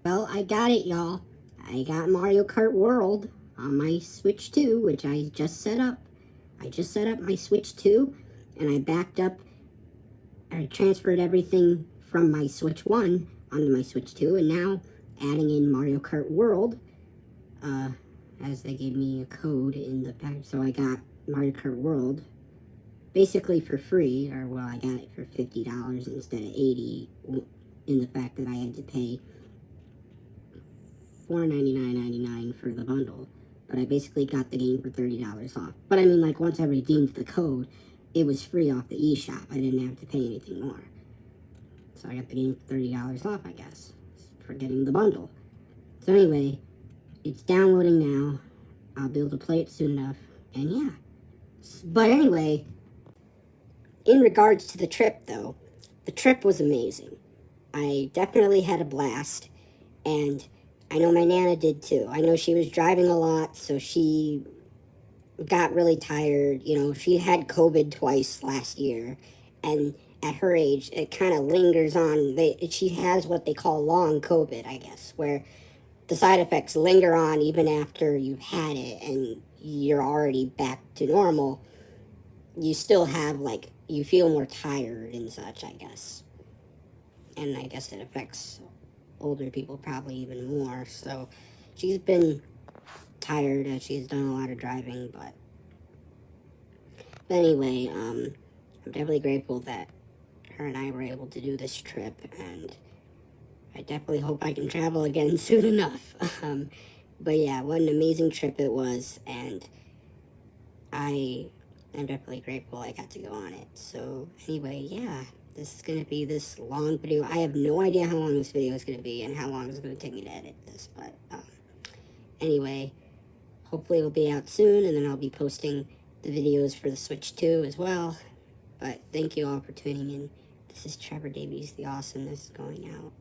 Well, I got it, y'all. I got Mario Kart World on my Switch 2, which I just set up. I just set up my Switch 2, and I backed up, I transferred everything from my Switch 1 onto my Switch 2, and now adding in Mario Kart World, as they gave me a code in the pack, so I got Mario Kart World basically for free, or well, I got it for $50 instead of $80, in the fact that I had to pay $4.99.99 for the bundle, but I basically got the game for $30 off. But I mean, like, once I redeemed the code, it was free off the eShop. I didn't have to pay anything more. So I got the game for $30 off, I guess, for getting the bundle. So anyway, it's downloading now. I'll be able to play it soon enough, and yeah. But anyway, in regards to the trip, though, the trip was amazing. I definitely had a blast, and I know my Nana did too. I know she was driving a lot, so she got really tired. You know, she had COVID twice last year, and at her age, it kind of lingers on. She has what they call long COVID, I guess, where the side effects linger on even after you've had it and you're already back to normal. You still have, like, you feel more tired and such, I guess. And I guess it affects older people probably even more. So she's been tired as she's done a lot of driving, but anyway, I'm definitely grateful that her and I were able to do this trip, and I definitely hope I can travel again soon enough. But yeah, what an amazing trip it was, and I'm definitely grateful I got to go on it. So anyway, yeah, this is going to be this long video. I have no idea how long this video is going to be and how long it's going to take me to edit this, but anyway, hopefully it'll be out soon, and then I'll be posting the videos for the Switch 2 as well. But thank you all for tuning in. This is Trevor Davies, the awesomeness going out.